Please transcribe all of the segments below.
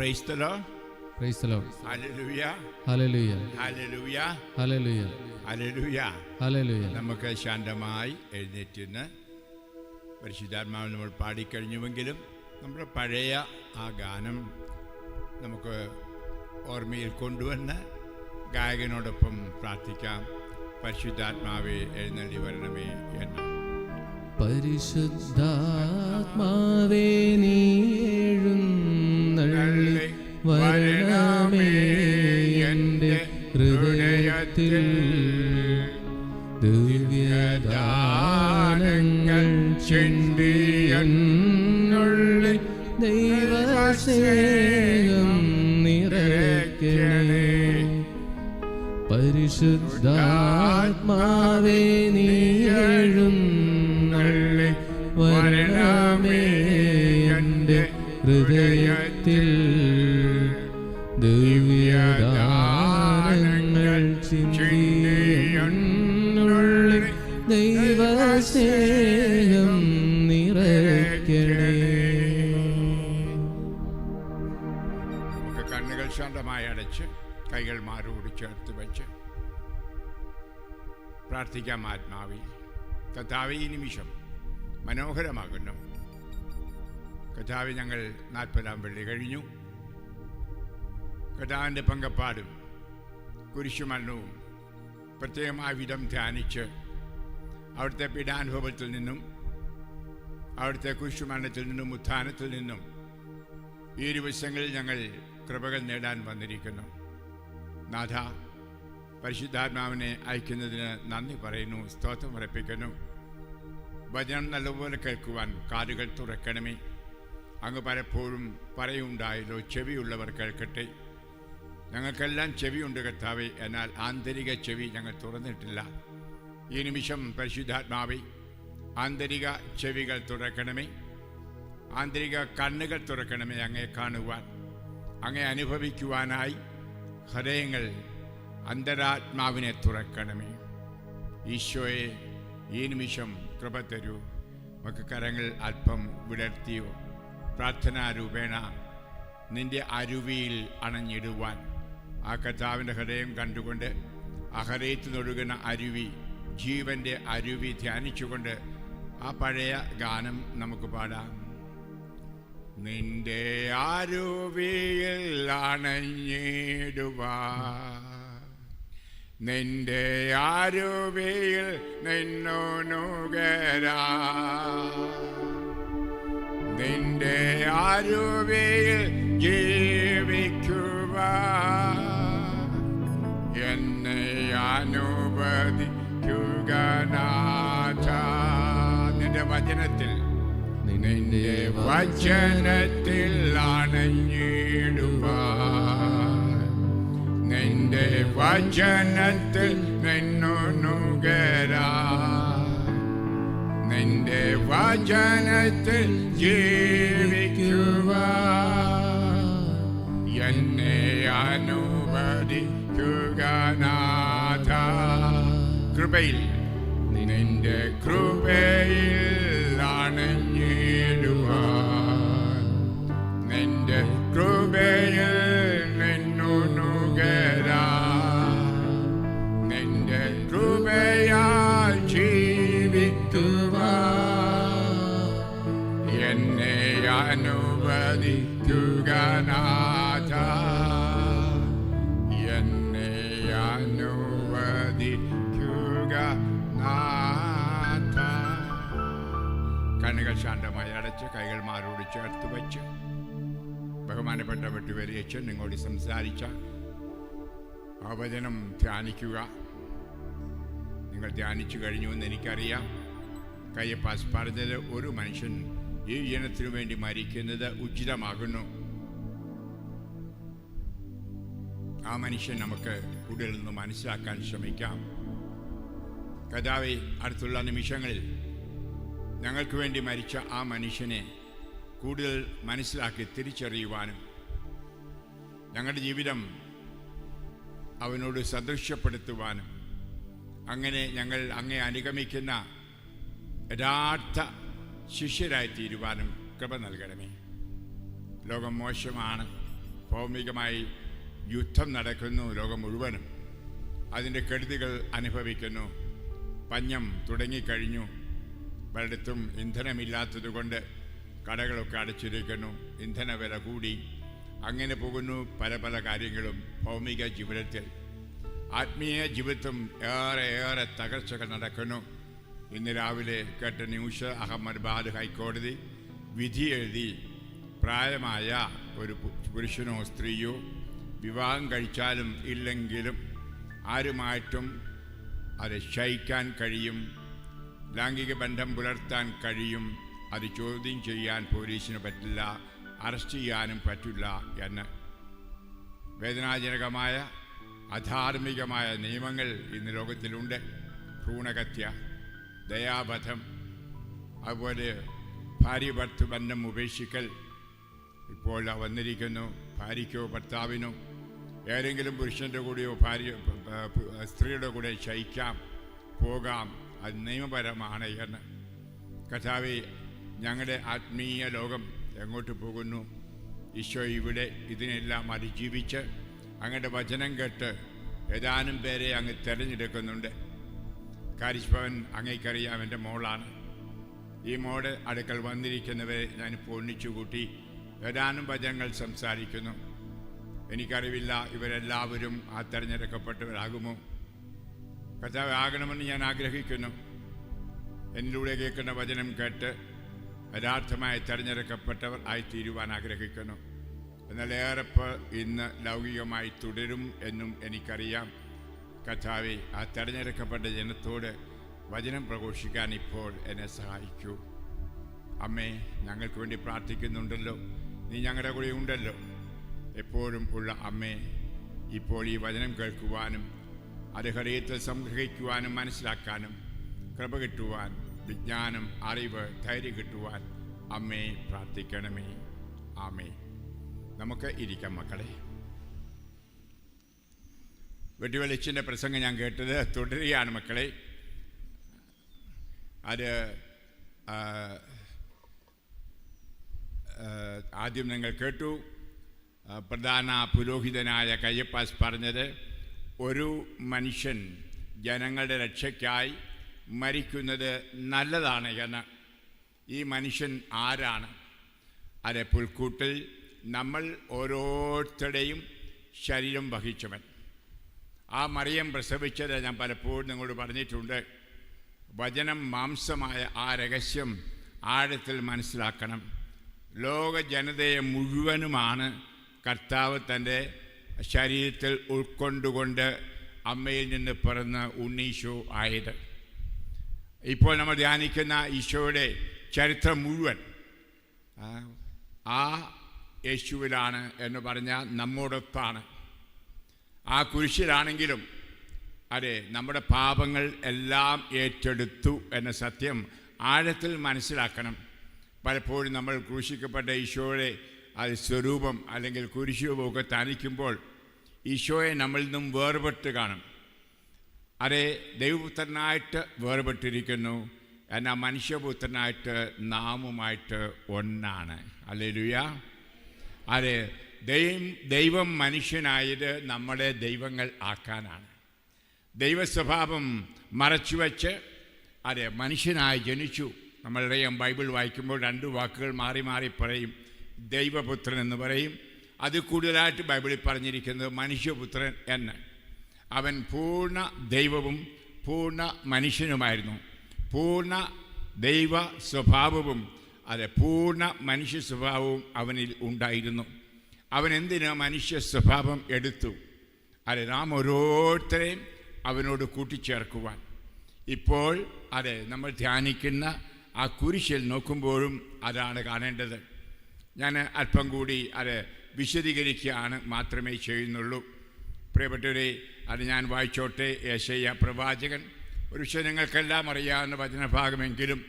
Praise the Lord. Praise the Lord. Hallelujah. Hallelujah. Hallelujah. Hallelujah. Hallelujah. Hallelujah. നമുക്ക് ശാന്തമായി എഴുന്നേറ്റിന്ന് പരിശുദ്ധാത്മാവിൽ നമ്മൾ പാടിക്കഴിഞ്ഞുവെങ്കിലും നമ്മുടെ പഴയ ആ ഗാനം നമുക്ക് ഓർമ്മയിൽ കൊണ്ടുവന്ന് ഗായകനോടൊപ്പം പ്രാർത്ഥിക്കാം. പരിശുദ്ധാത്മാവേ എഴുന്നള്ളി വരണമേ എന്ന്. പരിശുദ്ധാത്മാവേ നീ എഴുന്നള്ളി വരണമേ എൻ്റെ ഹൃദയത്തിൽ, ദിവ്യദാനങ്ങൾ ചിന്തിയെന്നുള്ളിൽ ദൈവസ്നേഹം നിറയ്ക്കണേ. പരിശുദ്ധാത്മാവേ നീ എഴുന്നള്ളി വരണമേ എൻ്റെ ഹൃദയത്തിൽ, ദിവ്യദാനങ്ങൾ ചിന്തിയെന്നുള്ളിൽ ദൈവസ്നേഹം നിറയ്ക്കണേ. നമുക്ക് കണ്ണുകൾ ശാന്തമായി അടച്ച് കൈകൾ മാറോട് ചേർത്ത് വെച്ച് പ്രാർത്ഥിക്കാം. ആത്മാവേ, കർത്താവേ, ഈ നിമിഷം മനോഹരമാകുന്നു. കർത്താവേ, ഞങ്ങൾ 40-ാം വെള്ളി കഴിഞ്ഞു. കർത്താവിൻ്റെ പങ്കപ്പാടും കുരിശുമരണവും പ്രത്യേകമായ വിധം ധ്യാനിച്ച് അവിടുത്തെ പീഡാനുഭവത്തിൽ നിന്നും അവിടുത്തെ കുരിശുമരണത്തിൽ നിന്നും ഉത്ഥാനത്തിൽ നിന്നും ഈ ദിവസങ്ങളിൽ ഞങ്ങൾ കൃപകൾ നേടാൻ വന്നിരിക്കുന്നു. നാഥ, പരിശുദ്ധാത്മാവിനെ അയക്കുന്നതിന് നന്ദി പറയുന്നു, സ്തോത്രം അർപ്പിക്കുന്നു. വചനം നല്ലപോലെ കേൾക്കുവാൻ കാതുകൾ തുറക്കണമേ. അങ്ങ് പലപ്പോഴും പറയുണ്ടായല്ലോ, ചെവിയുള്ളവർ കേൾക്കട്ടെ. ഞങ്ങൾക്കെല്ലാം ചെവിയുണ്ട് കർത്താവേ, എന്നാൽ ആന്തരിക ചെവി ഞങ്ങൾ തുറന്നിട്ടില്ല. ഈ നിമിഷം പരിശുദ്ധാത്മാവേ, ആന്തരിക ചെവികൾ തുറക്കണമേ, ആന്തരിക കണ്ണുകൾ തുറക്കണമേ. അങ്ങയെ കാണുവാൻ, അങ്ങയെ അനുഭവിക്കുവാനായി ഹൃദയങ്ങൾ, അന്തരാത്മാവിനെ തുറക്കണമേ. ഈശോയെ, ഈ നിമിഷം കൃപ തരൂ. നമുക്ക് കരങ്ങൾ അല്പം വിടർത്തിയോ പ്രാർത്ഥനാരൂപേണ നിന്റെ അരുവിയിൽ അണഞ്ഞിടുവാൻ ആ കർത്താവിൻ്റെ ഹൃദയം കണ്ടുകൊണ്ട് ആ ഹൃദയത്തിൽ നിന്നൊഴുകുന്ന അരുവി, ജീവൻ്റെ അരുവി ധ്യാനിച്ചുകൊണ്ട് ആ പഴയ ഗാനം നമുക്ക് പാടാം. നിന്റെ അരുവിയിൽ അണഞ്ഞിടുവാൻ, നിന്റെ അരുവിയിൽ നിന്നുനുകരാൻ, നിന്റെ അരുവിയിൽ ജീവിക്കുവാൻ എന്നെ അനുവദിക്കുക നാഥ. നിന്റെ വചനത്തിൽ, നിന്റെ വചനത്തിൽ അണഞ്ഞിടുവാൻ, നിന്റെ വചനത്തിൽ നിന്നുനുകരാൻ, നിന്റെ വചനത്തിൽ ജീവിക്കുവാൻ എന്നെ അനുവദിക്കുക നാഥ. കൃപയിൽ, നിന്റെ കൃപയിൽ അണഞ്ഞിടുവാൻ, നിന്റെ കൃപയിൽ നിന്നുനുകരാൻ, നിന്റെ കൃപയാൽ ജീവിക്കുവാൻ എന്നെ അനുവദിക്കുക നാഥ, എന്നെ അനുവദിക്കുക നാഥ. കണ്ണുകൾ ശാന്തമായി അടച്ച് കൈകൾ മാറോട് ചേർത്ത് വെച്ച് ബഹുമാനപ്പെട്ട വെട്ടുവരിയച്ഛൻ നിങ്ങളോട് സംസാരിച്ച ആ വചനം ധ്യാനിക്കുക. നിങ്ങൾ ധ്യാനിച്ചു കഴിഞ്ഞുവെന്ന് എനിക്കറിയാം. കയ്യപ്പാസ് പറഞ്ഞത്, ഒരു മനുഷ്യൻ ഈ ജനത്തിനു വേണ്ടി മരിക്കുന്നത് ഉചിതമാകുന്നു. ആ മനുഷ്യൻ നമുക്ക് കൂടുതൽ നിന്ന് മനസ്സിലാക്കാൻ ശ്രമിക്കാം. കർത്താവേ, അടുത്തുള്ള നിമിഷങ്ങളിൽ ഞങ്ങൾക്ക് വേണ്ടി മരിച്ച ആ മനുഷ്യനെ കൂടുതൽ മനസ്സിലാക്കി തിരിച്ചറിയുവാനും ഞങ്ങളുടെ ജീവിതം അവനോട് സദൃശ്യപ്പെടുത്തുവാനും അങ്ങനെ ഞങ്ങൾ അങ്ങേ അനുഗമിക്കുന്ന യഥാർത്ഥ ശിഷ്യരായി തീരുവാനും കൃപ നൽകണമേ. ലോകം മോശമാണ്, ഭൗമികമായി യുദ്ധം നടക്കുന്നു, ലോകം മുഴുവനും അതിൻ്റെ കെടുതികൾ അനുഭവിക്കുന്നു. പഞ്ഞം തുടങ്ങിക്കഴിഞ്ഞു. പലയിടത്തും ഇന്ധനമില്ലാത്തതുകൊണ്ട് കടകളൊക്കെ അടച്ചിരിക്കുന്നു. ഇന്ധന വില കൂടി. അങ്ങനെ പോകുന്നു പല പല കാര്യങ്ങളും ഭൗമിക ജീവിതത്തിൽ. ആത്മീയ ജീവിതം ഏറെ തകർച്ചകൾ നടക്കുന്നു. ഇന്ന് രാവിലെ കേട്ട ന്യൂസ്, അഹമ്മദാബാദ് ഹൈക്കോടതി വിധി എഴുതി പ്രായമായ ഒരു പുരുഷനോ സ്ത്രീയോ വിവാഹം കഴിച്ചാലും ഇല്ലെങ്കിലും ആരുമായിട്ടും അത് ശയിക്കാൻ കഴിയും, ലൈംഗിക ബന്ധം പുലർത്താൻ കഴിയും. അത് ചോദ്യം ചെയ്യാൻ പോലീസിന് പറ്റില്ല, അറസ്റ്റ് ചെയ്യാനും പറ്റില്ല എന്ന് വേദനാജനകമായ അധാർമികമായ നിയമങ്ങൾ ഇന്ന് ലോകത്തിലുണ്ട്. ഭ്രൂണഹത്യ, ദയാവധം, അതുപോലെ ഭാര്യ ഭർത്തൃ ബന്ധം ഉപേക്ഷിക്കൽ ഇപ്പോൾ വന്നിരിക്കുന്നു. ഭാര്യയ്ക്കോ ഭർത്താവിനോ ഏതെങ്കിലും പുരുഷൻ്റെ കൂടെയോ സ്ത്രീയുടെ കൂടെ ശയിക്കാം, പോകാം. അത് നിയമപരമാണ് എന്ന്. കർത്താവേ, ഞങ്ങളുടെ ആത്മീയ ലോകം എങ്ങോട്ട് പോകുന്നു? ഈശോ ഇവിടെ ഇതിനെല്ലാം അതിജീവിച്ച് അങ്ങയുടെ വചനം കേട്ട് ഏതാനും പേരെ അങ്ങ് തിരഞ്ഞെടുക്കുന്നുണ്ട്. കാരിസ്ഭവൻ അങ്ങേക്കറിയാം, എൻ്റെ മോളാണ്. ഈ മോള് അടുക്കൽ വന്നിരിക്കുന്നവരെ ഞാനിപ്പോൾ ഒന്നിച്ചുകൂട്ടി ഏതാനും വചനങ്ങൾ സംസാരിക്കുന്നു. എനിക്കറിവില്ല ഇവരെല്ലാവരും ആ തിരഞ്ഞെടുക്കപ്പെട്ടവരാകുമോ. കർത്താവ് ആകണമെന്ന് ഞാൻ ആഗ്രഹിക്കുന്നു. എന്നിലൂടെ കേൾക്കുന്ന വചനം കേട്ട് യഥാർത്ഥമായി തിരഞ്ഞെടുക്കപ്പെട്ടവർ ആയിത്തീരുവാൻ ആഗ്രഹിക്കുന്നു. എന്നാൽ ഏറെപ്പോൾ ഇന്ന് ലൗകികമായി തുടരും എന്നും എനിക്കറിയാം. കർത്താവേ, ആ തിരഞ്ഞെടുക്കപ്പെട്ട ജനത്തോട് വചനം പ്രഘോഷിക്കാൻ ഇപ്പോൾ എന്നെ സഹായിക്കൂ. അമ്മേ, ഞങ്ങൾക്ക് വേണ്ടി പ്രാർത്ഥിക്കുന്നുണ്ടല്ലോ, നീ ഞങ്ങളുടെ കൂടെ ഉണ്ടല്ലോ. എപ്പോഴും ഉള്ള അമ്മേ, ഇപ്പോൾ ഈ വചനം കേൾക്കുവാനും അത് ഹൃദയത്തിൽ സംഗ്രഹിക്കുവാനും മനസ്സിലാക്കാനും കൃപ കിട്ടുവാൻ, വിജ്ഞാനം, അറിവ്, ധൈര്യം കിട്ടുവാൻ അമ്മേ പ്രാർത്ഥിക്കണമേ. ആമേ. നമുക്ക് ഇരിക്കാം മക്കളെ. വെട്ടിവെളിച്ചിൻ്റെ പ്രസംഗം ഞാൻ കേട്ടത് തുടരുകയാണ് മക്കളെ. അത് ആദ്യം നിങ്ങൾ കേട്ടു. പ്രധാന പുരോഹിതനായ കയ്യപ്പാസ് പറഞ്ഞത്, ഒരു മനുഷ്യൻ ജനങ്ങളുടെ രക്ഷയ്ക്കായി മരിക്കുന്നത് നല്ലതാണ് എന്ന്. ഈ മനുഷ്യൻ ആരാണ്? അത് പുൽക്കൂട്ടിൽ നമ്മൾ ഓരോരുത്തരുടെയും ശരീരം വഹിച്ചവൻ. ആ മറിയം പ്രസവിച്ചത് ഞാൻ പലപ്പോഴും നിങ്ങളോട് പറഞ്ഞിട്ടുണ്ട്. വചനം മാംസമായ ആ രഹസ്യം ആഴത്തിൽ മനസ്സിലാക്കണം. ലോക ജനതയെ മുഴുവനുമാണ് കർത്താവ് തൻ്റെ ശരീരത്തിൽ ഉൾക്കൊണ്ടുകൊണ്ട് അമ്മയിൽ നിന്ന് പിറന്ന് ഉണ്ണീശോ ആയത്. ഇപ്പോൾ നമ്മൾ ധ്യാനിക്കുന്ന ഈശോയുടെ ചരിത്രം മുഴുവൻ ആ യേശുവിലാണ് എന്ന് പറഞ്ഞാൽ നമ്മോടൊത്താണ്. ആ കുരിശിലാണെങ്കിലും അതെ, നമ്മുടെ പാപങ്ങൾ എല്ലാം ഏറ്റെടുത്തു എന്ന സത്യം ആഴത്തിൽ മനസ്സിലാക്കണം. പലപ്പോഴും നമ്മൾ ക്രൂശിക്കപ്പെട്ട ഈശോയുടെ അത് സ്വരൂപം അല്ലെങ്കിൽ കുരിശുരൂപമൊക്കെ ധ്യാനിക്കുമ്പോൾ ഈശോയെ നമ്മളിൽ നിന്നും വേർപെട്ട് കാണും. അതെ, ദൈവപുത്രനായിട്ട് വേർപെട്ടിരിക്കുന്നു, എന്നാൽ മനുഷ്യപുത്രനായിട്ട് നാമുമായിട്ട് ഒന്നാണ്. ഹല്ലേലൂയ. അതെ, ദൈവം മനുഷ്യനായത് നമ്മളെ ദൈവങ്ങൾ ആക്കാനാണ്. ദൈവസ്വഭാവം മറച്ചുവെച്ച് അതെ മനുഷ്യനായി ജനിച്ചു. നമ്മളുടെയും ബൈബിൾ വായിക്കുമ്പോൾ രണ്ട് വാക്കുകൾ മാറി മാറി പറയും. ദൈവപുത്രൻ എന്ന് പറയും. അത് കൂടുതലായിട്ട് ബൈബിളിൽ പറഞ്ഞിരിക്കുന്നത് മനുഷ്യപുത്രൻ എന്ന്. അവൻ പൂർണ്ണ ദൈവവും പൂർണ്ണ മനുഷ്യനുമായിരുന്നു. പൂർണ്ണ ദൈവ സ്വഭാവവും അതെ പൂർണ്ണ മനുഷ്യ സ്വഭാവവും അവനിൽ ഉണ്ടായിരുന്നു. അവൻ എന്തിനാ മനുഷ്യ സ്വഭാവം എടുത്തു? അതെ, നാം ഓരോരുത്തരെയും അവനോട് കൂട്ടിച്ചേർക്കുവാൻ. ഇപ്പോൾ അതെ നമ്മൾ ധ്യാനിക്കുന്ന ആ കുരിശിൽ നോക്കുമ്പോഴും അതാണ് കാണേണ്ടത്. ഞാൻ അല്പം കൂടി അത് വിശദീകരിക്കുകയാണ് മാത്രമേ ചെയ്യുന്നുള്ളൂ. പ്രിയപ്പെട്ടവരെ, അത് ഞാൻ വായിച്ചോട്ടെ. യെശയ്യാ പ്രവാചകൻ, ഒരു നിങ്ങൾക്കെല്ലാം അറിയാവുന്ന വചനഭാഗമെങ്കിലും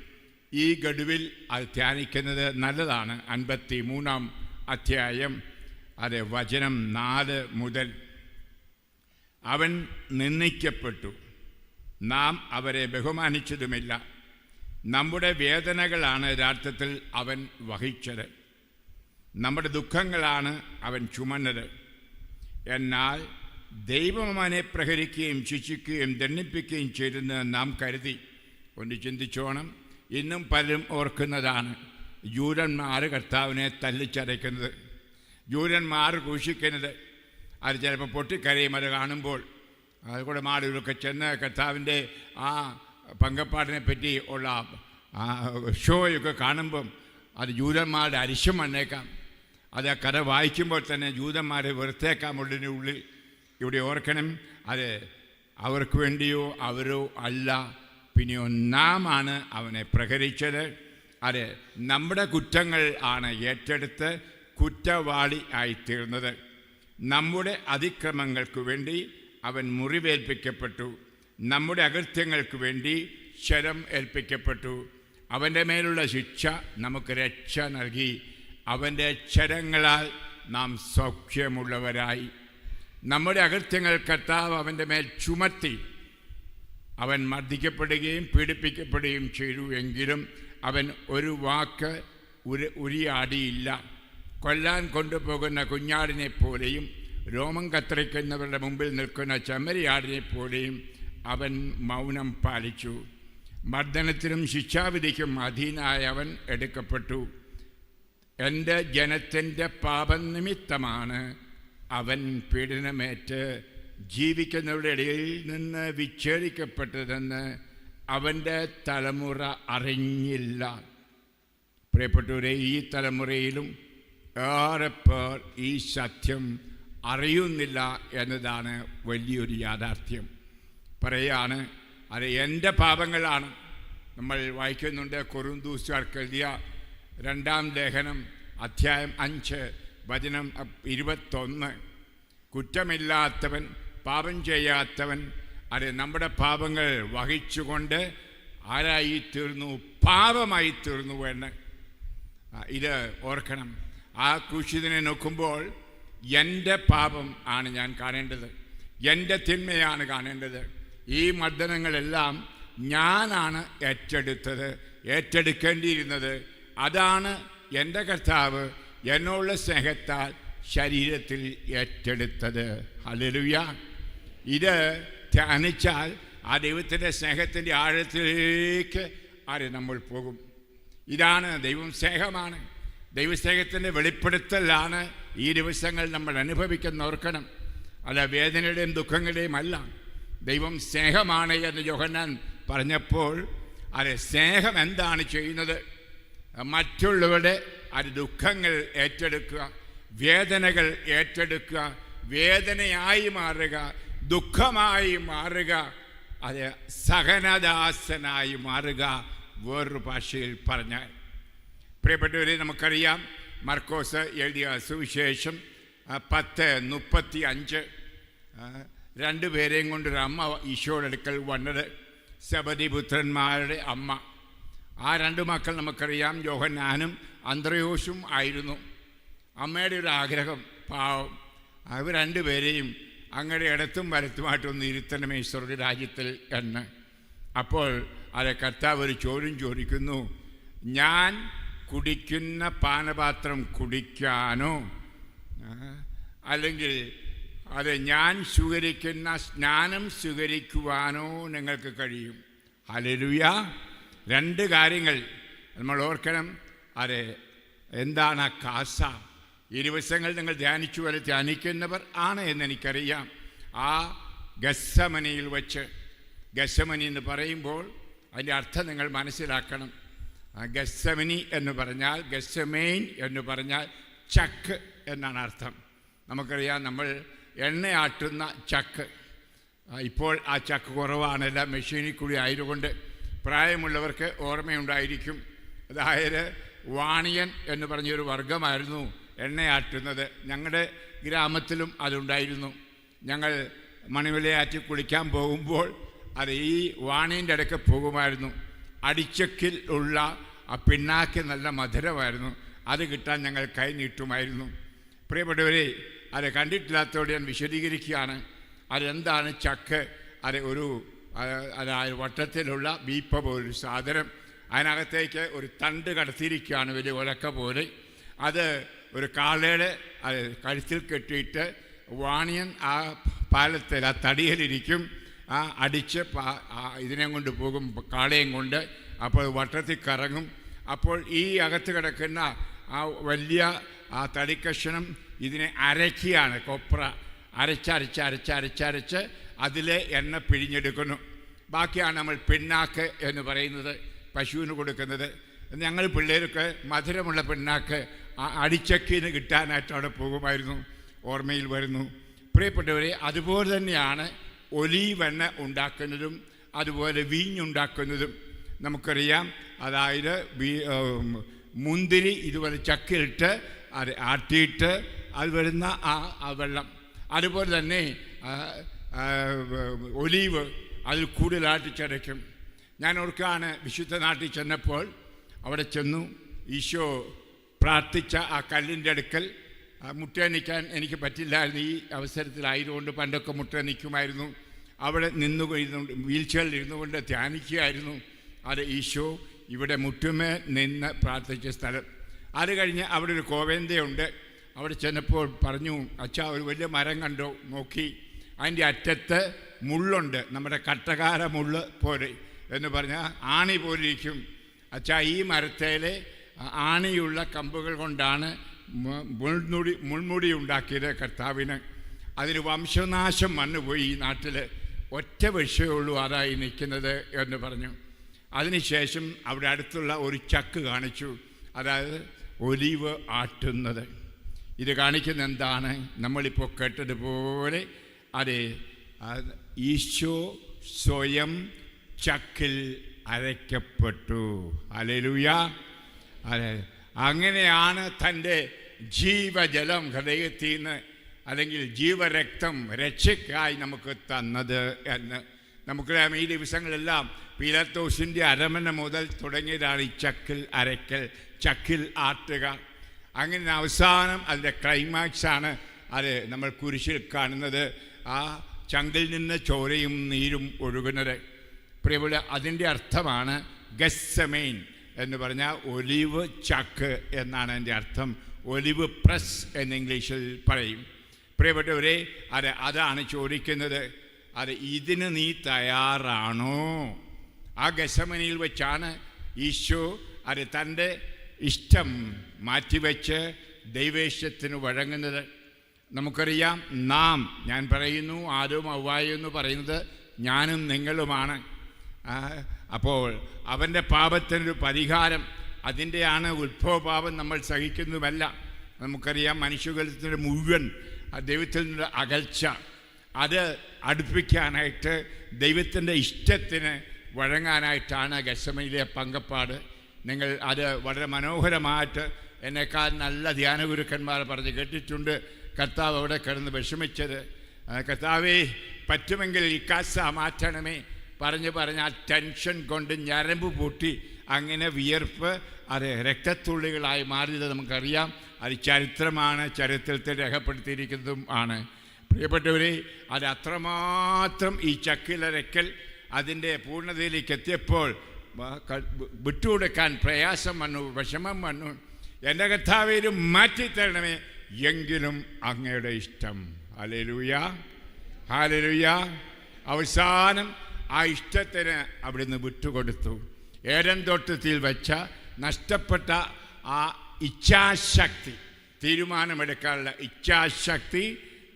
ഈ ഗഡുവിൽ അത് ധ്യാനിക്കുന്നത് നല്ലതാണ്. 53-ാം അധ്യായം അതെ വചനം 4 മുതൽ. അവൻ നിന്ദിക്കപ്പെട്ടു, നാം അവരെ നമ്മുടെ ദുഃഖങ്ങളാണ് അവൻ ചുമന്നത്. എന്നാൽ ദൈവം അവനെ പ്രഹരിക്കുകയും ശിക്ഷിക്കുകയും ദണ്ഡിപ്പിക്കുകയും ചെയ്തെന്ന് നാം കരുതി. ഒന്ന് ചിന്തിച്ചോണം. ഇന്നും പലരും ഓർക്കുന്നതാണ് ജൂതന്മാർ കർത്താവിനെ തല്ലിച്ചതയ്ക്കുന്നത്, ജൂതന്മാർ ക്രൂശിക്കുന്നത്. അത് ചിലപ്പോൾ പൊട്ടിക്കരയും അത് കാണുമ്പോൾ. അതുകൂടെ മാടുകളൊക്കെ ചെന്ന് കർത്താവിൻ്റെ ആ പങ്കപ്പാടിനെ പറ്റി ഉള്ള ആ ഷോയൊക്കെ കാണുമ്പം അത് ജൂതന്മാരുടെ അരിശം വന്നേക്കാം. അത് ആ കഥ വായിക്കുമ്പോൾ തന്നെ ജൂതന്മാരെ വെറുത്തേക്കാം ഉള്ളിനുള്ളിൽ. ഇവിടെ ഓർക്കണം, അത് അവർക്ക് വേണ്ടിയോ അവരോ അല്ല, പിന്നെയോ നാമാണ് അവനെ പ്രഹരിച്ചത്. അത് നമ്മുടെ കുറ്റങ്ങൾ ആണ് ഏറ്റെടുത്ത് കുറ്റവാളി ആയിത്തീർന്നത്. നമ്മുടെ അതിക്രമങ്ങൾക്ക് വേണ്ടി അവൻ മുറിവേൽപ്പിക്കപ്പെട്ടു, നമ്മുടെ അകൃത്യങ്ങൾക്ക് വേണ്ടി ശരം ഏൽപ്പിക്കപ്പെട്ടു. അവൻ്റെ മേലുള്ള ശിക്ഷ നമുക്ക് രക്ഷ നൽകി. അവൻ്റെ ശരങ്ങളാൽ നാം സൗഖ്യമുള്ളവരായി. നമ്മുടെ അകൃത്യങ്ങൾ കർത്താവ് അവൻ്റെ മേൽ ചുമത്തി. അവൻ മർദ്ദിക്കപ്പെടുകയും പീഡിപ്പിക്കപ്പെടുകയും ചെയ്തു. എങ്കിലും അവൻ ഒരു വാക്ക് ഉരിയാടിയില്ല. കൊല്ലാൻ കൊണ്ടുപോകുന്ന കുഞ്ഞാടിനെ പോലെയും രോമം കത്തിരിക്കുന്നവരുടെ മുമ്പിൽ നിൽക്കുന്ന ചെമ്മരിയാടിനെ പോലെയും അവൻ മൗനം പാലിച്ചു. മർദ്ദനത്തിനും ശിക്ഷാവിധിക്കും അധീനായ അവൻ എടുക്കപ്പെട്ടു. എൻ്റെ ജനത്തിൻ്റെ പാപനിമിത്തമാണ് അവൻ പീഡനമേറ്റ് ജീവിക്കുന്നവരുടെ ഇടയിൽ നിന്ന് വിച്ഛേദിക്കപ്പെട്ടതെന്ന് അവൻ്റെ തലമുറ അറിഞ്ഞില്ല. പ്രിയപ്പെട്ടവരെ, ഈ തലമുറയിലും ഏറെ പേർ ഈ സത്യം അറിയുന്നില്ല എന്നതാണ് വലിയൊരു യാഥാർത്ഥ്യം. പറയാണ്, അത് എൻ്റെ പാപങ്ങളാണ്. നമ്മൾ വായിക്കുന്നുണ്ട് കൊറിന്തോസ്യർക്ക് എഴുതിയ 2-ാം ലേഖനം അധ്യായം 5 വചനം 21. കുറ്റമില്ലാത്തവൻ, പാപം ചെയ്യാത്തവൻ അത് നമ്മുടെ പാപങ്ങൾ വഹിച്ചുകൊണ്ട് ആരായി തീർന്നു? പാപമായി തീർന്നു എന്ന് ഇത് ഓർക്കണം. ആ ക്രൂശിതനെ നോക്കുമ്പോൾ എൻ്റെ പാപം ആണ് ഞാൻ കാണേണ്ടത്, എൻ്റെ തിന്മയാണ് കാണേണ്ടത്. ഈ മർദ്ദനങ്ങളെല്ലാം ഞാനാണ് ഏറ്റെടുക്കേണ്ടിയിരുന്നത്. അതാണ് എൻ്റെ കർത്താവ് എന്നോടുള്ള സ്നേഹത്താൽ ശരീരത്തിൽ ഏറ്റെടുത്തത്. ഹല്ലേലൂയ. ഇത് ധ്യാനിച്ചാൽ ആ ദൈവത്തിൻ്റെ സ്നേഹത്തിൻ്റെ ആഴത്തിലേക്ക് നമ്മൾ പോകും. ഇതാണ് ദൈവം സ്നേഹമാണ്. ദൈവസ്നേഹത്തിൻ്റെ വെളിപ്പെടുത്തലാണ് ഈ ദിവസങ്ങൾ നമ്മൾ അനുഭവിക്കുന്ന ഓർക്കണം. അല്ല വേദനയുടെയും ദുഃഖങ്ങളുടെയും അല്ല. ദൈവം സ്നേഹമാണ് എന്ന് യോഹന്നാൻ പറഞ്ഞപ്പോൾ സ്നേഹം എന്താണ് ചെയ്യുന്നത്? മറ്റുള്ളവരുടെ ദുഃഖങ്ങൾ ഏറ്റെടുക്കുക, വേദനകൾ ഏറ്റെടുക്കുക, വേദനയായി മാറുക, ദുഃഖമായി മാറുക, അത് സഹനദാസനായി മാറുക. വേറൊരു ഭാഷയിൽ പറഞ്ഞാൽ, പ്രിയപ്പെട്ടവരെ, നമുക്കറിയാം മർക്കോസ് എഴുതിയ സുവിശേഷം 10:35 രണ്ടുപേരെയും കൊണ്ടൊരു അമ്മ ഈശോയുടെ അടുക്കൽ വന്നത്, സെബദി പുത്രന്മാരുടെ അമ്മ. ആ 2 മക്കൾ നമുക്കറിയാം, യോഹന്നാനും അന്ത്രയോസും ആയിരുന്നു. അമ്മയുടെ ഒരു ആഗ്രഹം, പാവം അവർ 2 പേരെയും അങ്ങയുടെ ഇടത്തും വലത്തുമായിട്ടൊന്ന് ഇരുത്തണമേ ഈശ്വരുടെ രാജ്യത്തിൽ എന്ന്. അപ്പോൾ കർത്താവ് ഒരു ചോദ്യം ചോദിക്കുന്നു, ഞാൻ കുടിക്കുന്ന പാനപാത്രം കുടിക്കാനോ അല്ലെങ്കിൽ ഞാൻ സ്വീകരിക്കുന്ന സ്നാനം സ്വീകരിക്കുവാനോ നിങ്ങൾക്ക് കഴിയും? ഹല്ലേലൂയ. 2 കാര്യങ്ങൾ നമ്മൾ ഓർക്കണം. എന്താണ് കാസ? ഈ ദിവസങ്ങൾ നിങ്ങൾ ധ്യാനിക്കുന്നവർ ആണ് എന്നെനിക്കറിയാം. ആ ഗത്സമനിയിൽ വച്ച്, ഗത്സമനി എന്ന് പറയുമ്പോൾ അതിൻ്റെ അർത്ഥം നിങ്ങൾ മനസ്സിലാക്കണം. ഗത്സമനി എന്ന് പറഞ്ഞാൽ, ഗത്സമേൻ എന്ന് പറഞ്ഞാൽ ചക്ക് എന്നാണ് അർത്ഥം. നമുക്കറിയാം, നമ്മൾ എണ്ണയാട്ടുന്ന ചക്ക്. ഇപ്പോൾ ആ ചക്ക് കുറവാണ്, എല്ലാം മെഷീനിൽ കൂടി ആയതുകൊണ്ട്. പ്രായമുള്ളവർക്ക് ഓർമ്മയുണ്ടായിരിക്കും. അതായത് വാണിയൻ എന്ന് പറഞ്ഞൊരു വർഗമായിരുന്നു എണ്ണയാട്ടുന്നത്. ഞങ്ങളുടെ ഗ്രാമത്തിലും അതുണ്ടായിരുന്നു. ഞങ്ങൾ മണിവിലയാറ്റി കുളിക്കാൻ പോകുമ്പോൾ ഈ വാണീൻ്റെ ഇടയ്ക്ക് പോകുമായിരുന്നു. അടിച്ചക്കിൽ ഉള്ള ആ പിണ്ണാക്ക് നല്ല മധുരമായിരുന്നു. അത് കിട്ടാൻ ഞങ്ങൾ കൈ നീട്ടുമായിരുന്നു. പ്രിയപ്പെട്ടവരെ, കണ്ടിട്ടില്ലാത്തതോടെ ഞാൻ വിശദീകരിക്കുകയാണ്. അതെന്താണ് ചക്ക്? ഒരു വട്ടത്തിലുള്ള വീപ്പ പോലൊരു സാധനം. അതിനകത്തേക്ക് ഒരു തണ്ട് കടത്തിയിരിക്കുകയാണ്, വലിയ ഒലക്ക പോലെ. അത് ഒരു കാളയുടെ കഴുത്തിൽ കെട്ടിയിട്ട് വാണിയൻ ആ പാലത്തിൽ ആ തടിയിലിരിക്കും, ആ അടിച്ച് ഇതിനെ കൊണ്ട് പോകും, കാളയും കൊണ്ട്. അപ്പോൾ വട്ടത്തിൽ കറങ്ങും. അപ്പോൾ ഈ അകത്ത് കിടക്കുന്ന ആ വലിയ ആ തടിക്കഷണം ഇതിനെ അരയ്ക്കുകയാണ്. കൊപ്ര അരച്ചരച്ച് അതിലെ എണ്ണ പിഴിഞ്ഞെടുക്കുന്നു. ബാക്കിയാണ് നമ്മൾ പിണ്ണാക്ക് എന്ന് പറയുന്നത്, പശുവിന് കൊടുക്കുന്നത്. ഞങ്ങൾ പിള്ളേരൊക്കെ മധുരമുള്ള പിണ്ണാക്ക് അടിച്ചക്കിന് കിട്ടാനായിട്ട് അവിടെ പോകുമായിരുന്നു, ഓർമ്മയിൽ വരുന്നു. പ്രിയപ്പെട്ടവരെ, അതുപോലെ തന്നെയാണ് ഒലീവെണ്ണ ഉണ്ടാക്കുന്നതും അതുപോലെ വീഞ്ഞുണ്ടാക്കുന്നതും. നമുക്കറിയാം, അതായത് മുന്തിരി ഇതുപോലെ ചക്കിലിട്ട് അത് ആട്ടിയിട്ട് അത് വരുന്ന ആ വെള്ളം, അതുപോലെ തന്നെ ഒലീവ് അതിൽ കൂടുതലായിട്ട് ചതയ്ക്കും. ഞാൻ ഓർക്കാണ്, വിശുദ്ധ നാട്ടിൽ ചെന്നപ്പോൾ അവിടെ ചെന്നു, ഈശോ പ്രാർത്ഥിച്ച ആ കല്ലിൻ്റെ അടുക്കൽ മുട്ട നിൽക്കാൻ എനിക്ക് പറ്റില്ലായിരുന്നു. ഈ അവസരത്തിലായതുകൊണ്ട് പണ്ടൊക്കെ മുട്ട നിൽക്കുമായിരുന്നു. അവിടെ വീൽ ചെയറിൽ ഇരുന്നു കൊണ്ട് ധ്യാനിക്കുകയായിരുന്നു. അത് ഈശോ ഇവിടെ മുട്ടുമേ നിന്ന് പ്രാർത്ഥിച്ച സ്ഥലം. അത് കഴിഞ്ഞ് അവിടെ ഒരു കോവേന്തയുണ്ട്. അവിടെ ചെന്നപ്പോൾ പറഞ്ഞു, അച്ഛാ ഒരു വലിയ മരം കണ്ടോ? നോക്കി, അതിൻ്റെ അറ്റത്ത് മുള്ളുണ്ട്, നമ്മുടെ കട്ടകാര മുള്ള് പോലെ എന്ന് പറഞ്ഞാൽ ആണി പോലിരിക്കും. അച്ഛാ, ഈ മരത്തേലെ ആണിയുള്ള കമ്പുകൾ കൊണ്ടാണ് മുൾമുടി ഉണ്ടാക്കിയത് കർത്താവിന്. അതിന് വംശനാശം വന്നുപോയി ഈ നാട്ടിൽ, ഒറ്റ വിഷയമുള്ളൂ അതായി നിൽക്കുന്നത് എന്ന് പറഞ്ഞു. അതിനുശേഷം അവിടെ അടുത്തുള്ള ഒരു ചക്ക് കാണിച്ചു, അതായത് ഒലീവ് ആട്ടുന്നത്. ഇത് കാണിക്കുന്ന എന്താണ്? നമ്മളിപ്പോൾ കേട്ടതുപോലെ അതെ, ഈശോ സ്വയം ചക്കിൽ അരയ്ക്കപ്പെട്ടു. ഹല്ലേലൂയ. അതെ, അങ്ങനെയാണ് തൻ്റെ ജീവജലം ഹൃദയത്തിൽ നിന്ന്, അല്ലെങ്കിൽ ജീവരക്തം രക്ഷയ്ക്കായി നമുക്ക് തന്നത് എന്ന് നമുക്കറിയാം. ഈ ദിവസങ്ങളെല്ലാം പീലാത്തോസിൻ്റെ അരമന മുതൽ തുടങ്ങിയതാണ് ഈ ചക്കിൽ അരയ്ക്കൽ, ചക്കിൽ ആട്ടുക. അങ്ങനെ അവസാനം അതിൻ്റെ ക്ലൈമാക്സാണ് അത് നമ്മൾ കുരിശിൽ കാണുന്നത്, ആ ചങ്കിൽ നിന്ന് ചോരയും നീരും ഒഴുകുന്നത്. പ്രിയപ്പെട്ട, അതിൻ്റെ അർത്ഥമാണ് ഗെത്സമേൻ എന്ന് പറഞ്ഞാൽ ഒലിവ് ചക്ക് എന്നാണ് അതിൻ്റെ അർത്ഥം. ഒലിവ് പ്രസ് എന്ന് ഇംഗ്ലീഷിൽ പറയും. പ്രിയപ്പെട്ടവരെ, അതാണ് ചോദിക്കുന്നത്. ഇതിന് നീ തയ്യാറാണോ? ആ ഗെത്സമനിയിൽ വെച്ചാണ് ഈശോ തൻ്റെ ഇഷ്ടം മാറ്റിവെച്ച് ദൈവേഷ്ടത്തിന് വഴങ്ങുന്നത്. നമുക്കറിയാം, ഞാൻ പറയുന്നു, ആദവും ഹവ്വായും എന്ന് പറയുന്നത് ഞാനും നിങ്ങളുമാണ്. അപ്പോൾ അവൻ്റെ പാപത്തിനൊരു പരിഹാരം, അതിൻ്റെയാണ് ഉത്ഭവപാപം നമ്മൾ സഹിക്കുന്നതുമല്ല. നമുക്കറിയാം, മനുഷ്യകുലത്തിൻ്റെ മുഴുവൻ ദൈവത്തിൽ നിന്നുള്ള അകൽച്ച, അത് അടുപ്പിക്കാനായിട്ട് ദൈവത്തിൻ്റെ ഇഷ്ടത്തിന് വഴങ്ങാനായിട്ടാണ് ഗെത്സമനിയിലെ പങ്കപ്പാട്. നിങ്ങൾ അത് വളരെ മനോഹരമായിട്ട് എന്നെക്കാൾ നല്ല ധ്യാനഗുരുക്കന്മാർ പറഞ്ഞ് കേട്ടിട്ടുണ്ട്. കർത്താവ് അവിടെ കിടന്ന് വിഷമിച്ചത്, കർത്താവേ പറ്റുമെങ്കിൽ ഈ കാസ മാറ്റണമേ പറഞ്ഞ് ആ ടെൻഷൻ കൊണ്ട് ഞരമ്പ് പൊട്ടി അങ്ങനെ വിയർപ്പ് രക്തത്തുള്ളികളായി മാറിയത് നമുക്കറിയാം. അത് ചരിത്രമാണ്, ചരിത്രത്തിൽ രേഖപ്പെടുത്തിയിരിക്കുന്നതും ആണ്. പ്രിയപ്പെട്ടവരെ, അത്രമാത്രം ഈ ചക്കിലരക്കൽ അതിൻ്റെ പൂർണ്ണതയിലേക്ക് എത്തിയപ്പോൾ വിട്ടുകൊടുക്കാൻ പ്രയാസം വന്നു, വിഷമം വന്നു. എൻ്റെ കർത്താവേലും മാറ്റിത്തരണമേ, എങ്കിലും അങ്ങയുടെ ഇഷ്ടം. Hallelujah, hallelujah. അവസാനം ആ ഇഷ്ടത്തിന് അവിടുന്ന് വിട്ടുകൊടുത്തു. ഏദൻ തോട്ടത്തിൽ വെച്ച നഷ്ടപ്പെട്ട ആ ഇച്ഛാശക്തി, തീരുമാനമെടുക്കാനുള്ള ഇച്ഛാശക്തി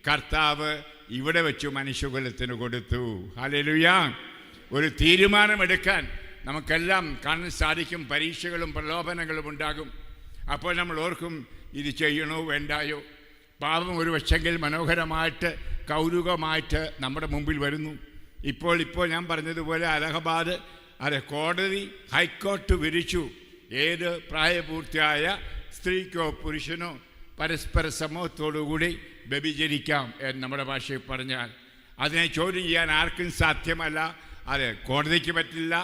കർത്താവ് ഇവിടെ വെച്ച് മനുഷ്യകുലത്തിന് കൊടുത്തു. ഹല്ലേലൂയ. ഒരു തീരുമാനമെടുക്കാൻ നമുക്കെല്ലാം കാണാൻ സാധിക്കും. പരീക്ഷകളും പ്രലോഭനങ്ങളും ഉണ്ടാകും. അപ്പോൾ നമ്മൾ ഓർക്കും, ഇത് ചെയ്യണോ വേണ്ടായോ. പാപം ഒരു പക്ഷെങ്കിൽ മനോഹരമായിട്ട് കൗതുകമായിട്ട് നമ്മുടെ മുമ്പിൽ വരുന്നു. ഇപ്പോൾ ഞാൻ പറഞ്ഞതുപോലെ അലഹബാദ് കോടതി, ഹൈക്കോർട്ട് വിധിച്ചു, ഏത് പ്രായപൂർത്തിയായ സ്ത്രീക്കോ പുരുഷനോ പരസ്പര സമൂഹത്തോടുകൂടി വ്യഭിചരിക്കാം എന്ന് നമ്മുടെ ഭാഷയിൽ പറഞ്ഞാൽ അതിനെ ചോദ്യം ചെയ്യാൻ ആർക്കും സാധ്യമല്ല. കോടതിക്ക് പറ്റില്ല,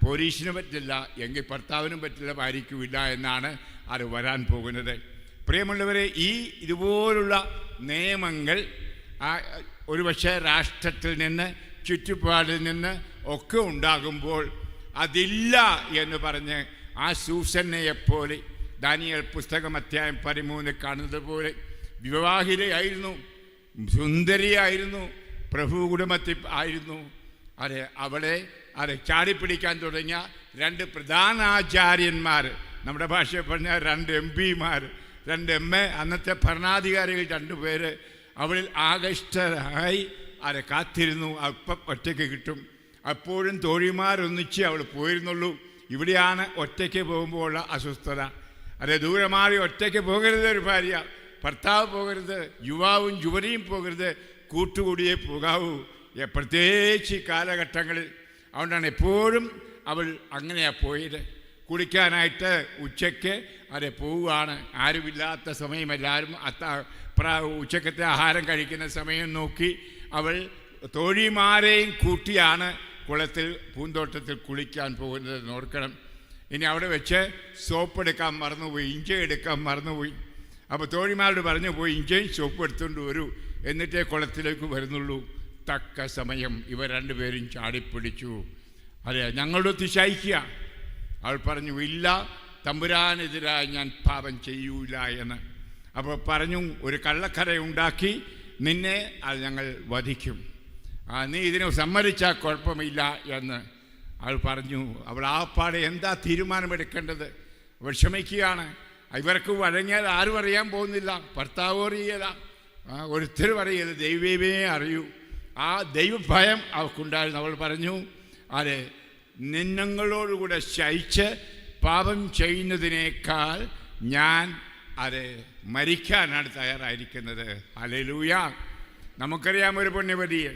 പോലീസിന് പറ്റില്ല, എങ്കിൽ ഭർത്താവിനും പറ്റില്ല, ഭാര്യയ്ക്കുമില്ല എന്നാണ് അത് വരാൻ പോകുന്നത്. പ്രിയമുള്ളവരെ, ഇതുപോലുള്ള നിയമങ്ങൾ ഒരുപക്ഷെ രാഷ്ട്രത്തിൽ നിന്ന്, ചുറ്റുപാടിൽ നിന്ന് ഒക്കെ ഉണ്ടാകുമ്പോൾ അതില്ല എന്ന് പറഞ്ഞ് ആ സൂസന്നയെപ്പോലെ ദാനിയേൽ പുസ്തകം അധ്യായം 13 കാണുന്നത് പോലെ വിവാഹിതയായിരുന്നു, സുന്ദരിയായിരുന്നു, പ്രഭു കുടുംബത്തിൽ ആയിരുന്നു. അവളെ ചാടിപ്പിടിക്കാൻ തുടങ്ങിയ 2 പ്രധാനാചാര്യന്മാർ, നമ്മുടെ ഭാഷയിൽ പറഞ്ഞാൽ 2 MP-മാർ, 2 MA, അന്നത്തെ ഭരണാധികാരികൾ 2 പേര് അവളിൽ ആകഷ്ടരായി കാത്തിരുന്നു. അപ്പം ഒറ്റയ്ക്ക് കിട്ടും. അപ്പോഴും തോഴിമാരൊന്നിച്ച് അവൾ പോയിരുന്നുള്ളൂ. ഇവിടെയാണ് ഒറ്റയ്ക്ക് പോകുമ്പോൾ ഉള്ള അസ്വസ്ഥത. ദൂരെ മാറി ഒറ്റയ്ക്ക് പോകരുത് ഒരു ഭാര്യ, ഭർത്താവ് പോകരുത്, യുവാവും യുവതിയും പോകരുത്, കൂട്ടുകൂടിയേ പോകാവൂ, പ്രത്യേകിച്ച് കാലഘട്ടങ്ങളിൽ. അതുകൊണ്ടാണ് എപ്പോഴും അവൾ അങ്ങനെയാണ് പോയത്. കുളിക്കാനായിട്ട് ഉച്ചയ്ക്ക് പോവുകയാണ്. ആരുമില്ലാത്ത സമയം, എല്ലാവരും ഉച്ചക്കത്തെ ആഹാരം കഴിക്കുന്ന സമയം നോക്കി അവൾ തോഴിമാരെയും കൂട്ടിയാണ് കുളത്തിൽ, പൂന്തോട്ടത്തിൽ കുളിക്കാൻ പോകുന്നത്. നോക്കണം. ഇനി അവിടെ വെച്ച് സോപ്പ് എടുക്കാൻ മറന്നുപോയി, ഇഞ്ച എടുക്കാൻ മറന്നുപോയി. അപ്പോൾ തോഴിമാരോട് പറഞ്ഞു, പോയി ഇഞ്ചയും സോപ്പ് എടുത്തുകൊണ്ട് വരൂ, എന്നിട്ടേ കുളത്തിലേക്ക് വരുന്നുള്ളൂ. തക്ക സമയം ഇവർ 2 പേരും ചാടിപ്പിടിച്ചു. ഞങ്ങളോട് തിശയിക്കുക. അവൾ പറഞ്ഞു, ഇല്ല, തമ്പുരാനെതിരായി ഞാൻ പാപം ചെയ്യൂല എന്ന്. അപ്പോൾ പറഞ്ഞു, ഒരു കള്ളക്കര ഉണ്ടാക്കി നിന്നെ ഞങ്ങൾ വധിക്കും, നീ ഇതിനെ സമ്മതിച്ചാൽ കുഴപ്പമില്ല എന്ന് അവൾ പറഞ്ഞു. അവൾ പാടെ എന്താ തീരുമാനമെടുക്കേണ്ടത്? അവൾ ക്ഷമിക്കുകയാണ്. ഇവർക്ക് വഴങ്ങിയാൽ ആരും അറിയാൻ പോകുന്നില്ല, ഭർത്താവ് അറിയില്ല, ഒരുത്തരും അറിയില്ല, ദൈവമേ അറിയൂ. ആ ദൈവഭയം അവൾക്കുണ്ടായിരുന്നു. അവൾ പറഞ്ഞു, നിന്നങ്ങളോടുകൂടെ ശയിച്ച് പാപം ചെയ്യുന്നതിനേക്കാൾ ഞാൻ മരിക്കാനാണ് തയ്യാറായിരിക്കുന്നത്. ഹല്ലേലൂയ. നമുക്കറിയാം ഒരു പുണ്യവതിയെ,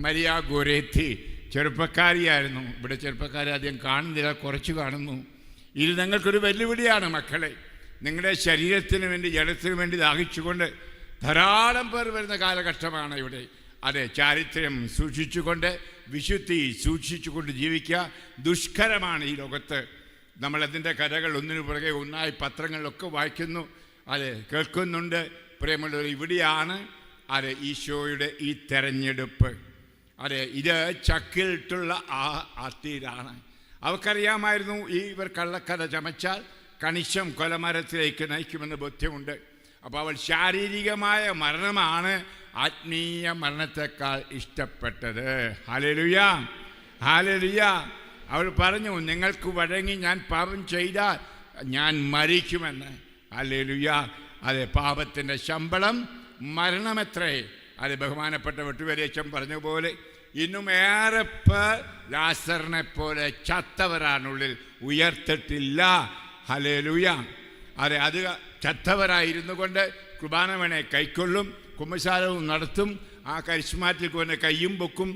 മരിയ ഗോരേത്തി, ചെറുപ്പക്കാരിയായിരുന്നു. ഇവിടെ ചെറുപ്പക്കാരെ അധികം കാണുന്നില്ല, കുറച്ച് കാണുന്നു. ഇത് നിങ്ങൾക്കൊരു വെല്ലുവിളിയാണ് മക്കളെ. നിങ്ങളുടെ ശരീരത്തിന് വേണ്ടി, ജലത്തിന് വേണ്ടി ദാഹിച്ചുകൊണ്ട് ധാരാളം പേർ വരുന്ന കാലഘട്ടമാണ് ഇവിടെ. ചാരിത്രം സൂക്ഷിച്ചുകൊണ്ട്, വിശുദ്ധി സൂക്ഷിച്ചുകൊണ്ട് ജീവിക്കുക ദുഷ്കരമാണ് ഈ ലോകത്ത്. നമ്മളതിൻ്റെ കഥകൾ ഒന്നിനു പുറകെ ഒന്നായി പത്രങ്ങളിലൊക്കെ വായിക്കുന്നു, കേൾക്കുന്നുണ്ട്. പ്രിയമുള്ളവർ, ഇവിടെയാണ് ഈശോയുടെ ഈ തെരഞ്ഞെടുപ്പ്. ഇത് ചക്കിലിട്ടുള്ള തീരാണ്. അവർക്കറിയാമായിരുന്നു ഇവർ കള്ളക്കഥ ചമച്ചാൽ കണിശം കൊലമരത്തിലേക്ക് നയിക്കുമെന്ന് ബോധ്യമുണ്ട്. അപ്പോൾ അവൾ ശാരീരികമായ മരണമാണ് ആത്മീയ മരണത്തെക്കാൾ ഇഷ്ടപ്പെട്ടത്. Hallelujah, hallelujah. അവൾ പറഞ്ഞു, നിങ്ങൾക്ക് വഴങ്ങി ഞാൻ പാപം ചെയ്താൽ ഞാൻ മരിക്കുമെന്ന്. ഹല്ലേലൂയ. പാപത്തിൻ്റെ ശമ്പളം മരണമെത്രേ. ബഹുമാനപ്പെട്ട വെട്ടുവരേച്ചൻ പറഞ്ഞ പോലെ ഇന്നും ഏറെ പേർ ലാസറിനെ പോലെ ചത്തവരാണുള്ളിൽ, ഉയർത്തിട്ടില്ല. ഹല്ലേലൂയ. അത് ചത്തവരായിരുന്നു കൊണ്ട് കുർബാന വേണേ കൈക്കൊള്ളും, കുമ്പസാരവും നടത്തും, ആ കരിസ്മാറ്റിൽ കൊണ്ട് കയ്യും പൊക്കും,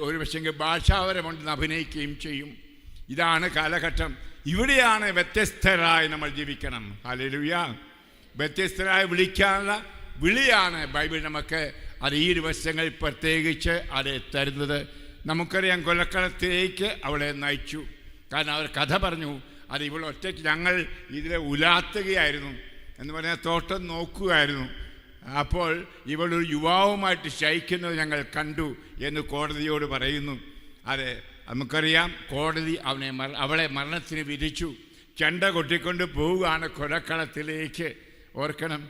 ഒരു പക്ഷേ ഭാഷാപരമുണ്ടെന്ന് അഭിനയിക്കുകയും ചെയ്യും. ഇതാണ് കാലഘട്ടം. ഇവിടെയാണ് വ്യത്യസ്തരായി നമ്മൾ ജീവിക്കണം. ഹല്ലേലൂയ. വ്യത്യസ്തരായി വിളിക്കാനുള്ള വിളിയാണ് ബൈബിൾ നമുക്ക് ഈ ദിവസങ്ങളിൽ പ്രത്യേകിച്ച് തരുന്നത്. നമുക്കറിയാം, കൊലക്കളത്തിലേക്ക് അവളെ നയിച്ചു. കാരണം അവർ കഥ പറഞ്ഞു, ഇവൾ ഒറ്റയ്ക്ക്, ഞങ്ങൾ ഇതിലെ ഉലാത്തുകയായിരുന്നു എന്ന് പറഞ്ഞാൽ തോട്ടം നോക്കുകയായിരുന്നു. അപ്പോൾ ഇവളൊരു യുവാവുമായിട്ട് ശയിക്കുന്നത് ഞങ്ങൾ കണ്ടു എന്ന് കോടതിയോട് പറയുന്നു. നമുക്കറിയാം, കോടതി അവളെ മരണത്തിന് വിധിച്ചു. ചെണ്ട കൊട്ടിക്കൊണ്ട് പോവുകയാണ് കൊലക്കളത്തിലേക്ക്. ഓർക്കണം,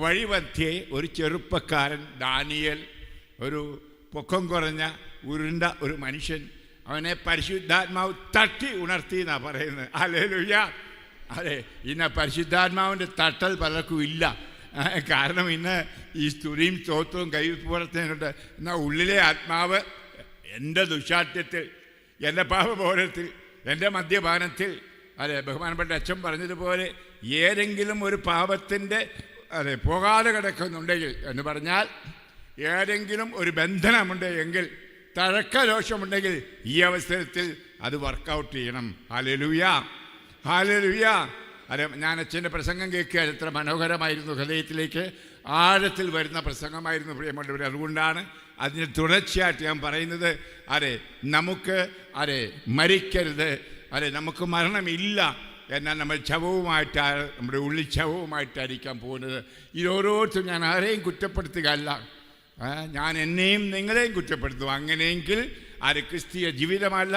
വഴിമധ്യേ ഒരു ചെറുപ്പക്കാരൻ ദാനിയേൽ, ഒരു പൊക്കം കുറഞ്ഞ ഉരുണ്ട ഒരു മനുഷ്യൻ, അവനെ പരിശുദ്ധാത്മാവ് തട്ടി ഉണർത്തി എന്നാണ് പറയുന്നത്. ഹല്ലേലൂയ. ഇന്ന് പരിശുദ്ധാത്മാവിൻ്റെ തട്ടൽ പലർക്കും ഇല്ല. കാരണം ഇന്ന് ഈ സ്തുതിയും സ്തോത്രവും കൈപ്പുറത്തേനുണ്ട്. എന്നാൽ ഉള്ളിലെ ആത്മാവ് എൻ്റെ ദുശാഠ്യത്തിൽ, എൻ്റെ പാപബോധത്തിൽ, എൻ്റെ മദ്യപാനത്തിൽ, ബഹുമാനപ്പെട്ട അച്ഛൻ പറഞ്ഞതുപോലെ ഏതെങ്കിലും ഒരു പാപത്തിൻ്റെ പോകാതെ കിടക്കുന്നുണ്ടെങ്കിൽ എന്ന് പറഞ്ഞാൽ, ഏതെങ്കിലും ഒരു ബന്ധനമുണ്ട് എങ്കിൽ, തഴക്കദോഷമുണ്ടെങ്കിൽ ഈ അവസരത്തിൽ അത് വർക്കൗട്ട് ചെയ്യണം. Hallelujah, hallelujah. ഞാൻ അച്ഛൻ്റെ പ്രസംഗം കേൾക്കുക, എത്ര മനോഹരമായിരുന്നു, ഹൃദയത്തിലേക്ക് ആഴത്തിൽ വരുന്ന പ്രസംഗമായിരുന്നു പ്രിയമുള്ളവർ. അതുകൊണ്ടാണ് അതിന് തുടർച്ചയായിട്ട് ഞാൻ പറയുന്നത്, നമുക്ക് മരിക്കരുത്, നമുക്ക് മരണമില്ല, എന്നാൽ നമ്മൾ ശവവുമായിട്ടാണ്, നമ്മുടെ ഉള്ളിൽ ശവവുമായിട്ടായിരിക്കാൻ പോകുന്നത്. ഇതോരോരുത്തരും ഞാൻ ആരെയും കുറ്റപ്പെടുത്തുകയല്ല, ഞാൻ എന്നെയും നിങ്ങളെയും കുറ്റപ്പെടുത്തും. അങ്ങനെയെങ്കിൽ ക്രിസ്തീയ ജീവിതമല്ല,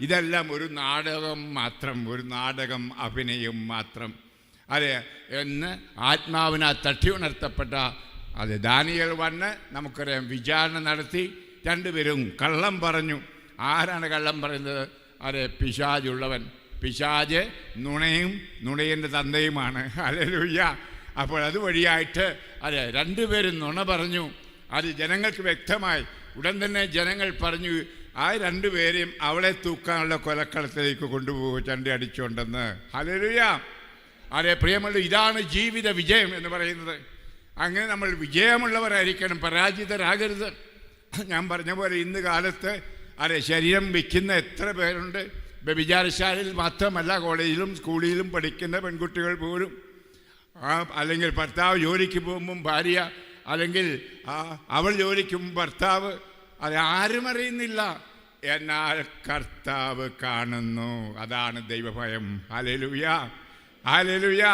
ഇതെല്ലാം ഒരു നാടകം മാത്രം, ഒരു നാടകം, അഭിനയം മാത്രം. അതെ എന്ന് ആത്മാവിനാൽ തട്ടി ഉണർത്തപ്പെട്ട ദാനിയേൽ വന്ന് നമുക്കറിയാം വിചാരണ നടത്തി. രണ്ടുപേരും കള്ളം പറഞ്ഞു. ആരാണ് കള്ളം പറയുന്നത്? പിശാചുള്ളവൻ. പിശാച് നുണയൻ്റെ തന്തയുമാണ്. ഹല്ലേലൂയ. അപ്പോൾ അതുവഴിയായിട്ട് രണ്ടുപേരും നുണ പറഞ്ഞു. അത് ജനങ്ങൾക്ക് വ്യക്തമായി. ഉടൻ തന്നെ ജനങ്ങൾ പറഞ്ഞു, ആ രണ്ടുപേരെയും അവളെ തൂക്കാനുള്ള കൊലക്കളത്തിലേക്ക് കൊണ്ടുപോകും ചണ്ടി അടിച്ചുകൊണ്ടെന്ന്. ഹല്ലേലൂയ. പ്രിയമുള്ള, ഇതാണ് ജീവിത വിജയം എന്ന് പറയുന്നത്. അങ്ങനെ നമ്മൾ വിജയമുള്ളവരായിരിക്കണം, പരാജിതരാകരുത്. ഞാൻ പറഞ്ഞ പോലെ ഇന്ന് കാലത്ത് ശരീരം വിൽക്കുന്ന എത്ര പേരുണ്ട്. വ്യഭിചാരശാലയിൽ മാത്രമല്ല, കോളേജിലും സ്കൂളിലും പഠിക്കുന്ന പെൺകുട്ടികൾ പോലും, അല്ലെങ്കിൽ ഭർത്താവ് ജോലിക്ക് പോകുമ്പം ഭാര്യ, അല്ലെങ്കിൽ അവൾ ജോലിക്ക് പോകുമ്പോൾ ഭർത്താവ്, ആരും അറിയുന്നില്ല, എന്നാൽ കർത്താവ് കാണുന്നു. അതാണ് ദൈവഭയം. ഹല്ലേലൂയ, ഹല്ലേലൂയ.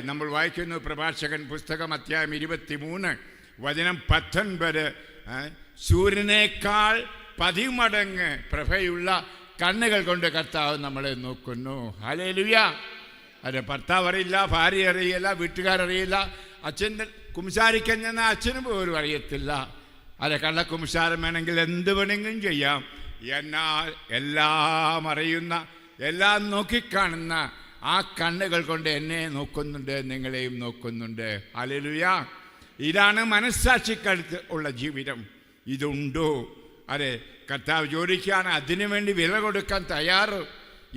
നമ്മൾ വായിക്കുന്നു പ്രഭാഷകൻ പുസ്തകം അധ്യായം 23 വചനം 19. സൂര്യനേക്കാൾ 10 മടങ്ങ് പ്രഭയുള്ള കണ്ണുകൾ കൊണ്ട് കർത്താവ് നമ്മളെ നോക്കുന്നു. ഹല്ലേലൂയ. ഭർത്താവ് അറിയില്ല, ഭാര്യ അറിയില്ല, വീട്ടുകാരറിയില്ല, അച്ഛൻ്റെ കുംസാരിക്കാൻ ചെന്ന അച്ഛന് പോലും അറിയത്തില്ല. കള്ളക്കുംസാരം വേണമെങ്കിൽ എന്ത് വേണമെങ്കിലും ചെയ്യാം. എന്നാൽ എല്ലാം അറിയുന്ന, എല്ലാം നോക്കിക്കാണുന്ന ആ കണ്ണുകൾ കൊണ്ട് എന്നെ നോക്കുന്നുണ്ട്, നിങ്ങളെയും നോക്കുന്നുണ്ട്. ഹല്ലേലൂയ. ഇതാണ് മനസ്സാക്ഷിക്കടുത്ത് ഉള്ള ജീവിതം. ഇതുണ്ടോ? കർത്താവ് ജോലിക്കാണ്, അതിനുവേണ്ടി വില കൊടുക്കാൻ തയ്യാറ്,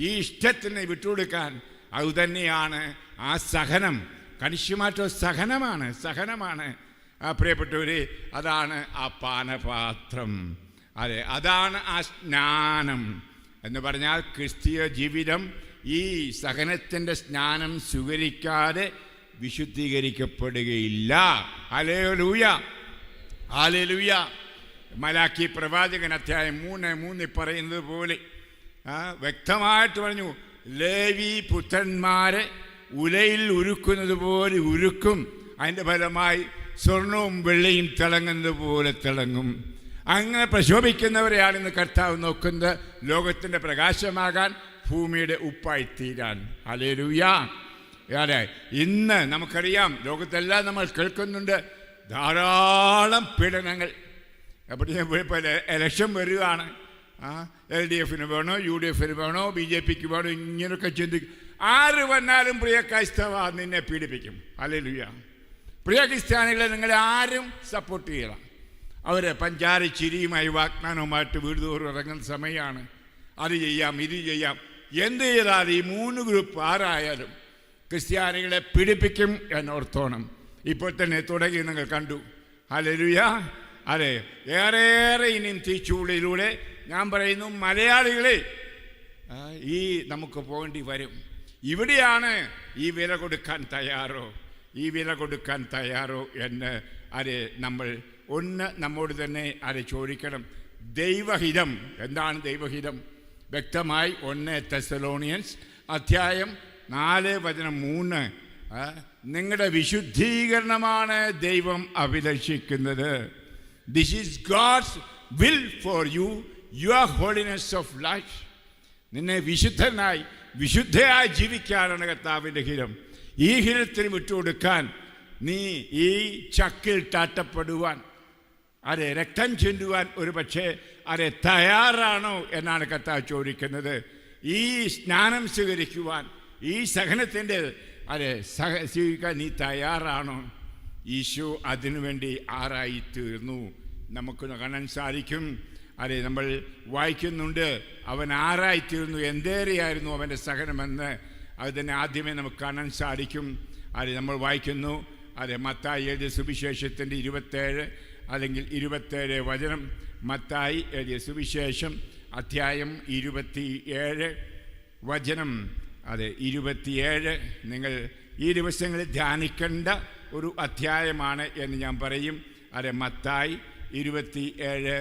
ഈ ഇഷ്ടത്തിന് വിട്ടുകൊടുക്കാൻ. അതുതന്നെയാണ് ആ സഹനം. കണിശമായിട്ടോ സഹനമാണ്. പ്രിയപ്പെട്ടവരെ, അതാണ് ആ പാനപാത്രം. അതാണ് ആ സ്നാനം എന്ന് പറഞ്ഞാൽ ക്രിസ്തീയ ജീവിതം ഈ സഹനത്തിൻ്റെ സ്നാനം സ്വീകരിക്കാതെ വിശുദ്ധീകരിക്കപ്പെടുകയില്ല. Hallelujah, hallelujah. മലാക്കി പ്രവാചകൻ അധ്യായം 3:3 പറയുന്നത് പോലെ വ്യക്തമായിട്ട് പറഞ്ഞു, ലേവി പുത്രന്മാരെ ഉലയിൽ ഉരുക്കുന്നത് പോലെ ഉരുക്കും, അതിൻ്റെ ഫലമായി സ്വർണവും വെള്ളിയും തിളങ്ങുന്നത് പോലെ തിളങ്ങും. അങ്ങനെ പ്രശോഭിക്കുന്നവരെയാണ് ഇന്ന് കർത്താവ് നോക്കുന്നത്, ലോകത്തിൻ്റെ പ്രകാശമാകാൻ, ഭൂമിയുടെ ഉപ്പായിത്തീരാൻ. ഹല്ലേലൂയ. ഇന്ന് നമുക്കറിയാം, ലോകത്തെല്ലാം നമ്മൾ കേൾക്കുന്നുണ്ട്, ധാരാളം പീഡനങ്ങൾ. ഇപ്പോൾ ഇലക്ഷൻ വരികയാണ്. LDF-ന് വേണോ, UDF-ന് വേണോ, BJP-ക്ക് വേണോ, ഇങ്ങനെയൊക്കെ ചിന്തിക്കും. ആര് വന്നാലും പ്രിയ ക്രൈസ്തവ നിന്നെ പീഡിപ്പിക്കും. ഹല്ലേലൂയ. പ്രിയ ക്രിസ്ത്യാനികളെ നിങ്ങളെ ആരും സപ്പോർട്ട് ചെയ്യണം. അവർ പഞ്ചാര ചിരിയുമായി വാഗ്ദാനവുമായിട്ട് വീട് തോറും ഇറങ്ങുന്ന സമയമാണ്. അത് ചെയ്യാം, ഇത് ചെയ്യാം. എന്ത് ചെയ്താൽ ഈ 3 ഗ്രൂപ്പ് ആരായാലും ക്രിസ്ത്യാനികളെ പീഡിപ്പിക്കും എന്നോർത്തോണം. ഇപ്പോൾ തന്നെ തുടങ്ങി നിങ്ങൾ കണ്ടു. ഹല്ലേലൂയ. ഏറെ ഇനിയും തീച്ചൂളിലൂടെ ഞാൻ പറയുന്നു, മലയാളികളെ ഈ നമുക്ക് പോകേണ്ടി വരും. ഇവിടെയാണ് ഈ വില കൊടുക്കാൻ തയ്യാറോ എന്ന് നമ്മൾ നമ്മോട് തന്നെ ചോദിക്കണം. ദൈവഹിതം എന്താണ്? ദൈവഹിതം വ്യക്തമായി 1 തെസ്സലോണിയൻസ് അധ്യായം 4:3 നിങ്ങളുടെ വിശുദ്ധീകരണമാണ് ദൈവം അഭിലഷിക്കുന്നത്. This is God's will for you, your holiness of life. നിന്നെ വിശുദ്ധയായി ജീവിക്കാനാണ് കർത്താവിൻ്റെ ഹിതം. ഈ ഹിതത്തിന് വിട്ടുകൊടുക്കാൻ, നീ ഈ ചക്കിൽ താട്ടപ്പെടുവാൻ, രക്തം ചിന്തുവാൻ ഒരു പക്ഷേ തയ്യാറാണോ എന്നാണ് കർത്താവ് ചോദിക്കുന്നത്. ഈ സ്നാനം സ്വീകരിക്കുവാൻ, ഈ സഹനത്തിൻ്റെ സ്വീകരിക്കാൻ നീ തയ്യാറാണോ? ഈശോ അതിനുവേണ്ടി ആറായിത്തീർന്നു. നമുക്ക് കാണാൻ സാധിക്കും. നമ്മൾ വായിക്കുന്നുണ്ട്, അവൻ ആറായിത്തീർന്നു, എന്തേരെയായിരുന്നു അവൻ്റെ സഹനമെന്ന്. അത് തന്നെ ആദ്യമേ നമുക്ക് കാണാൻ സാധിക്കും. നമ്മൾ വായിക്കുന്നു, മത്തായി എഴുതിയ സുവിശേഷത്തിൻ്റെ 27 അല്ലെങ്കിൽ 27 വചനം. മത്തായി എഴുതിയ സുവിശേഷം അധ്യായം 27 വചനം 27 നിങ്ങൾ ഈ ദിവസങ്ങളിൽ ധ്യാനിക്കേണ്ട ഒരു അധ്യായമാണ് എന്ന് ഞാൻ പറയും. മത്തായി 27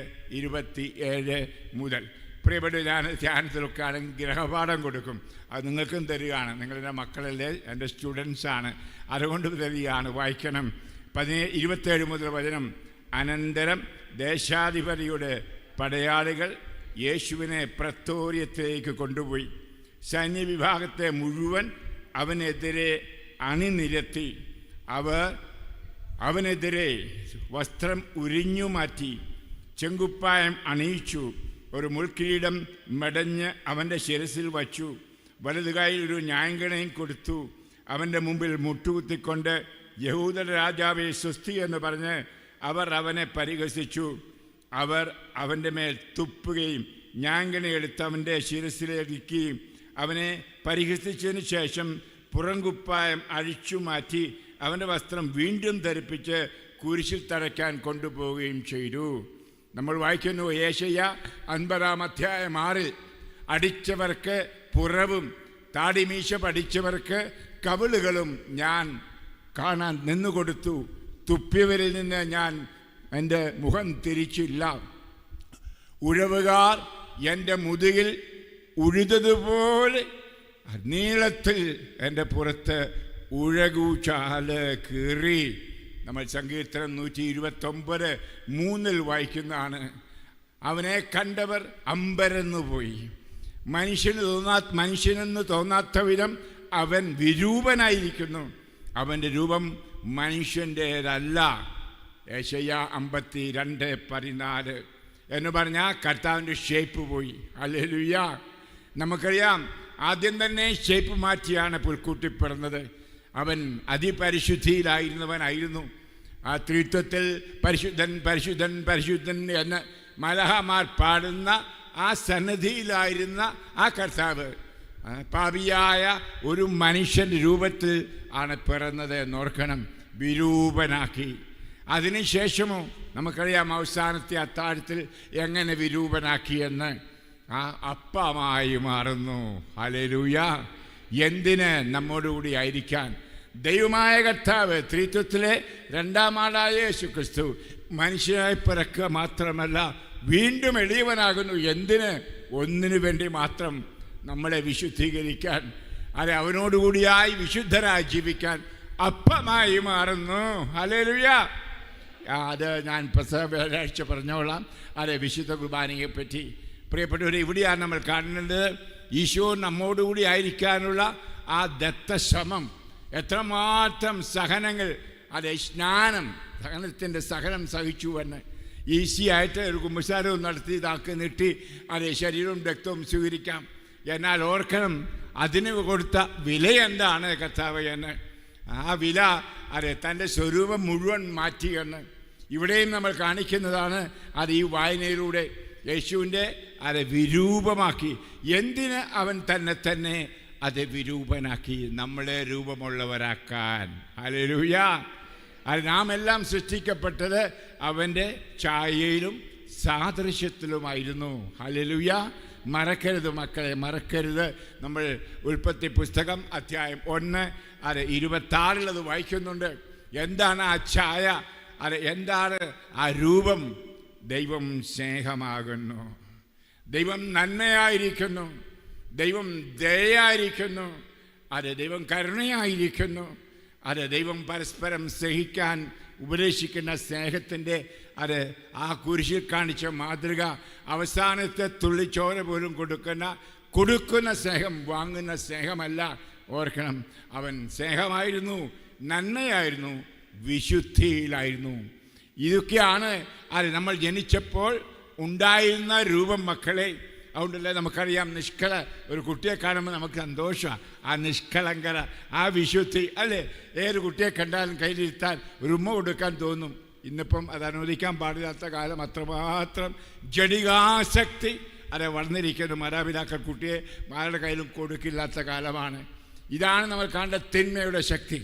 മുതൽ. പ്രിയപ്പെട്ട, ഞാൻ ധ്യാനത്തിലൊക്കെ ആണെങ്കിൽ ഗ്രഹപാഠം കൊടുക്കും. അത് നിങ്ങൾക്കും തരികയാണ്. നിങ്ങളുടെ മക്കളല്ലേ, എൻ്റെ സ്റ്റുഡൻസാണ്, അതുകൊണ്ട് തരികയാണ്. വായിക്കണം. 27 മുതൽ വചനം. അനന്തരം ദേശാധിപതിയുടെ പടയാളികൾ യേശുവിനെ പ്രത്തോര്യത്തിലേക്ക് കൊണ്ടുപോയി. സൈന്യവിഭാഗത്തെ മുഴുവൻ അവനെതിരെ അണിനിരത്തി അവനെതിരെ വസ്ത്രം ഉരിഞ്ഞു മാറ്റി, ചെങ്കുപ്പായം അണിയിച്ചു, ഒരു മുൾക്കിരീടം മെടഞ്ഞ് അവൻ്റെ ശിരസിൽ വച്ചു, വലതുകൈയിൽ ഒരു ഞായങ്കണയും കൊടുത്തു. അവൻ്റെ മുമ്പിൽ മുട്ടുകുത്തിക്കൊണ്ട് യഹൂദ രാജാവേ സ്വസ്തി എന്ന് പറഞ്ഞ് അവർ അവനെ പരിഹസിച്ചു. അവർ അവൻ്റെ മേൽ തുപ്പുകയും ഞാങ്കണയെടുത്ത് അവൻ്റെ ശിരസിലേക്കുകയും അവനെ പരിഹസിച്ചതിന് ശേഷം പുറംകുപ്പായം അഴിച്ചു മാറ്റി അവൻ്റെ വസ്ത്രം വീണ്ടും ധരിപ്പിച്ച് കുരിശിൽ തറയ്ക്കാൻ കൊണ്ടുപോവുകയും ചെയ്തു. നമ്മൾ വായിക്കുന്നു യേശയ്യ 50-6 അടിച്ചവർക്ക് പുറവും താടിമീശ പഠിച്ചവർക്ക് കവിളുകളും ഞാൻ കാണാൻ നിന്നുകൊടുത്തു. തുപ്പിയവരിൽ നിന്ന് ഞാൻ എൻ്റെ മുഖം തിരിച്ചില്ല. ഉഴവുകാർ എൻ്റെ മുതുകിൽ ഉഴുതതുപോലെ നീളത്തിൽ എൻ്റെ പുറത്ത് ഉഴകൂച്ചാല് കീറി. നമ്മൾ സങ്കീർത്തനം 129:3 വായിക്കുന്നതാണ്. അവനെ കണ്ടവർ അമ്പരന്നു പോയി. മനുഷ്യനെന്ന് തോന്നാത്ത വിധം അവൻ വിരൂപനായിരിക്കുന്നു. അവൻ്റെ രൂപം മനുഷ്യൻ്റേതല്ല. യെശയ്യാ 52:14 എന്ന് പറഞ്ഞാൽ കർത്താവിൻ്റെ ഷേപ്പ് പോയി. ഹല്ലേലൂയ. നമുക്കറിയാം, ആദ്യം തന്നെ ഷേപ്പ് മാറ്റിയാണ് പുൽക്കൂട്ടി പിറന്നത്. അവൻ അതിപരിശുദ്ധിയിലായിരുന്നവനായിരുന്നു. ആ ത്രിത്വത്തിൽ പരിശുദ്ധൻ പരിശുദ്ധൻ പരിശുദ്ധൻ എന്ന് മലഹമാർ പാടുന്ന ആ സന്നിധിയിലായിരുന്ന ആ കർത്താവ് പാപിയായ ഒരു മനുഷ്യൻ്റെ രൂപത്തിൽ ആണ് പിറന്നത് എന്നോർക്കണം. വിരൂപനാക്കി. അതിനുശേഷമോ നമുക്കറിയാം അവസാനത്തെ അത്താഴത്തിൽ എങ്ങനെ വിരൂപനാക്കിയെന്ന്. ആ അപ്പമായി മാറുന്നു. ഹല്ലേലൂയ. എന്തിന്? നമ്മോടുകൂടി ആയിരിക്കാൻ. ദൈവമായ കർത്താവ് ത്രിത്വത്തിലെ 2ാം ആളായ യേശുക്രിസ്തു മനുഷ്യനായി പിറക്കുക മാത്രമല്ല, വീണ്ടും എളിയവനാകുന്നു. എന്തിന്? ഒന്നിനു വേണ്ടി മാത്രം, നമ്മളെ വിശുദ്ധീകരിക്കാൻ. അത് അവനോടുകൂടിയായി വിശുദ്ധരായി ജീവിക്കാൻ അപ്പമായി മാറുന്നു. ഹല്ലേലൂയ. അത് ഞാൻ വ്യാഴാഴ്ച പറഞ്ഞോളാം. അതെ, വിശുദ്ധ കുർബാനയെ പറ്റി. പ്രിയപ്പെട്ടവരെ, ഇവിടെയാണ് നമ്മൾ കാണുന്നത് ഈശോ നമ്മോടുകൂടി ആയിരിക്കാനുള്ള ആ ദത്തശ്രമം. എത്രമാത്രം സഹനങ്ങൾ, അതെ, സഹനത്തിൻ്റെ സഹനം സഹിച്ചു എന്ന്. ഈസിയായിട്ട് ഒരു കുമ്പസാരവും നടത്തി ഇതാക്കി നീട്ടി അതെ ശരീരവും രക്തവും സ്വീകരിക്കാം. എന്നാൽ ഓർക്കണം, അതിന് കൊടുത്ത വില എന്താണ് കർത്താവ് എന്ന്. ആ വില അതെ തൻ്റെ സ്വരൂപം മുഴുവൻ മാറ്റിയെന്ന് ഇവിടെയും നമ്മൾ കാണിക്കുന്നതാണ്. അത് ഈ വായനയിലൂടെ യേശുവിൻ്റെ അത് വിരൂപമാക്കി. എന്തിന് അവൻ തന്നെ അത് വിരൂപനാക്കി? നമ്മളെ രൂപമുള്ളവരാക്കാൻ. ഹല്ലേലൂയ. അത് നാം എല്ലാം സൃഷ്ടിക്കപ്പെട്ടത് അവൻ്റെ ഛായയിലും സാദൃശ്യത്തിലുമായിരുന്നു. ഹല്ലേലൂയ. മറക്കരുത് മക്കളെ, മറക്കരുത്. നമ്മൾ ഉൽപ്പത്തി പുസ്തകം അധ്യായം 1 അത് 26 വായിക്കുന്നുണ്ട്. എന്താണ് ആ ഛായ? അത് എന്താണ് ആ രൂപം? ദൈവം സ്നേഹമാകുന്നു, ദൈവം നന്മയായിരിക്കുന്നു, ദൈവം ദയയായിരിക്കുന്നു, അത് ദൈവം കരുണയായിരിക്കുന്നു, അത് ദൈവം പരസ്പരം സ്നേഹിക്കാൻ ഉപദേശിക്കുന്ന സ്നേഹത്തിൻ്റെ അത് ആ കുരിശിൽ കാണിച്ച മാതൃക. അവസാനത്തെ തുള്ളിച്ചോര പോലും കൊടുക്കുന്ന സ്നേഹം, വാങ്ങുന്ന സ്നേഹമല്ല. ഓർക്കണം, അവൻ സ്നേഹമായിരുന്നു, നന്മയായിരുന്നു, വിശുദ്ധിയിലായിരുന്നു. ഇതൊക്കെയാണ് അത് നമ്മൾ ജനിച്ചപ്പോൾ ഉണ്ടായിരുന്ന രൂപം മക്കളെ. അതുകൊണ്ടല്ലേ നമുക്കറിയാം, ഒരു കുട്ടിയെ കാണുമ്പോൾ നമുക്ക് സന്തോഷമാണ്. ആ നിഷ്കളങ്കത, ആ വിശുദ്ധി, അല്ലേ? ഏത് കുട്ടിയെ കണ്ടാലും കയ്യിലിരുത്താൻ ഒരു ഉമ്മ കൊടുക്കാൻ തോന്നും. ഇന്നിപ്പം അത് അനുവദിക്കാൻ പാടില്ലാത്ത കാലം. അത്രമാത്രം ജഡികാസക്തി അത് വളർന്നിരിക്കുന്നു. മാതാപിതാക്കൾ കുട്ടിയെ ആരുടെ കയ്യിലും കൊടുക്കില്ലാത്ത കാലമാണ്. ഇതാണ് നമ്മൾ കാണേണ്ട തിന്മയുടെ ശക്തി.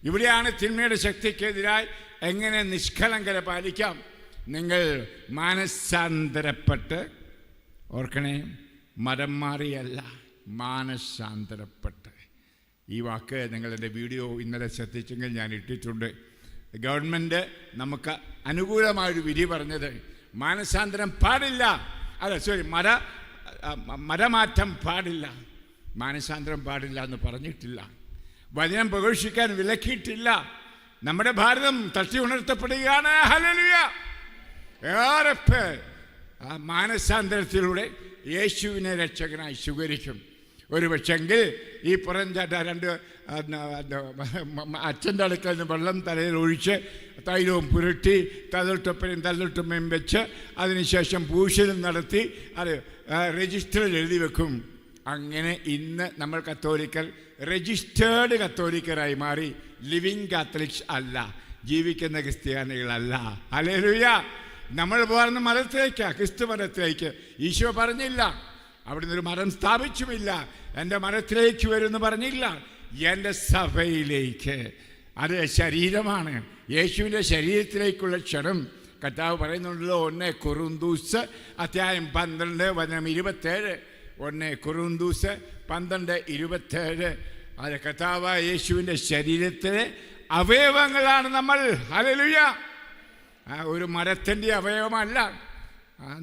ഇവിടെയാണ് തിന്മയുടെ ശക്തിക്കെതിരായി എങ്ങനെ നിഷ്കളങ്കത പാലിക്കാം. നിങ്ങൾ മാനസാന്തരപ്പെട്ട്, ഓർക്കണേ, മതം മാറിയല്ല, മാനസാന്തരപ്പെട്ട്. ഈ വാക്ക് നിങ്ങളെൻ്റെ വീഡിയോ ഇന്നലെ ശ്രദ്ധിച്ചെങ്കിൽ ഞാൻ ഇട്ടിട്ടുണ്ട്. ഗവൺമെൻറ് നമുക്ക് അനുകൂലമായൊരു വിധി പറഞ്ഞത് മാനസാന്തരം പാടില്ല, മതമാറ്റം പാടില്ല, മാനസാന്തരം പാടില്ല എന്ന് പറഞ്ഞിട്ടില്ല. വചനം പ്രഘോഷിക്കാൻ വിലക്കിയിട്ടില്ല. നമ്മുടെ ഭാരതം തട്ടി ഉണർത്തപ്പെടുകയാണ്. ഹല്ലേലൂയ. ഏറെ പേർ ആ മാനസാന്തരത്തിലൂടെ യേശുവിനെ രക്ഷകനായി സ്വീകരിക്കും. ഒരു പക്ഷെങ്കിൽ ഈ പുറംചാട്ട രണ്ട് അച്ഛൻ്റെ അടുക്കൽ നിന്ന് വെള്ളം തലയിൽ ഒഴിച്ച് തൈലവും പുരട്ടി തല്ലിട്ടൊപ്പയും വെച്ച് അതിനുശേഷം പൂശലും നടത്തി അത് രജിസ്റ്ററിൽ എഴുതി വെക്കും. അങ്ങനെ ഇന്ന് നമ്മൾ കത്തോലിക്കർ രജിസ്റ്റേർഡ് കത്തോലിക്കരായി മാറി. ലിവിങ് കാത്തലിക്സ് അല്ല, ജീവിക്കുന്ന ക്രിസ്ത്യാനികളല്ല. ഹല്ലേലൂയ. നമ്മൾ പോകുന്ന മതത്തിലേക്കാണ്, ക്രിസ്തു മതത്തിലേക്ക്. ഈശോ പറഞ്ഞില്ല, അവിടുന്ന് ഒരു മതം സ്ഥാപിച്ചുമില്ല. എൻ്റെ മതത്തിലേക്ക് വരുമെന്ന് പറഞ്ഞില്ല, എൻ്റെ സഭയിലേക്ക്. അത് ശരീരമാണ്, യേശുവിൻ്റെ ശരീരത്തിലേക്കുള്ള ക്ഷണം. കർത്താവ് പറയുന്നുണ്ടല്ലോ, 1 കൊറിന്തോസ് അധ്യായം 12 വചനം 27. 1 കൊറിന്തോസ് 12:27. അത് കർത്താവ് യേശുവിൻ്റെ ശരീരത്തിലെ അവയവങ്ങളാണ് നമ്മൾ. ഹല്ലേലൂയ. ഒരു മരത്തിൻ്റെ അവയവമല്ല.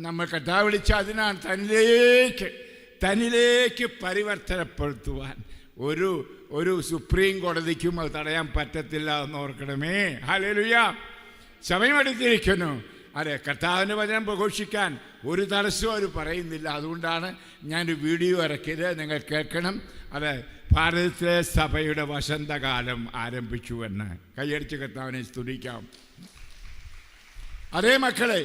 നമ്മൾ കർത്താവ് വിളിച്ച അതിനാണ് തന്നിലേക്ക് പരിവർത്തനപ്പെടുത്തുവാൻ. ഒരു സുപ്രീം കോടതിക്കും അത് തടയാൻ പറ്റത്തില്ല എന്ന് ഓർക്കണമേ. ഹല്ലേലൂയ. സമയമെടുത്തിരിക്കുന്നു. അതെ, കർത്താവിൻ്റെ വചനം പ്രഘോഷിക്കാൻ ഒരു തടസ്സവും അവർ പറയുന്നില്ല. അതുകൊണ്ടാണ് ഞാനൊരു വീഡിയോ ഇറക്കിയത്, നിങ്ങൾ കേൾക്കണം. അതെ, ഭാരതത്തിലെ സഭയുടെ വസന്തകാലം ആരംഭിച്ചുവെന്ന്. കൈയടിച്ച് കർത്താവിനെ സ്തുതിക്കാം. അതേ മക്കളെ,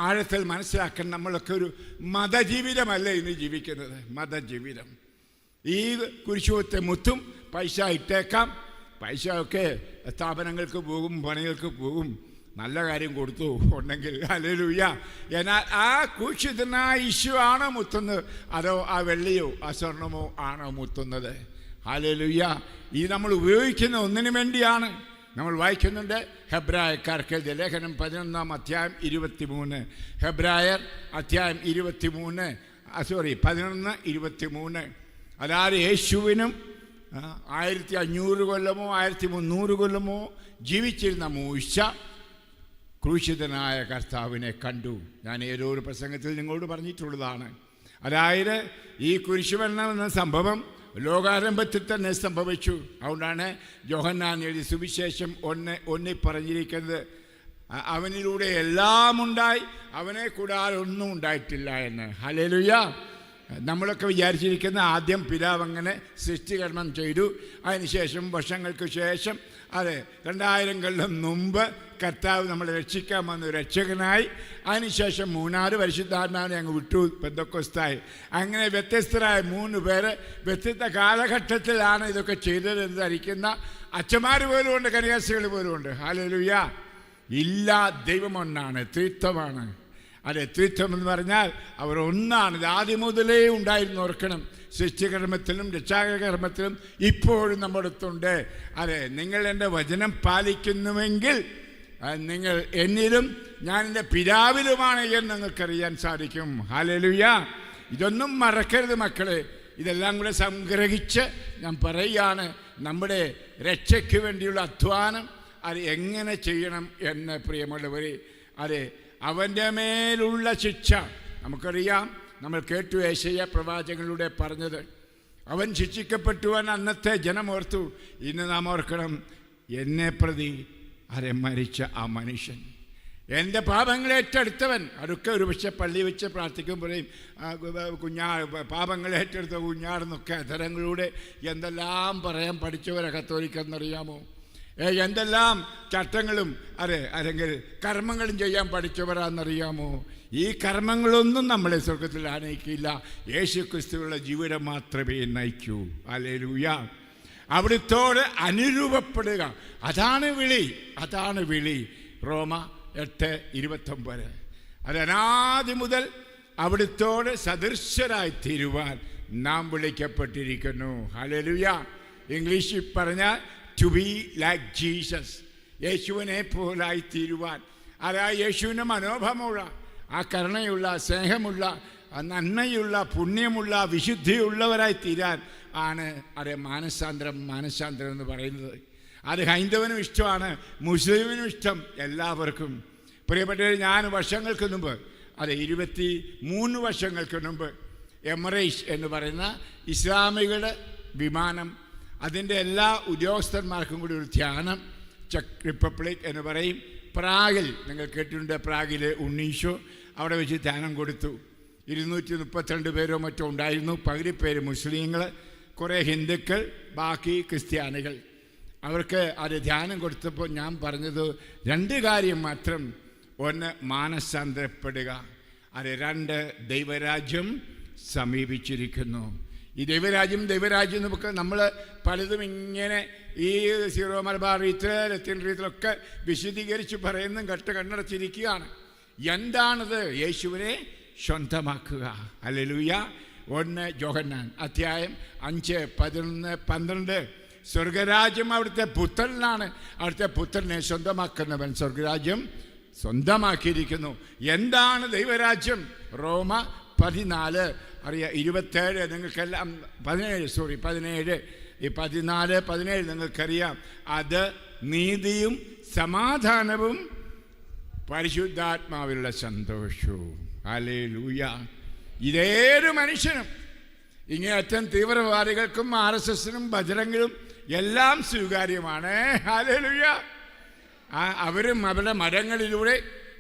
ആഴത്തിൽ മനസ്സിലാക്കാൻ നമ്മളൊക്കെ ഒരു മതജീവിതമല്ല ഇന്ന് ജീവിക്കുന്നത്. മതജീവിതം ഈ കുരിശുവത്തെ മുത്തും പൈസ ഇട്ടേക്കാം. പൈസ ഒക്കെ സ്ഥാപനങ്ങൾക്ക് പോകും, പണികൾക്ക് പോകും. നല്ല കാര്യം കൊടുത്തു ഉണ്ടെങ്കിൽ ഹല്ലേലൂയ. എന്നാൽ ആ ക്രൂശിതനായ യേശു ആണോ മുത്തുന്നത്, അതോ ആ വെള്ളിയോ ആ സ്വർണമോ ആണോ മുത്തുന്നത്? ഹല്ലേലൂയ. ഇത് നമ്മൾ ഉപയോഗിക്കുന്ന ഒന്നിനു വേണ്ടിയാണ്. നമ്മൾ വായിക്കുന്നുണ്ട് ഹെബ്രായക്കാർക്ക് എഴുതിയ ലേഖനം 11 അധ്യായം 23. ഹെബ്രായർ അധ്യായം 11:23. അതായത് യേശുവിനും 1500 കൊല്ലമോ 1300 കൊല്ലമോ ജീവിച്ചിരുന്ന മൂശ ക്രൂശിതനായ കർത്താവിനെ കണ്ടു. ഞാൻ ഏതോ ഒരു പ്രസംഗത്തിൽ നിങ്ങളോട് പറഞ്ഞിട്ടുള്ളതാണ്. അതായത് ഈ കുരിശുമരണം എന്ന സംഭവം ലോകാരംഭത്തിൽ തന്നെ സംഭവിച്ചു. അതുകൊണ്ടാണ് യോഹന്നാൻ എഴുതിയ സുവിശേഷം 1:1 പറഞ്ഞിരിക്കുന്നത്, അവനിലൂടെ എല്ലാം ഉണ്ടായി, അവനെ കൂടാതെ ഒന്നും ഉണ്ടായിട്ടില്ല എന്ന്. ഹല്ലേലൂയ. നമ്മളൊക്കെ വിചാരിച്ചിരിക്കുന്ന ആദ്യം പിതാവ് അങ്ങനെ സൃഷ്ടികർമ്മം ചെയ്തു, അതിനുശേഷം വർഷങ്ങൾക്ക് ശേഷം, അതെ 2000 കൊല്ലം മുമ്പ് കർത്താവ് നമ്മളെ രക്ഷിക്കാൻ വന്ന രക്ഷകനായി, അതിനുശേഷം 3 പരിശുദ്ധാത്മാവിനെ അങ്ങ് വിട്ടു, പെന്തക്കോസ്തായി. അങ്ങനെ വ്യത്യസ്തരായ 3 പേര് വ്യത്യസ്ത കാലഘട്ടത്തിലാണ് ഇതൊക്കെ ചെയ്തതെന്ന് ധരിക്കുന്ന അച്ഛന്മാർ പോലും ഉണ്ട്, കന്യാസികൾ പോലും ഉണ്ട്. ഹല്ലേലൂയ. ഇല്ല, ദൈവമൊന്നാണ്, ത്രിത്വമാണ്. അതെ, ത്രിത്വം എന്ന് പറഞ്ഞാൽ അവർ ഒന്നാണ്. ഇത് ആദ്യം മുതലേ ഉണ്ടായിരുന്നു, ഓർക്കണം. സൃഷ്ടികർമ്മത്തിലും രക്ഷാകർമ്മത്തിലും ഇപ്പോഴും നമ്മുടെ അടുത്തുണ്ട്. അതെ, നിങ്ങൾ എൻ്റെ വചനം പാലിക്കുന്നുവെങ്കിൽ നിങ്ങൾ എന്നിലും ഞാൻ എൻ്റെ പിതാവിലുമാണ് എന്ന് നിങ്ങൾക്കറിയാൻ സാധിക്കും. ഹല്ലേലൂയ. ഇതൊന്നും മറക്കരുത് മക്കളെ. ഇതെല്ലാം കൂടെ സംഗ്രഹിച്ച് ഞാൻ പറയുകയാണ്, നമ്മുടെ രക്ഷയ്ക്ക് വേണ്ടിയുള്ള അധ്വാനം അത് എങ്ങനെ ചെയ്യണം എന്ന്. പ്രിയമുള്ളവരെ, അതെ, അവൻ്റെ മേലുള്ള ശിക്ഷ നമുക്കറിയാം. നമ്മൾ കേട്ടു യെശയ്യാ പ്രവാചകനിലൂടെ പറഞ്ഞത്. അവൻ ശിക്ഷിക്കപ്പെട്ടുവൻ അന്നത്തെ ജനം ഓർത്തു. ഇന്ന് നാം ഓർക്കണം, എന്നെ പ്രതി മരിച്ച ആ മനുഷ്യൻ, എൻ്റെ പാപങ്ങളെ ഏറ്റെടുത്തവൻ. അതൊക്കെ ഒരു പക്ഷേ പള്ളി വെച്ച് പ്രാർത്ഥിക്കും പറയും, പാപങ്ങളെ ഏറ്റെടുത്ത കുഞ്ഞാടെന്നൊക്കെ അധരങ്ങളിലൂടെ എന്തെല്ലാം പറയാൻ പഠിച്ചവരെ കത്തോലിക്കെന്നറിയാമോ? എന്തെല്ലാം ചട്ടങ്ങളും അല്ലെങ്കിൽ കർമ്മങ്ങളും ചെയ്യാൻ പഠിച്ചവരാണെന്നറിയാമോ? ഈ കർമ്മങ്ങളൊന്നും നമ്മളെ സ്വർഗത്തിൽ ആനയിക്കില്ല. യേശു ക്രിസ്തുവിനുള്ള ജീവിതം മാത്രമേ നയിക്കൂ. ഹല്ലേലൂയ. അവിടുത്തോട് അനുരൂപപ്പെടുക, അതാണ് വിളി, അതാണ് വിളി. റോമ 8:29. അത് അനാദി മുതൽ അവിടുത്തോട് സദൃശരായി തീരുവാൻ നാം വിളിക്കപ്പെട്ടിരിക്കുന്നു. ഹല്ലേലൂയ. ഇംഗ്ലീഷിൽ പറഞ്ഞാൽ ടു ബി ലൈക്ക് ജീസസ്, യേശുവിനെ പോലായി തീരുവാൻ. അതാ യേശുവിൻ്റെ മനോഭാവമുള്ള, ആ കരുണയുള്ള, സ്നേഹമുള്ള, നന്മയുള്ള, പുണ്യമുള്ള, വിശുദ്ധിയുള്ളവരായി തീരാൻ ആണ് മാനസാന്തരം എന്ന് പറയുന്നത്. അത് ഹൈന്ദവനും ഇഷ്ടമാണ്, മുസ്ലിമിനും ഇഷ്ടം, എല്ലാവർക്കും. പ്രിയപ്പെട്ടവർ, ഞാൻ വർഷങ്ങൾക്ക് മുമ്പ് 23 വർഷങ്ങൾക്ക് മുമ്പ് എമിറേറ്റ്സ് എന്ന് പറയുന്ന ഇസ്ലാമികളുടെ വിമാനം, അതിൻ്റെ എല്ലാ ഉദ്യോഗസ്ഥന്മാർക്കും കൂടി ഒരു ധ്യാനം, ചെക്ക് റിപ്പബ്ലിക് എന്ന് പറയും, പ്രാഗിൽ, നിങ്ങൾ കേട്ടിട്ടുണ്ട്, പ്രാഗിലെ ഉണ്ണീശോ അവിടെ വെച്ച് ധ്യാനം കൊടുത്തു. 232 പേരോ മറ്റോ ഉണ്ടായിരുന്നു. പകുതി പേര് മുസ്ലിങ്ങൾ, കുറേ ഹിന്ദുക്കൾ, ബാക്കി ക്രിസ്ത്യാനികൾ. അവർക്ക് അത് ധ്യാനം കൊടുത്തപ്പോൾ ഞാൻ പറഞ്ഞത് 2 കാര്യം മാത്രം. 1, മാനസാന്തരപ്പെടുക. അത് 2, ദൈവരാജ്യം സമീപിച്ചിരിക്കുന്നു. ഈ ദൈവരാജ്യം നമുക്ക് നമ്മൾ പലതും ഇങ്ങനെ ഈ സീറോ മലബാർ റീത്തിൽ, ലത്തീൻ റീത്തിലൊക്കെ വിശദീകരിച്ച് പറയുന്നതും കണ്ണടച്ചിരിക്കുകയാണ്. എന്താണത്? യേശുവിനെ സ്വന്തമാക്കുക. ഹല്ലേലൂയ. 1 യോഹന്നാൻ അധ്യായം 5, 11, 12. സ്വർഗരാജ്യം അവിടുത്തെ പുത്രനാണ്. അവിടുത്തെ പുത്രനെ സ്വന്തമാക്കുന്നവൻ സ്വർഗരാജ്യം സ്വന്തമാക്കിയിരിക്കുന്നു. എന്താണ് ദൈവരാജ്യം? റോമ 14 അറിയാം, 27 നിങ്ങൾക്കെല്ലാം, 17 ഈ 14, 17 നിങ്ങൾക്കറിയാം. അത് നീതിയും സമാധാനവും പരിശുദ്ധാത്മാവിലുള്ള സന്തോഷവും. ഹല്ലേലൂയ. ഇതേതൊരു മനുഷ്യനും, ഇങ്ങേയറ്റം തീവ്രവാദികൾക്കും RSSനും ബജരംഗിനും എല്ലാം സ്വീകാര്യമാണ്. ഹല്ലേലൂയ. അവരും അവരുടെ മരങ്ങളിലൂടെ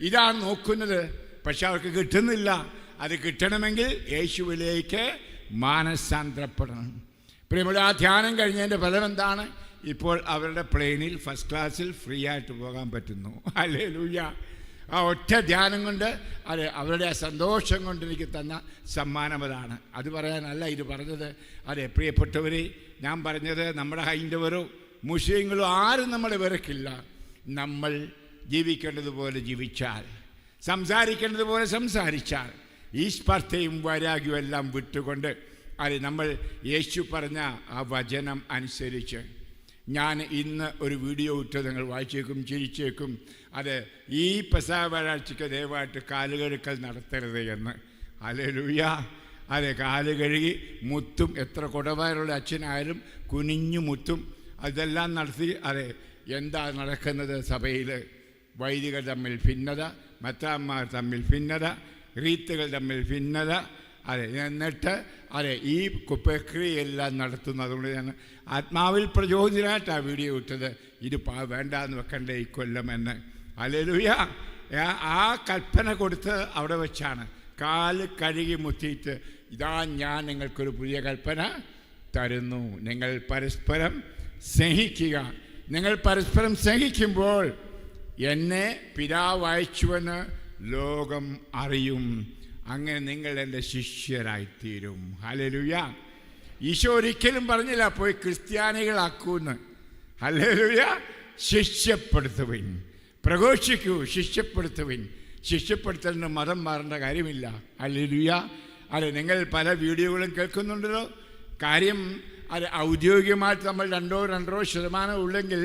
ഇതാണ് നോക്കുന്നത്. പക്ഷെ അവർക്ക് കിട്ടുന്നില്ല. അത് കിട്ടണമെങ്കിൽ യേശുവിലേക്ക് മാനസാന്തരപ്പെടണം. പ്രിയമുള്ള, ആ ധ്യാനം കഴിഞ്ഞതിൻ്റെ ഫലം എന്താണ്? ഇപ്പോൾ അവരുടെ പ്ലെയിനിൽ ഫസ്റ്റ് ക്ലാസ്സിൽ ഫ്രീ ആയിട്ട് പോകാൻ പറ്റുന്നു. ഹല്ലേലൂയ. ആ ഒറ്റ ധ്യാനം കൊണ്ട് അത് അവരുടെ ആ സന്തോഷം കൊണ്ട് എനിക്ക് തന്ന സമ്മാനം അതാണ്. അത് പറയാനല്ല ഇത് പറഞ്ഞത്. അതെ പ്രിയപ്പെട്ടവരെ, ഞാൻ പറഞ്ഞത് നമ്മുടെ ഹൈന്ദവരോ മുസ്ലിങ്ങളോ ആരും നമ്മളെ വെറുക്കില്ല. നമ്മൾ ജീവിക്കേണ്ടതുപോലെ ജീവിച്ചാൽ, സംസാരിക്കേണ്ടതുപോലെ സംസാരിച്ചാൽ, ഈ സ്പർദ്ധയും വൈരാഗ്യവും എല്ലാം വിട്ടുകൊണ്ട് അത് നമ്മൾ യേശു പറഞ്ഞ ആ വചനം അനുസരിച്ച്, ഞാൻ ഇന്ന് ഒരു വീഡിയോ ഇട്ട് നിങ്ങൾ വായിച്ചേക്കും, ചിരിച്ചേക്കും. അത് ഈ പെസഹ വ്യാഴാഴ്ചയ്ക്ക് ദയവായിട്ട് കാലുകഴുകൽ നടത്തരുത് എന്ന്. ഹല്ലേലൂയ. അതെ, കാല് കഴുകി മുത്തും, എത്ര കുടവയറുള്ള അച്ഛനായാലും കുനിഞ്ഞു മുത്തും, അതെല്ലാം നടത്തി. അതെ, എന്താ നടക്കുന്നത്? സഭയിൽ വൈദികർ തമ്മിൽ ഭിന്നത, മെത്രാന്മാർ തമ്മിൽ ഭിന്നത, റീത്തുകൾ തമ്മിൽ ഭിന്നത. അതെ, എന്നിട്ട് അതെ ഈ പ്രക്രിയയെല്ലാം നടത്തുന്നു. അതുകൊണ്ട് ഞാൻ ആത്മാവിൽ പ്രചോദിതനായിട്ട് ആ വീഡിയോ ഇട്ടത്. ഇത് വേണ്ടാന്ന് വെക്കണ്ടേ ഈ കൊല്ലം എന്ന്. ഹല്ലേലൂയ. ആ കൽപ്പന കൊടുത്ത് അവിടെ വെച്ചാണ് കാല് കഴുകി മുത്തിയിട്ട്, ഇതാ ഞാൻ നിങ്ങൾക്കൊരു പുതിയ കൽപ്പന തരുന്നു, നിങ്ങൾ പരസ്പരം സ്നേഹിക്കുക. നിങ്ങൾ പരസ്പരം സ്നേഹിക്കുമ്പോൾ എന്നെ പിതാവ് അയച്ചുവെന്ന് ലോകം അറിയും. അങ്ങനെ നിങ്ങൾ എൻ്റെ ശിഷ്യരായിത്തീരും. ഹല്ലേലൂയ. ഈശോ ഒരിക്കലും പറഞ്ഞില്ല പോയി ക്രിസ്ത്യാനികളാക്കൂന്ന്. ഹല്ലേലൂയ. ശിഷ്യപ്പെടുത്തുവിൻ, പ്രഘോഷിക്കൂ, ശിഷ്യപ്പെടുത്തുവിൻ. ശിഷ്യപ്പെടുത്തലിന് മതം മാറേണ്ട കാര്യമില്ല. ഹല്ലേലൂയ. അതെ, നിങ്ങൾ പല വീഡിയോകളും കേൾക്കുന്നുണ്ടല്ലോ. കാര്യം അത് ഔദ്യോഗികമായിട്ട് നമ്മൾ 2% ഉള്ളെങ്കിൽ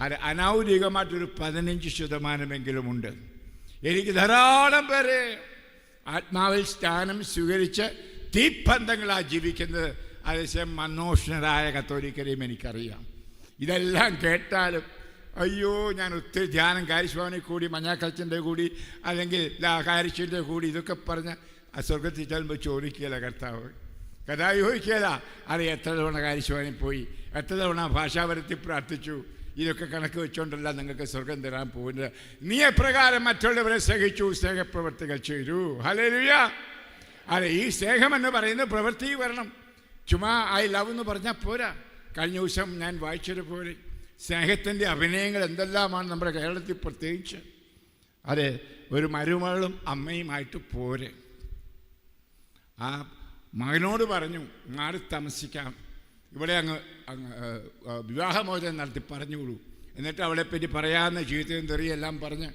അത് അനൗദ്യോഗികമായിട്ടൊരു 15% ഉണ്ട്. എനിക്ക് ധാരാളം പേര് ആത്മാവിൽ സ്ഥാനം സ്വീകരിച്ച് തീപ്പന്തങ്ങളാണ് ജീവിക്കുന്നത്. അതേസമയം മനോഷ്ണരായ കത്തോലിക്കരെയും എനിക്കറിയാം. ഇതെല്ലാം കേട്ടാലും അയ്യോ, ഞാൻ ഒത്തിരി ധ്യാനം കാരിസ്വാമി കൂടി, മഞ്ഞാക്കച്ചൻ്റെ കൂടി, അല്ലെങ്കിൽ കാരിച്ചിൻ്റെ കൂടി, ഇതൊക്കെ പറഞ്ഞ് ആ സ്വർഗത്തിൽ ചെല്ലുമ്പോൾ ചോദിക്കുകയില്ല കർത്താവ് ചോദിക്കുകയില്ല. അത് എത്ര തവണ കാരിസ്വാമി പോയി, എത്ര തവണ ഭാഷാപരത്തിൽ പ്രാർത്ഥിച്ചു, ഇതൊക്കെ കണക്ക് വെച്ചുകൊണ്ടല്ല നിങ്ങൾക്ക് സ്വർഗം തരാൻ പോകുന്നത്. നീ എപ്രകാരം മറ്റുള്ളവരെ സ്നേഹിച്ചു, സ്നേഹപ്രവർത്തികൾ ചെയ്തു. ഹല്ലേലൂയ. അതെ, ഈ സ്നേഹമെന്ന് പറയുന്നത് പ്രവൃത്തി വരണം. ചുമ്മാ ഐ ലവ് എന്ന് പറഞ്ഞാൽ പോരാ. കഴിഞ്ഞ ദിവസം ഞാൻ വായിച്ചതുപോലെ സ്നേഹത്തിൻ്റെ അഭിനയങ്ങൾ എന്തെല്ലാമാണ് നമ്മുടെ കേരളത്തിൽ പ്രത്യേകിച്ച്. അതെ, ഒരു മരുമകളും അമ്മയുമായിട്ട് പോരെ. ആ മകനോട് പറഞ്ഞു മാറി താമസിക്കാം, ഇവിടെ അങ്ങ് വിവാഹമോചനം നടത്തി പറഞ്ഞുകൊള്ളൂ. എന്നിട്ട് അവളെപ്പറ്റി പറയാവുന്ന ജീവിതവും തെറിയെല്ലാം പറഞ്ഞ്.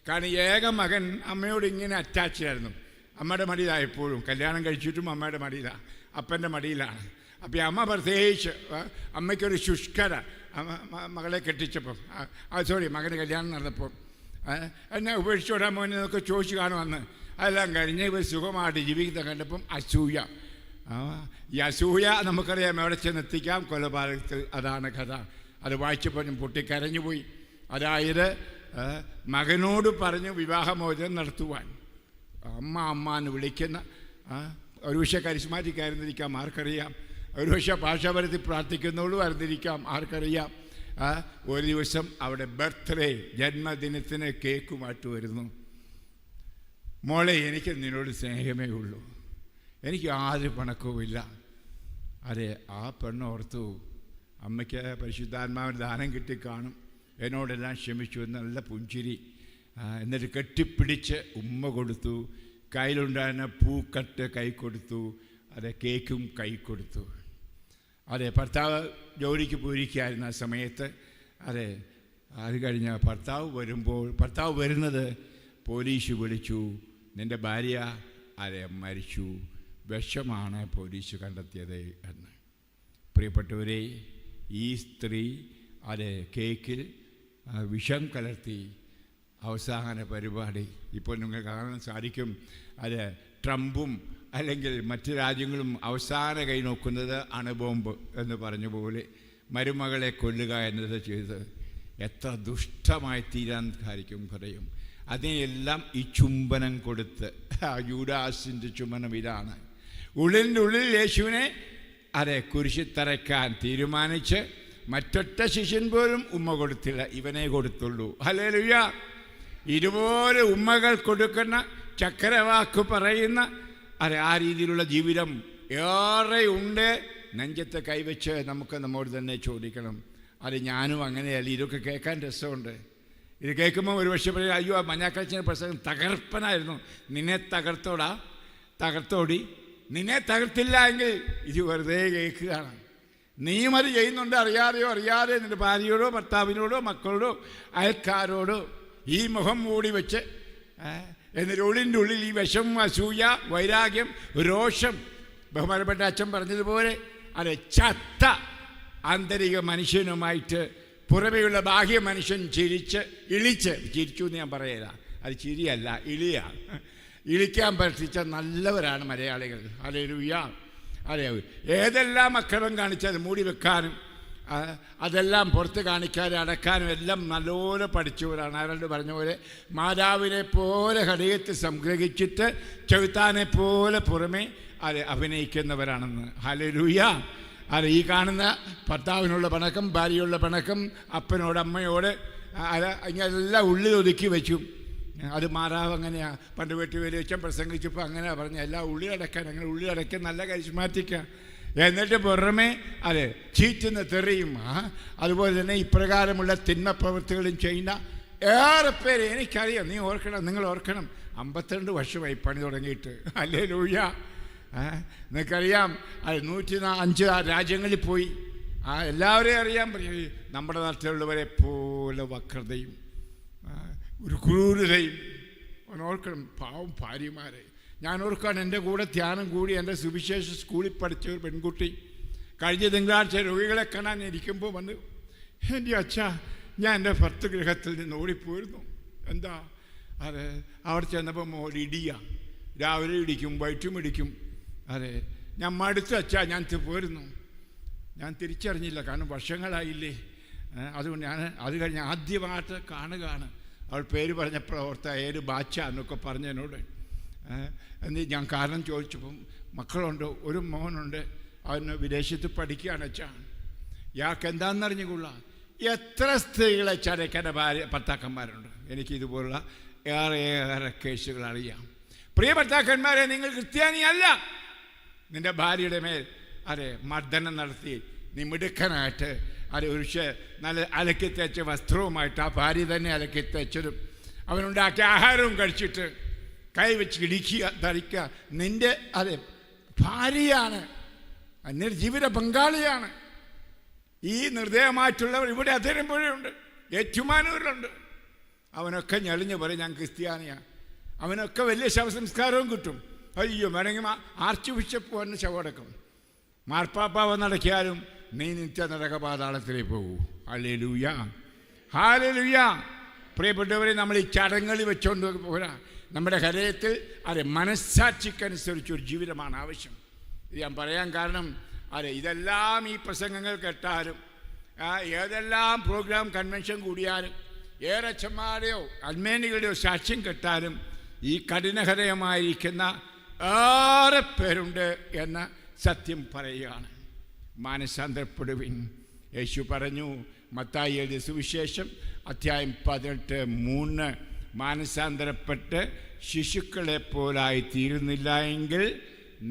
കാരണം ഏക മകൻ അമ്മയോട് ഇങ്ങനെ അറ്റാച്ച് ആയിരുന്നു. അമ്മയുടെ മടിയിലാണ് എപ്പോഴും. കല്യാണം കഴിച്ചിട്ടും അമ്മയുടെ മടിയിലാണ്, അപ്പൻ്റെ മടിയിലാണ്. അപ്പോൾ ഈ അമ്മ പ്രത്യേകിച്ച് അമ്മയ്ക്കൊരു ശുഷ്കര മകളെ കെട്ടിച്ചപ്പം, മകന് കല്യാണം നടന്നപ്പോൾ എന്നെ ഉപേക്ഷിച്ചോടാൻ മോനെ എന്നൊക്കെ ചോദിച്ചു കാണുമെന്ന്. അതെല്ലാം കഴിഞ്ഞ് ഇവർ സുഖമായിട്ട് ജീവിക്കുന്നത് കണ്ടപ്പം അസൂയ. ഈ അസൂയ നമുക്കറിയാം എവിടെ ചെന്നെത്തിക്കാം. കൊലപാതകത്തിൽ അതാണ് കഥ. അത് വായിച്ചപ്പോൾ പൊട്ടിക്കരഞ്ഞുപോയി. അതായത് മകനോട് പറഞ്ഞു വിവാഹമോചനം നടത്തുവാൻ അമ്മ എന്ന് വിളിക്കുന്ന, ഒരുപക്ഷെ കരിസ്മാറ്റിക് ആയിരുന്നിരിക്കാം, ആർക്കറിയാം. ഒരുപക്ഷെ ഭാഷാപരത്തിൽ പ്രാർത്ഥിക്കുന്നവളും ആയിരുന്നിരിക്കാം, ആർക്കറിയാം. ഒരു ദിവസം അവിടെ ബർത്ത്ഡേ, ജന്മദിനത്തിന് കേക്കുമായിട്ട് വരുന്നു. മോളെ, എനിക്ക് നിന്നോട് സ്നേഹമേ ഉള്ളൂ. എനിക്ക് യാതൊരു പണക്കവുമില്ല. അതെ, ആ പെണ്ണോർത്തു അമ്മയ്ക്ക് പരിശുദ്ധാത്മാവിന് ദാനം കിട്ടിക്കാണും, എന്നോടെല്ലാം ക്ഷമിച്ചു എന്ന് നല്ല പുഞ്ചിരി. എന്നിട്ട് കെട്ടിപ്പിടിച്ച് ഉമ്മ കൊടുത്തു, കയ്യിലുണ്ടായിരുന്ന പൂക്കട്ട് കൈ കൊടുത്തു, അതെ കേക്കും കൈ കൊടുത്തു. അതെ, ഭർത്താവ് ജോലിക്ക് പോയിരിക്കുകയായിരുന്നു ആ സമയത്ത്. അതെ, അത് കഴിഞ്ഞ് ഭർത്താവ് വരുന്നത് പോലീസ് വിളിച്ചു, നിൻ്റെ ഭാര്യ അതെ മരിച്ചു, വിഷമാണ് പോലീസ് കണ്ടെത്തിയത് എന്ന്. പ്രിയപ്പെട്ടവരെ, ഈ സ്ത്രീ അതെ കേക്കിൽ വിഷം കലർത്തി അവസാന പരിപാടി. ഇപ്പോൾ നിങ്ങൾ കാണാൻ സാധിക്കും, അത് ട്രംപും അല്ലെങ്കിൽ മറ്റ് രാജ്യങ്ങളും അവസാന കൈ നോക്കുന്നത് അണുബോംബ് എന്ന് പറഞ്ഞ പോലെ മരുമകളെ കൊല്ലുക എന്നത് ചെയ്തത് എത്ര ദുഷ്ടമായി തീരാൻ കാര്യം പറയും. അതിനെല്ലാം ഈ ചുംബനം കൊടുത്ത്, യൂദാസിൻ്റെ ചുംബനം ഇതാണ്. ഉള്ളിൻ്റെ ഉള്ളിൽ യേശുവിനെ അതെ കുരിശിൽ തറയ്ക്കാൻ തീരുമാനിച്ച് മറ്റൊറ്റ ശിഷ്യൻ പോലും ഉമ്മ കൊടുത്തില്ല, ഇവനെ കൊടുത്തുള്ളൂ. ഹല്ലേലൂയ. ഇതുപോലെ ഉമ്മകൾ കൊടുക്കുന്ന, ചക്കരവാക്ക് പറയുന്ന അതെ ആ രീതിയിലുള്ള ജീവിതം ഏറെ ഉണ്ട്. നെഞ്ചത്ത് കൈവച്ച് നമുക്ക് നമ്മോട് തന്നെ ചോദിക്കണം, അത് ഞാനും അങ്ങനെയല്ല. ഇതൊക്കെ കേൾക്കാൻ രസമുണ്ട്. ഇത് കേൾക്കുമ്പോൾ ഒരുപക്ഷെ പറയും, അയ്യോ ആ മഞ്ഞാക്കച്ചൻ്റെ പ്രസംഗം തകർപ്പനായിരുന്നു, നിന്നെ തകർത്തോടി. നിന്നെ തകർത്തില്ല എങ്കിൽ ഇത് വെറുതെ കേൾക്കുകയാണ്. നീയും അത് ചെയ്യുന്നുണ്ട്, അറിയാതെ നിൻ്റെ ഭാര്യയോടോ ഭർത്താവിനോടോ മക്കളോടോ അയൽക്കാരോടോ ഈ മുഖം മൂടി വെച്ച് എന്നിട്ട് ഉള്ളിൻ്റെ ഉള്ളിൽ ഈ വിഷം, അസൂയ, വൈരാഗ്യം, രോഷം, ബഹുമാനപ്പെട്ട അച്ഛൻ പറഞ്ഞതുപോലെ അത് ചത്ത ആന്തരിക മനുഷ്യനുമായിട്ട് പുറമെയുള്ള ബാഹ്യ മനുഷ്യൻ ചിരിച്ചു എന്ന് ഞാൻ പറയില്ല, അത് ചിരിയല്ല, ഇളിക്കാൻ പഠിച്ച നല്ലവരാണ് മലയാളികൾ. ഹല്ലേലൂയ. അതെ, ഏതെല്ലാം അക്രമം കാണിച്ചാൽ മൂടി വെക്കാനും അതെല്ലാം പുറത്ത് കാണിക്കാനും അടക്കാനും എല്ലാം നല്ലപോലെ പഠിച്ചവരാണ്. ആരോട് പറഞ്ഞ പോലെ മാതാവിനെ പോലെ ഹൃദയത്തിൽ സംഗ്രഹിച്ചിട്ട് ചെറുത്താനെ പോലെ പുറമെ അത് അഭിനയിക്കുന്നവരാണെന്ന്. ഹല്ലേലൂയ. അത് ഈ കാണുന്ന ഭർത്താവിനുള്ള പിണക്കം, ഭാര്യയുള്ള പിണക്കം, അപ്പനോട് അമ്മയോട് അതെല്ലാം ഉള്ളിൽ ഒതുക്കി വെച്ചു. അത് മാറാവ് അങ്ങനെയാണ്. പണ്ട് വീട്ടുവേലി വെച്ചാൽ പ്രസംഗിച്ചപ്പോൾ അങ്ങനെ പറഞ്ഞ എല്ലാം ഉള്ളിലടക്കാൻ, അങ്ങനെ ഉള്ളിലടക്കാൻ നല്ല കരിസ്മാറ്റിക്കാണ്. എന്നിട്ട് പുറമെ അതെ ചീറ്റുന്ന തെറിയും അതുപോലെ തന്നെ ഇപ്രകാരമുള്ള തിന്മ പ്രവൃത്തികളും ചെയ്യുന്ന ഏറെ പേര് എനിക്കറിയാം. നിങ്ങൾ ഓർക്കണം 52 വർഷമായി പണി തുടങ്ങിയിട്ട്. ഹല്ലേലൂയ. നിങ്ങൾക്കറിയാം, അത് 105 രാജ്യങ്ങളിൽ പോയി. എല്ലാവരെയും അറിയാൻ പറയും. നമ്മുടെ നാട്ടിലുള്ളവരെ പോലെ വക്രതയും ഒരു ക്രൂരതയും ഓർക്കണം. പാവം ഭാര്യമാരെ ഞാൻ ഓർക്കാണ്. എൻ്റെ കൂടെ ധ്യാനം കൂടി എൻ്റെ സുവിശേഷ സ്കൂളിൽ പഠിച്ച ഒരു പെൺകുട്ടി കഴിഞ്ഞ തിങ്കളാഴ്ച രോഗികളെ കാണാൻ ഇരിക്കുമ്പോൾ വന്ന്, എൻ്റെ അച്ഛാ, ഞാൻ എൻ്റെ ഭർത്തൃഗൃഹത്തിൽ നിന്ന് ഓടിപ്പോയിരുന്നു. എന്താ അതെ, അവിടെ ചെന്നപ്പോൾ ഇടിയാണ്, രാവിലെ ഇടിക്കും വൈറ്റും ഇടിക്കും. അതെ, ഞാൻ മടുത്തു അച്ഛാ, ഞാൻ പോരുന്നു. ഞാൻ തിരിച്ചറിഞ്ഞില്ല, കാരണം വർഷങ്ങളായില്ലേ. അതുകൊണ്ട് ഞാൻ അത് കഴിഞ്ഞ് ആദ്യമായിട്ട് കാണുകയാണ്. അവൾ പേര് പറഞ്ഞപ്പോൾ ഓർത്ത ഏത് ബാച്ച എന്നൊക്കെ പറഞ്ഞതിനോട് എന്ന് ഞാൻ കാരണം ചോദിച്ചപ്പം, മക്കളുണ്ട്, ഒരു മോനുണ്ട്, അവന് വിദേശത്ത് പഠിക്കുകയാണ് അച്ഛാ. ഇയാൾക്ക് എന്താണെന്നറിഞ്ഞുകൊള്ള എത്ര സ്ത്രീകളെ ചരക്കേണ്ട ഭർത്താക്കന്മാരുണ്ട്. എനിക്കിതുപോലുള്ള ഏറെ കേസുകൾ അറിയാം. പ്രിയ ഭർത്താക്കന്മാരെ, നിങ്ങൾ ക്രിസ്ത്യാനിയല്ല. നിൻ്റെ ഭാര്യയുടെ മേൽ അതെ മർദ്ദനം നടത്തി നീ മിടുക്കനായിട്ട് അത് ഒരു നല്ല അലക്കി തേച്ച വസ്ത്രവുമായിട്ട്, ആ ഭാര്യ തന്നെ അലക്കി തേച്ചതും അവനുണ്ടാക്കിയ ആഹാരവും കഴിച്ചിട്ട് കൈവച്ച് ഇടിക്കുക, ധരിക്കുക. നിൻ്റെ അതെ ഭാര്യയാണ്, നിന്റെ ജീവിത പങ്കാളിയാണ്. ഈ നിർദ്ദയമായിട്ടുള്ളവർ ഇവിടെ അതിരമ്പുഴയുണ്ട്, ഏറ്റുമാനൂരിലുണ്ട്. അവനൊക്കെ ഞെളിഞ്ഞ് പറയും ഞാൻ ക്രിസ്ത്യാനിയാണ്. അവനൊക്കെ വലിയ ശവസംസ്കാരവും കിട്ടും. അയ്യോ, വേണമെങ്കിൽ ആർച്ച് ബിഷപ്പ് വന്ന് ശവടക്കും. മാർപ്പാപ്പ വന്നടക്കിയാലും നീ നിത്യ നരകപാതാളത്തിലേക്ക് പോകൂ. Hallelujah, hallelujah. പ്രിയപ്പെട്ടവരെ, നമ്മൾ ഈ ചടങ്ങുകൾ വെച്ചുകൊണ്ട് പോരാ. നമ്മുടെ ഹൃദയത്തിൽ അതെ മനസ്സാക്ഷിക്കനുസരിച്ചൊരു ജീവിതമാണ് ആവശ്യം. ഇത് ഞാൻ പറയാൻ കാരണം അതെ ഇതെല്ലാം ഈ പ്രസംഗങ്ങൾ കേട്ടാലും ഏതെല്ലാം പ്രോഗ്രാം കൺവെൻഷൻ കൂടിയാലും ഏറച്ചന്മാരെയോ അൽമേനികളുടെയോ സാക്ഷ്യം കേട്ടാലും ഈ കഠിനഹൃദയമായിരിക്കുന്ന ഏറെ പേരുണ്ട് എന്ന സത്യം പറയുകയാണ്. മാനസാന്തരപ്പെടുവിൻ. യേശു പറഞ്ഞു, മത്തായി എഴുതിയ സുവിശേഷം അധ്യായം 18:3, മാനസാന്തരപ്പെട്ട് ശിശുക്കളെ പോലായി തീരുന്നില്ല എങ്കിൽ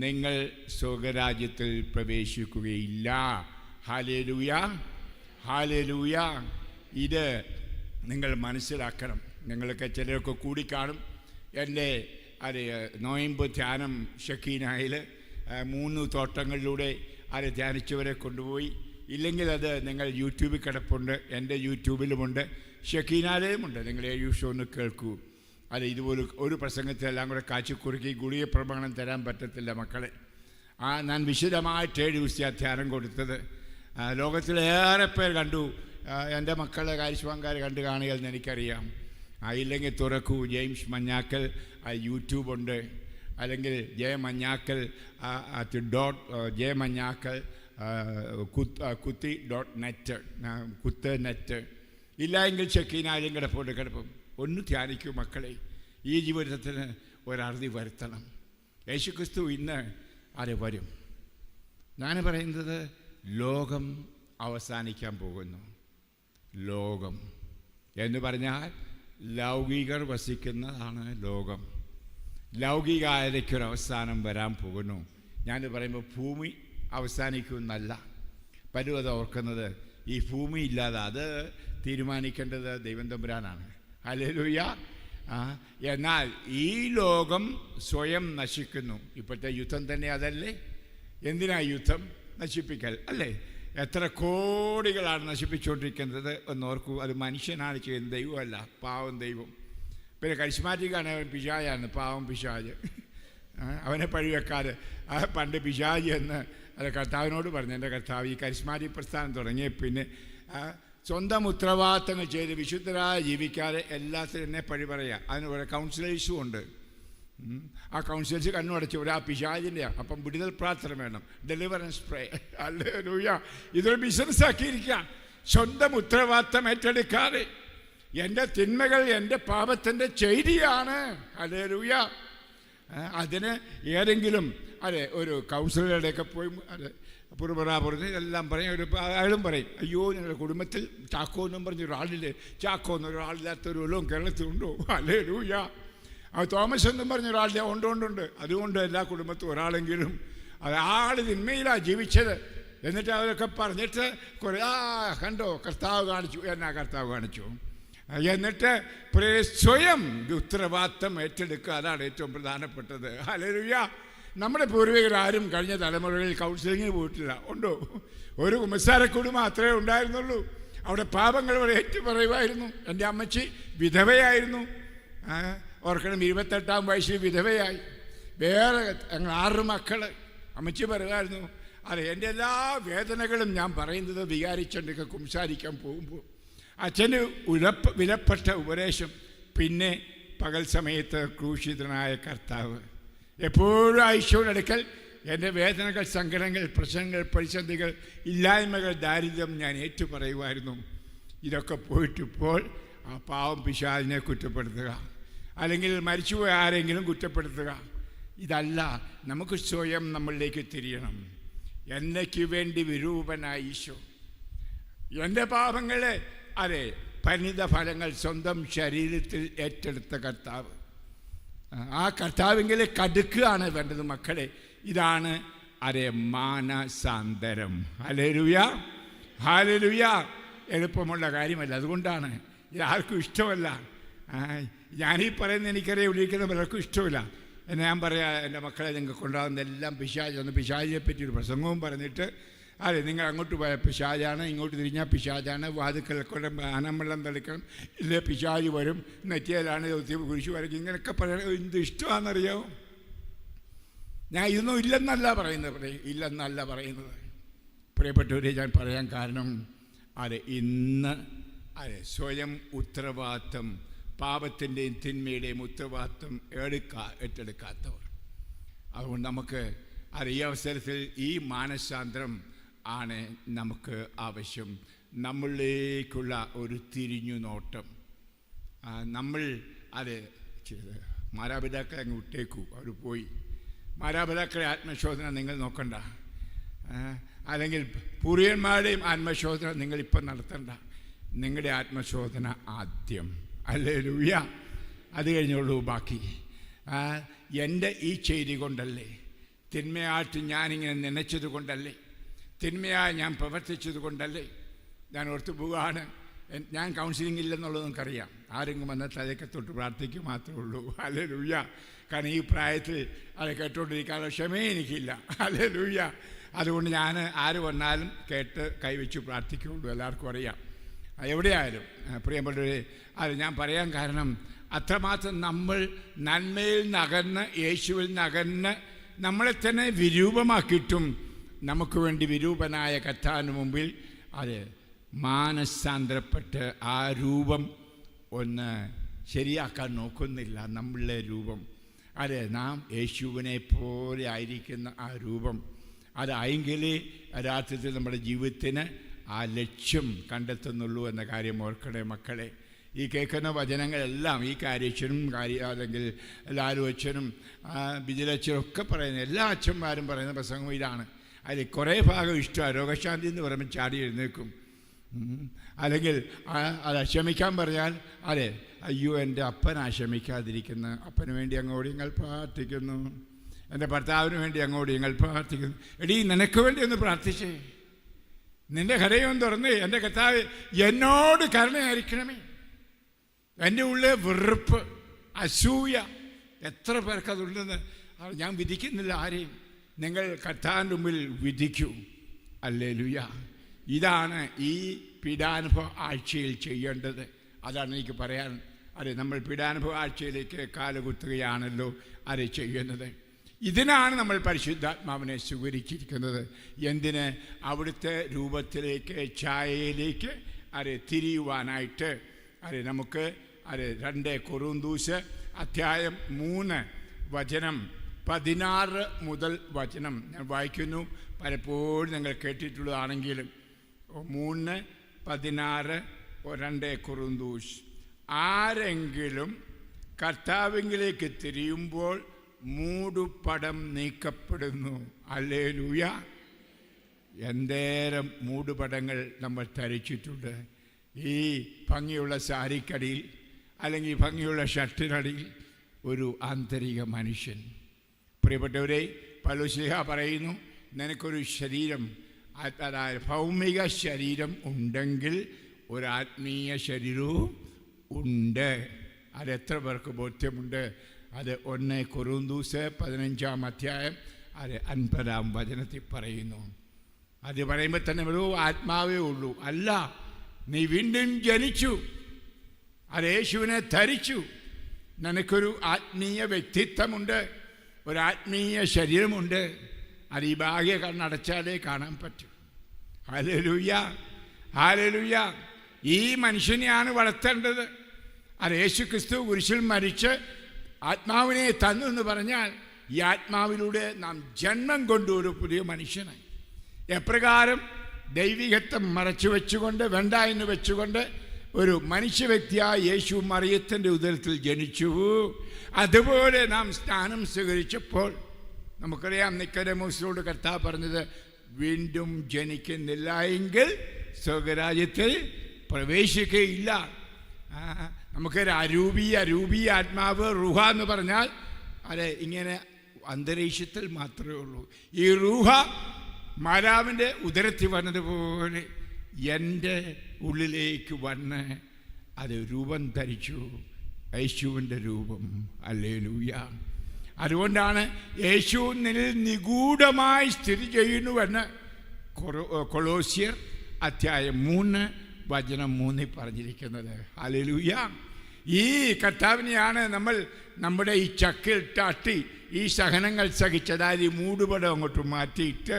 നിങ്ങൾ സ്വർഗരാജ്യത്തിൽ പ്രവേശിക്കുകയില്ല. Hallelujah, hallelujah. ഇത് നിങ്ങൾ മനസ്സിലാക്കണം. നിങ്ങളൊക്കെ ചിലരൊക്കെ കൂടിക്കാണും. എൻ്റെ നോയമ്പ് ധ്യാനം ഷക്കീനായിൽ 3 തോട്ടങ്ങളിലൂടെ ധ്യാനിച്ചവരെ കൊണ്ടുപോയി. ഇല്ലെങ്കിൽ അത് നിങ്ങൾ യൂട്യൂബിൽ കിടപ്പുണ്ട്, എൻ്റെ യൂട്യൂബിലുമുണ്ട്, ഷക്കീനാലയുമുണ്ട്. നിങ്ങൾ ഷോ ഒന്ന് കേൾക്കൂ. ഇതുപോലെ ഒരു പ്രസംഗത്തിലെല്ലാം കൂടെ കാച്ചിക്കുറുക്കി ഗുളിക പ്രമാണം തരാൻ പറ്റത്തില്ല മക്കളെ. ഞാൻ വിശദമായിട്ട് 7 ദിവസം ധ്യാനം കൊടുത്തത് ലോകത്തിലേറെ പേർ കണ്ടു. എൻ്റെ മക്കളെ കാരിശ്വാങ്കാർ കണ്ടു കാണുകയെന്ന് എനിക്കറിയാം. ഇല്ലെങ്കിൽ തുറക്കൂ, ജെയിംസ് മഞ്ഞാക്കൽ യൂട്യൂബുണ്ട്, അല്ലെങ്കിൽ ജയമഞ്ഞാക്കൽ ജയമഞ്ഞാക്കൽ .net കുത്ത് നെറ്റ്. ഇല്ല എങ്കിൽ ഷക്കീനായാലും കിടപ്പും. ഒന്ന് ധ്യാനിക്കൂ മക്കളെ. ഈ ജീവിതത്തിന് ഒരറുതി വരുത്തണം. യേശുക്രിസ്തു ഇന്ന് വരും. ഞാൻ പറയുന്നത് ലോകം അവസാനിക്കാൻ പോകുന്നു. ലോകം എന്ന് പറഞ്ഞാൽ ലൗകികർ വസിക്കുന്നതാണ് ലോകം. ലൗകികായതയ്ക്കൊരവസാനം വരാൻ പോകുന്നു. ഞാൻ പറയുമ്പോൾ ഭൂമി അവസാനിക്കുമെന്നല്ല. പലരും അത് ഓർക്കുന്നത്. ഈ ഭൂമി ഇല്ലാതെ അത് തീരുമാനിക്കേണ്ടത് ദൈവം തമ്പുരാനാണ്. ഹല്ലേലൂയ. എന്നാൽ ഈ ലോകം സ്വയം നശിക്കുന്നു. ഇപ്പോഴത്തെ യുദ്ധം തന്നെ അതല്ലേ? എന്തിനാ യുദ്ധം? നശിപ്പിക്കൽ അല്ലേ? എത്ര കോടികളാണ് നശിപ്പിച്ചുകൊണ്ടിരിക്കുന്നത് എന്നോർക്കൂ. അത് മനുഷ്യനാണ് ചെയ്യുന്നത്, ദൈവമല്ല. പാവം ദൈവം. പിന്നെ കരിസ്മാറ്റിക്കാണ്, പിശാചാണ്. പാവം പിശാച്. അവനെ പഴിവെക്കാതെ പണ്ട് പിശാച് എന്ന് കർത്താവിനോട് പറഞ്ഞു. എൻ്റെ കർത്താവ്, ഈ കരിസ്മാറ്റിക് പ്രസ്ഥാനം തുടങ്ങിയ പിന്നെ സ്വന്തം ഉത്തരവാദിത്തങ്ങൾ ചെയ്ത് വിശുദ്ധരായി ജീവിക്കാതെ എല്ലാത്തിനും എന്നെ പഴി പറയുക. അതിന് കുറേ കൗൺസിലേഴ്സും ഉണ്ട്. ആ കൗൺസിലേഴ്സ് കണ്ണുടച്ച് ഒരു പിശാചിൻ്റെ. അപ്പം വിടുതൽ പ്രാർത്ഥന വേണം, ഡെലിവറൻസ് പ്രേ. ഹല്ലേലൂയ. ഇതൊരു ബിസിനസ് ആക്കിയിരിക്കുക. സ്വന്തം ഉത്തരവാദിത്തം ഏറ്റെടുക്കാതെ എൻ്റെ തിന്മകൾ എൻ്റെ പാപത്തിൻ്റെ ചെയ്തിയാണ്. ഹല്ലേലൂയ. അതിന് ഏതെങ്കിലും ഒരു കൗൺസിലറുടെയൊക്കെ പോയി പുറപുറത്ത് എല്ലാം പറയും. അയാളും പറയും, അയ്യോ നിങ്ങളുടെ കുടുംബത്തിൽ ചാക്കോ എന്നും പറഞ്ഞ ഒരാളില്ലേ? ചാക്കോ എന്നൊരാളില്ലാത്തൊരു വല്ലതും കേരളത്തിലുണ്ടോ? ഹല്ലേലൂയ. തോമസ് എന്നും പറഞ്ഞ ഒരാളില്ല. ഉണ്ട്. അതുകൊണ്ട് എല്ലാ കുടുംബത്തും ഒരാളെങ്കിലും ആൾ തിന്മയിലാണ് ജീവിച്ചത്. എന്നിട്ട് അവരൊക്കെ പറഞ്ഞിട്ട് കുറേ കണ്ടോ കർത്താവ് കാണിച്ചു. എന്നാ കർത്താവ് കാണിച്ചു? എന്നിട്ട് സ്വയം ഉത്തരവാദിത്തം ഏറ്റെടുക്കുക. അതാണ് ഏറ്റവും പ്രധാനപ്പെട്ടത്. ഹല്ലേലൂയ. നമ്മുടെ പൂർവികരാരും കഴിഞ്ഞ തലമുറകളിൽ കൗൺസിലിങ്ങിന് പോയിട്ടില്ല. ഉണ്ടോ? ഒരു കുമ്പസാരക്കൂട് മാത്രമേ ഉണ്ടായിരുന്നുള്ളൂ. അവിടെ പാപങ്ങൾ ഏറ്റു പറയുമായിരുന്നു. എൻ്റെ അമ്മച്ചി വിധവയായിരുന്നു. ഓർക്കണം, 28-ാം വയസ്സിൽ വിധവയായി. വേറെ 6 മക്കൾ. അമ്മച്ചി പറയുമായിരുന്നു, എൻ്റെ എല്ലാ വേദനകളും ഞാൻ പറയുന്നത് വികാരിച്ചുകൊണ്ടൊക്കെ കുംസാരിക്കാൻ പോകുമ്പോൾ അച്ഛന് വിലപ്പെട്ട ഉപദേശം. പിന്നെ പകൽ സമയത്ത് ക്രൂശിതനായ കർത്താവ്. എപ്പോഴും ഈശോയുടെ എൻ്റെ വേദനകൾ, സങ്കടങ്ങൾ, പ്രശ്നങ്ങൾ, പ്രതിസന്ധികൾ, ഇല്ലായ്മകൾ, ദാരിദ്ര്യം ഞാൻ ഏറ്റുപറയുമായിരുന്നു. ഇതൊക്കെ പോയിട്ടിപ്പോൾ ആ പാവം പിശാചിനെ കുറ്റപ്പെടുത്തുക, അല്ലെങ്കിൽ മരിച്ചുപോയ ആരെങ്കിലും കുറ്റപ്പെടുത്തുക. ഇതല്ല. നമുക്ക് സ്വയം നമ്മളിലേക്ക് തിരിയണം. എന്നയ്ക്ക് വേണ്ടി വിരൂപനായ ഈശോ എൻ്റെ പാപങ്ങളെ പരിണിത ഫലങ്ങൾ സ്വന്തം ശരീരത്തിൽ ഏറ്റെടുത്ത കർത്താവ്. ആ കർത്താവിങ്കിലെ കടുക്കുകയാണ് വേണ്ടത് മക്കളെ. ഇതാണ് മാനസാന്തരം. Hallelujah, hallelujah. എളുപ്പമുള്ള കാര്യമല്ല. അതുകൊണ്ടാണ് ഇത് ആർക്കും ഇഷ്ടമല്ല. ഞാനീ പറയുന്നത് എനിക്കറിയാം, വിളിക്കുന്ന പലർക്കും ഇഷ്ടമില്ല. എന്നെ ഞാൻ പറയാം, എൻ്റെ മക്കളെ നിങ്ങൾക്ക് ഉണ്ടാകുന്നതെല്ലാം പിശാചാണ്. പിശാചിനെ പറ്റി ഒരു പ്രസംഗവും പറഞ്ഞിട്ട് നിങ്ങൾ അങ്ങോട്ട് പോയ പിശാചാണ്, ഇങ്ങോട്ട് തിരിഞ്ഞാൽ പിശാചാണ്, വാതുക്കൽ കൊണ്ട് അനംവെള്ളം തളിക്കണം, ഇല്ലേ പിശാച് വരും, നെറ്റിയിലാണ് കുരിശു വരയ്ക്കും, ഇങ്ങനെയൊക്കെ പറയാൻ എന്ത് ഇഷ്ടമാണെന്നറിയാമോ? ഞാൻ ഇതൊന്നും ഇല്ലെന്നല്ല പറയുന്നത്. പ്രിയപ്പെട്ടവരെ, ഞാൻ പറയാൻ കാരണം ഇന്ന് സ്വയം ഉത്തരവാദിത്തം, പാപത്തിൻ്റെയും തിന്മയുടെയും ഉത്തരവാദിത്തം ഏറ്റെടുക്കാത്തവർ. അതുകൊണ്ട് നമുക്ക് ഈ അവസരത്തിൽ ഈ മാനസാന്തരം ആണ് നമുക്ക് ആവശ്യം. നമ്മളിലേക്കുള്ള ഒരു തിരിഞ്ഞു നോട്ടം. നമ്മൾ മാതാപിതാക്കളെ അങ്ങ് വിട്ടേക്കൂ, അവർ പോയി. മാതാപിതാക്കളെ ആത്മശോധന നിങ്ങൾ നോക്കണ്ട, അല്ലെങ്കിൽ പൂർവ്വന്മാരുടെയും ആത്മശോധന നിങ്ങളിപ്പം നടത്തണ്ട. നിങ്ങളുടെ ആത്മശോധന ആദ്യം. ഹല്ലേലൂയ. അത് കഴിഞ്ഞുള്ളൂ ബാക്കി. എൻ്റെ ഈ ചെയ്തി കൊണ്ടല്ലേ തിന്മയായിട്ട് ഞാനിങ്ങനെ നനച്ചത് കൊണ്ടല്ലേ, തിന്മയായി ഞാൻ പ്രവർത്തിച്ചത് കൊണ്ടല്ലേ. ഞാൻ ഓർത്ത് പോവുകയാണ്, ഞാൻ കൗൺസിലിംഗ് ഇല്ലെന്നുള്ളത് നമുക്കറിയാം. ആരെങ്കിലും വന്നാൽ തലയൊക്കെ തൊട്ട് പ്രാർത്ഥിക്കുക മാത്രമേ ഉള്ളൂ. ഹല്ലേലൂയ. കാരണം ഈ പ്രായത്തിൽ അത് കേട്ടുകൊണ്ടിരിക്കാനുള്ള ക്ഷമയെ എനിക്കില്ല. ഹല്ലേലൂയ. അതുകൊണ്ട് ഞാൻ ആര് വന്നാലും കേട്ട് കൈവച്ച് പ്രാർത്ഥിക്കുകയുള്ളൂ. എല്ലാവർക്കും അറിയാം. എവിടെയായാലും പ്രിയപ്പെട്ടവരെ, അത് ഞാൻ പറയാൻ കാരണം അത്രമാത്രം നമ്മൾ നന്മയിൽ നകന്ന്, യേശുവിൽ നകന്ന് നമ്മളെ തന്നെ വിരൂപമാക്കിയിട്ടും നമുക്ക് വേണ്ടി വിരൂപനായ കർത്താവിന് മുമ്പിൽ അത് മാനസാന്തരപ്പെട്ട് ആ രൂപം ഒന്ന് ശരിയാക്കാൻ നോക്കുന്നില്ല. നമ്മളുടെ രൂപം അത് നാം യേശുവിനെ പോലെ ആയിരിക്കുന്ന ആ രൂപം അതായെങ്കിലേ യഥാർത്ഥത്തിൽ നമ്മുടെ ജീവിതത്തിന് ആ ലക്ഷ്യം കണ്ടെത്തുന്നുള്ളൂ എന്ന കാര്യം ഓർക്കണേ മക്കളെ. ഈ കേൾക്കുന്ന വചനങ്ങളെല്ലാം ഈ കാര്യച്ഛനും അല്ലെങ്കിൽ ലാലു അച്ഛനും ബിജിലച്ഛനും ഒക്കെ പറയുന്ന എല്ലാ അച്ഛന്മാരും പറയുന്ന പ്രസംഗം ഇതാണ്. അതിൽ കുറേ ഭാഗം ഇഷ്ടമാണ്. രോഗശാന്തി എന്ന് പറയുമ്പോൾ ചാടി എഴുന്നേൽക്കും. അല്ലെങ്കിൽ അത് ക്ഷമിക്കാൻ പറഞ്ഞാൽ അതെ, അയ്യോ എൻ്റെ അപ്പനാ ക്ഷമിക്കാതിരിക്കുന്ന, അപ്പന് വേണ്ടി അങ്ങോട്ട് ഞങ്ങൾ പ്രാർത്ഥിക്കുന്നു, എൻ്റെ ഭർത്താവിന് വേണ്ടി അങ്ങോട്ട് ഞങ്ങൾ പ്രാർത്ഥിക്കുന്നു. എടീ, നിനക്ക് വേണ്ടി ഒന്ന് പ്രാർത്ഥിച്ചേ, നിൻ്റെ ഹൃദയം തുറന്ന് എൻ്റെ കർത്താവ് എന്നോട് കരുണയായിരിക്കണമേ. എൻ്റെ ഉള്ളിൽ വെറുപ്പ്, അസൂയ എത്ര പേർക്കതുണ്ടെന്ന് ഞാൻ വിധിക്കുന്നില്ല ആരെയും. നിങ്ങൾ കർത്താവിൻ്റെ മുമ്പിൽ വിധിക്കൂ. ഹല്ലേലൂയ. ഇതാണ് ഈ പീഡാനുഭവ ആഴ്ചയിൽ ചെയ്യേണ്ടത്. അതാണ് എനിക്ക് പറയാൻ. അതെ, നമ്മൾ പീഡാനുഭവ ആഴ്ചയിലേക്ക് കാലുകുത്തുകയാണല്ലോ അത് ചെയ്യുന്നത്. ഇതിനാണ് നമ്മൾ പരിശുദ്ധാത്മാവിനെ സ്വീകരിച്ചിരിക്കുന്നത്. എന്തിന്? അവിടുത്തെ രൂപത്തിലേക്ക്, ഛായയിലേക്ക് അത് തിരിയുവാനായിട്ട്. അത് നമുക്ക് അത് 2 കൊറിന്തോസ് അധ്യായം 3 വചനം 16 മുതൽ വചനം ഞാൻ വായിക്കുന്നു. പലപ്പോഴും നിങ്ങൾ കേട്ടിട്ടുള്ളതാണെങ്കിലും 3:16 2 കൊറിന്തോസ്. ആരെങ്കിലും കർത്താവിലേക്ക് തിരിയുമ്പോൾ മൂടുപടം നീക്കപ്പെടുന്നു. ഹല്ലേലൂയ. എന്തേരം മൂടുപടങ്ങൾ നമ്മൾ ധരിച്ചിട്ടുണ്ട്. ഈ ഭംഗിയുള്ള സാരിക്കടിയിൽ അല്ലെങ്കിൽ ഭംഗിയുള്ള ഷർട്ടിനടിയിൽ ഒരു ആന്തരിക മനുഷ്യൻ. പ്രിയപ്പെട്ടവരെ, പൗലോസ് പറയുന്നു, നിനക്കൊരു ശരീരം, അതായത് ഭൗമിക ശരീരം ഉണ്ടെങ്കിൽ ഒരു ആത്മീയ ശരീരവും ഉണ്ട്. അതെത്ര പേർക്ക് ബോധ്യമുണ്ട്? അത് 1 കൊറിന്തോസ് 15 അധ്യായം 50 വചനത്തിൽ പറയുന്നു. അത് പറയുമ്പോൾ തന്നെ ഒരു ആത്മാവേ ഉള്ളൂ. അല്ല, നീ വീണ്ടും ജനിച്ചു, അത് യേശുവിനെ ധരിച്ചു. നിനക്കൊരു ആത്മീയ വ്യക്തിത്വമുണ്ട്, ഒരു ആത്മീയ ശരീരമുണ്ട്. അത് ഈ ബാഹ്യ കണ്ണടച്ചാലേ കാണാൻ പറ്റും. Hallelujah, hallelujah. ഈ മനുഷ്യനെയാണ് വളർത്തേണ്ടത്. അത് യേശു ക്രിസ്തു കുരിശിൽ മരിച്ച് ആത്മാവിനെ തന്നു എന്ന് പറഞ്ഞാൽ ഈ ആത്മാവിലൂടെ നാം ജന്മം കൊണ്ടു ഒരു പുതിയ മനുഷ്യനായി. എപ്രകാരം ദൈവികത്വം മറച്ചു വെച്ചുകൊണ്ട്, വേണ്ട എന്ന് വെച്ചുകൊണ്ട് ഒരു മനുഷ്യ വ്യക്തിയായ യേശു മറിയത്തിൻ്റെ ഉദരത്തിൽ ജനിച്ചു, അതുപോലെ നാം സ്നാനം സ്വീകരിച്ചപ്പോൾ നമുക്കറിയാം, നിക്കോദെമോസിനോട് കർത്താവ് പറഞ്ഞത്, വീണ്ടും ജനിക്കുന്നില്ല എങ്കിൽ സ്വർഗ്ഗരാജ്യത്തിൽ പ്രവേശിക്കുകയില്ല. നമുക്കൊരു അരൂപി ആത്മാവ് റൂഹ എന്ന് പറഞ്ഞാൽ അത് ഇങ്ങനെ അന്തരീക്ഷത്തിൽ മാത്രമേ ഉള്ളൂ. ഈ റൂഹ മാതാവിൻ്റെ ഉദരത്തിൽ വന്നതുപോലെ എൻ്റെ ഉള്ളിലേക്ക് വന്ന് അത് രൂപം ധരിച്ചു, യേശുവിൻ്റെ രൂപം. ഹല്ലേലൂയ. അതുകൊണ്ടാണ് യേശു നിന്നിൽ നിഗൂഢമായി സ്ഥിതി ചെയ്യുന്നുവെന്ന് കൊളോസ്യർ അധ്യായം 3 വചനം 3 പറഞ്ഞിരിക്കുന്നത്. ഹല്ലേലൂയ. ഈ കർത്താവിനെയാണ് നമ്മൾ നമ്മുടെ ഈ ചക്കിൽ തട്ടി ഈ സഹനങ്ങൾ സഹിച്ചത്. അതായത് ഈ മൂടുപടം അങ്ങോട്ട് മാറ്റിയിട്ട്,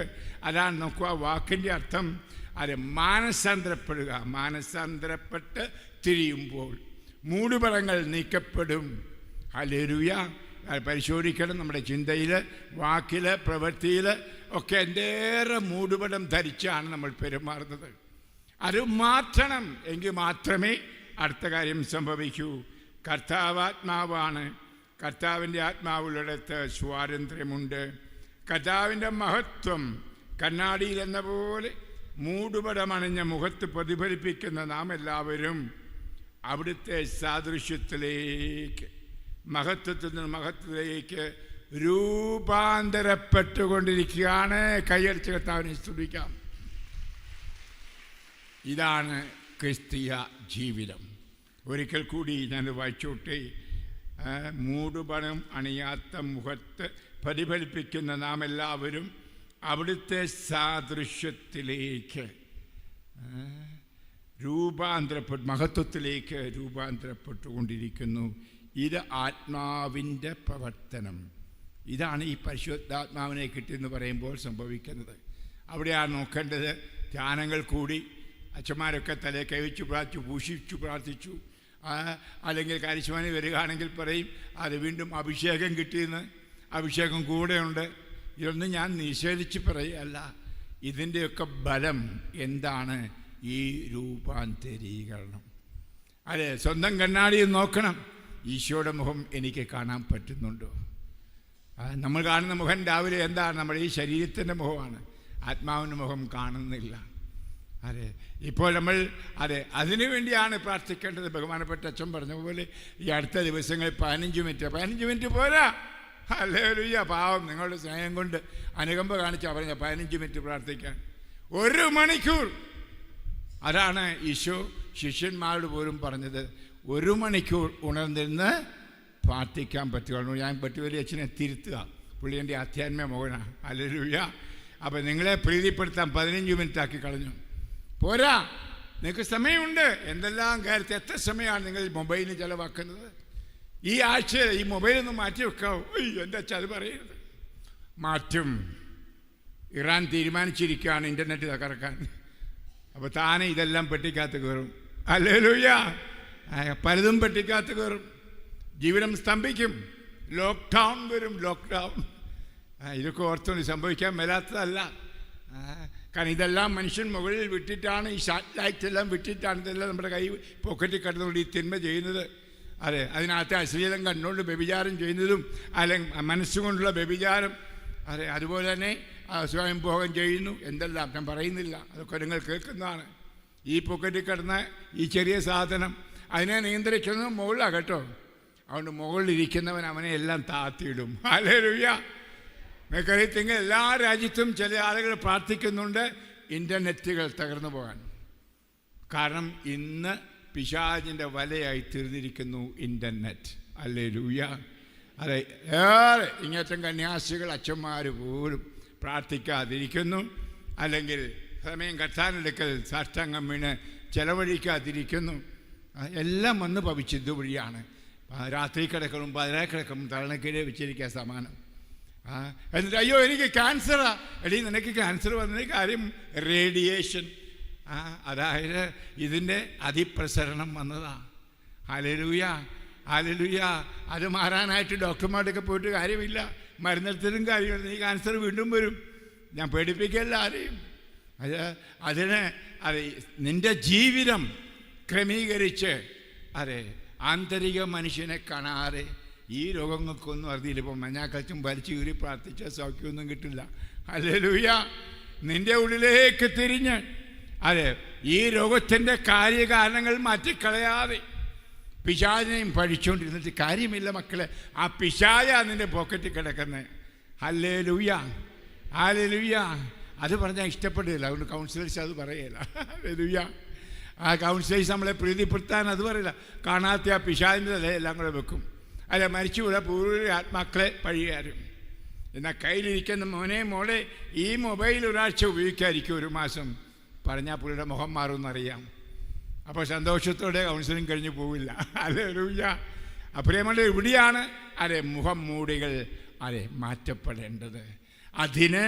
അതാണ് നമുക്ക് ആ വാക്കിൻ്റെ അർത്ഥം. അത് മാനസാന്തരപ്പെടുക. മാനസാന്തരപ്പെട്ട് തിരിയുമ്പോൾ മൂടുപടങ്ങൾ നീക്കപ്പെടും. ഹല്ലേലൂയ. പരിശോധിക്കണം. നമ്മുടെ ചിന്തയിൽ, വാക്കിൽ, പ്രവൃത്തിയിൽ ഒക്കെ എന്തേറെ മൂടുപടം ധരിച്ചാണ് നമ്മൾ പെരുമാറുന്നത്. അത് മാറ്റണം. എങ്കിൽ മാത്രമേ അടുത്ത കാര്യം സംഭവിക്കൂ. കർത്താവാത്മാവാണ്. കർത്താവിൻ്റെ ആത്മാവുള്ളിടത്ത് സ്വാതന്ത്ര്യമുണ്ട്. കർത്താവിൻ്റെ മഹത്വം കണ്ണാടിയിൽ എന്ന പോലെ മൂടുപടമണിഞ്ഞ മുഖത്ത് പ്രതിഫലിപ്പിക്കുന്ന നാം എല്ലാവരും അവിടുത്തെ സാദൃശ്യത്തിലേക്ക്, മഹത്വത്തിൽ നിന്ന് മഹത്വത്തിലേക്ക് രൂപാന്തരപ്പെട്ടുകൊണ്ടിരിക്കുകയാണ്. കൈയടിച്ച് കർത്താവിനെ സ്തുതിക്കാം. ഇതാണ് ക്രിസ്തീയ ജീവിതം. ഒരിക്കൽ കൂടി ഞാൻ വായിച്ചോട്ടെ. മൂടുപടം അണിയാത്ത മുഖത്ത് പ്രതിഫലിപ്പിക്കുന്ന നാം എല്ലാവരും അവിടുത്തെ സാദൃശ്യത്തിലേക്ക് മഹത്വത്തിലേക്ക് രൂപാന്തരപ്പെട്ടുകൊണ്ടിരിക്കുന്നു. ഇത് ആത്മാവിൻ്റെ പ്രവർത്തനം. ഇതാണ് ഈ പരിശുദ്ധാത്മാവിനെ കിട്ടിയെന്ന് പറയുമ്പോൾ സംഭവിക്കുന്നത്. അവിടെയാണ് നോക്കേണ്ടത്. ധ്യാനങ്ങൾ കൂടി അച്ഛന്മാരൊക്കെ തലേ കൈവച്ചു പ്രാർത്ഥിച്ചു, ഭൂഷിച്ചു പ്രാർത്ഥിച്ചു. അല്ലെങ്കിൽ കരിശുമാനി വരികയാണെങ്കിൽ പറയും അത് വീണ്ടും അഭിഷേകം കിട്ടിയെന്ന്. അഭിഷേകം കൂടെയുണ്ട്. ഇതൊന്നും ഞാൻ നിഷേധിച്ച് പറയുകയല്ല. ഇതിൻ്റെയൊക്കെ ബലം എന്താണ്? ഈ രൂപാന്തരീകരണം. അതെ, സ്വന്തം കണ്ണാടിയിൽ നോക്കണം. ഈശോയുടെ മുഖം എനിക്ക് കാണാൻ പറ്റുന്നുണ്ടോ? നമ്മൾ കാണുന്ന മുഖം രാവിലെ എന്താണ്? നമ്മുടെ ഈ ശരീരത്തിൻ്റെ മുഖമാണ്. ആത്മാവിൻ്റെ മുഖം കാണുന്നില്ല. അതെ, ഇപ്പോൾ നമ്മൾ അതിനു വേണ്ടിയാണ് പ്രാർത്ഥിക്കേണ്ടത്. ബഹുമാനപ്പെട്ട അച്ഛൻ പറഞ്ഞ പോലെ ഈ അടുത്ത ദിവസങ്ങളിൽ 15 മിനിറ്റ് പോരാ. ഹല്ലേലൂയ. പാവം, നിങ്ങളുടെ സ്നേഹം കൊണ്ട് അനുകമ്പ കാണിച്ചാൽ പറഞ്ഞ 15 മിനിറ്റ് പ്രാർത്ഥിക്കാൻ. 1 മണിക്കൂർ. അതാണ് ഈശോ ശിഷ്യന്മാരോട് പോലും പറഞ്ഞത്. 1 മണിക്കൂർ ഉണർന്നിരുന്ന് പ്രാർത്ഥിക്കാൻ പറ്റുകയുള്ളൂ. ഞാൻ പറ്റുവലി അച്ഛനെ തിരുത്തുക. പുള്ളി എൻ്റെ ആധ്യാത്മിക മോഹനാണ്. ഹല്ലേലൂയ. അപ്പം നിങ്ങളെ പ്രീതിപ്പെടുത്താൻ 15 മിനിറ്റ് ആക്കി കളഞ്ഞു. പോരാ, നിങ്ങൾക്ക് സമയമുണ്ട്. എന്തെല്ലാം കാര്യത്തിൽ എത്ര സമയമാണ് നിങ്ങൾ മൊബൈലിൽ ചിലവാക്കുന്നത്? ഈ ആഴ്ച ഈ മൊബൈലൊന്നും മാറ്റി വെക്കാവോ? എൻ്റെ അച്ഛൻ അത് പറയരുത്. മാറ്റും. ഇറാൻ തീരുമാനിച്ചിരിക്കുകയാണ് ഇൻ്റർനെറ്റ് തകർക്കാൻ. അപ്പോൾ താനെ ഇതെല്ലാം പെട്ടിക്കകത്ത് കയറും. ഹല്ലേലൂയ. പലതും പെട്ടിക്കകത്ത് കയറും. ജീവിതം സ്തംഭിക്കും. ലോക്ക്ഡൗൺ വരും. ലോക്ക്ഡൗൺ ഇതൊക്കെ ഓർത്തുകൊണ്ട് സംഭവിക്കാൻ മേലാത്തതല്ല. കാരണം ഇതെല്ലാം മനുഷ്യൻ മുകളിൽ വിട്ടിട്ടാണ്, ഈ സാറ്റലൈറ്റ് എല്ലാം വിട്ടിട്ടാണ് ഇതെല്ലാം നമ്മുടെ കൈ പോക്കറ്റിൽ കിടന്നുകൊണ്ട് ഈ തിന്മ ചെയ്യുന്നത്. അതെ, അതിനകത്ത് അശ്ലീലം കണ്ടുകൊണ്ട് വ്യഭിചാരം ചെയ്യുന്നതും അല്ലെങ്കിൽ മനസ്സുകൊണ്ടുള്ള വ്യഭിചാരം. അതെ, അതുപോലെ തന്നെ സ്വയംഭോഗം ചെയ്യുന്നു. എന്തെല്ലാം ഞാൻ പറയുന്നില്ല, അതൊക്കെ നിങ്ങൾ കേൾക്കുന്നതാണ്. ഈ പോക്കറ്റിൽ കിടന്ന ഈ ചെറിയ സാധനം അതിനെ നിയന്ത്രിക്കുന്നത് മുകളിലാണ് കേട്ടോ. അതുകൊണ്ട് മുകളിലിരിക്കുന്നവൻ അവനെ എല്ലാം താത്തിയിടും. ഹല്ലേലൂയ. നിങ്ങൾക്കറിയത്തെങ്കിൽ എല്ലാ രാജ്യത്തും ചില ആളുകൾ പ്രാർത്ഥിക്കുന്നുണ്ട് ഇൻ്റർനെറ്റുകൾ തകർന്നു പോകാൻ. കാരണം ഇന്ന് പിശാചിൻ്റെ വലയായി തീർന്നിരിക്കുന്നു ഇൻ്റർനെറ്റ്. ഹല്ലേലൂയ. അതെ, ഏറെ ഇങ്ങേറ്റം കന്യാസികൾ അച്ഛന്മാർ പോലും പ്രാർത്ഥിക്കാതിരിക്കുന്നു. അല്ലെങ്കിൽ സമയം കത്താനെടുക്കൽ സാഷ്ടാംഗം വീണ് ചെലവഴിക്കാതിരിക്കുന്നു. എല്ലാം വന്ന് ഭവിച്ചത് വഴിയാണ്. രാത്രി കിടക്കണം, പതിനായി കിടക്കണം, തലണക്കീഴെ വെച്ചിരിക്കുക സമാനം. എന്നിട്ട് അയ്യോ എനിക്ക് ക്യാൻസറാ. എടീ, നിനക്ക് ക്യാൻസർ വന്നതിന് കാര്യം റേഡിയേഷൻ. അതായത് ഇതിൻ്റെ അതിപ്രസരണം വന്നതാണ്. ഹല്ലേലൂയ. ഹല്ലേലൂയ. അത് മാറാനായിട്ട് ഡോക്ടർമാരൊക്കെ പോയിട്ട് കാര്യമില്ല. മരുന്നെടുത്തിട്ടും കാര്യമില്ല. ഈ ക്യാൻസർ വീണ്ടും വരും. ഞാൻ പേടിപ്പിക്കല്ല ആരെയും. അതിന് നിൻ്റെ ജീവിതം ക്രമീകരിച്ച് ആന്തരിക മനുഷ്യനെ കാണാതെ ഈ രോഗങ്ങൾക്കൊന്നും അറിയില്ല. ഇപ്പം മഞ്ഞാക്കച്ചും വലിച്ചു കീറി പ്രാർത്ഥിച്ച സൗഖ്യമൊന്നും കിട്ടില്ല. ഹല്ലേലൂയ. നിൻ്റെ ഉള്ളിലേക്ക് തിരിഞ്ഞ് ഈ രോഗത്തിൻ്റെ കാര്യകാരണങ്ങൾ മാറ്റിക്കളയാതെ പിശാചിനെയും പഠിച്ചുകൊണ്ടിരുന്നിട്ട് കാര്യമില്ല മക്കളെ. ആ പിശാചാ നിൻ്റെ പോക്കറ്റിൽ കിടക്കുന്നത്. ഹല്ലേലൂയ. ഹല്ലേലൂയ. അത് പറഞ്ഞാൽ ഇഷ്ടപ്പെടില്ല. അതുകൊണ്ട് കൗൺസിലേഴ്സ് അത് പറയില്ല. ഹല്ലേലൂയ. ആ കൗൺസിലേഴ്സ് നമ്മളെ പ്രീതിപ്പെടുത്താൻ അത് പറയില്ല. കാണാത്ത ആ പിശാചിൻ്റെ എല്ലാം കൂടെ വെക്കും. അല്ല, മരിച്ചുകൂടെ പൂർവ്വ ആത്മാക്കളെ പഴിയാരും. എന്നാൽ കയ്യിലിരിക്കുന്ന മോളെ ഈ മൊബൈൽ ഒരാഴ്ച ഉപയോഗിക്കാതിരിക്കും, 1 മാസം പറഞ്ഞാൽ പുള്ളിയുടെ മുഖം മാറുമെന്നറിയാം. അപ്പോൾ സന്തോഷത്തോടെ കൗൺസിലിംഗ് കഴിഞ്ഞ് പോവില്ല. ഹല്ലേലൂയ. പ്രിയമുള്ള ഇവിടെയാണ് മുഖം മൂടികൾ മാറ്റപ്പെടേണ്ടത്. അതിന്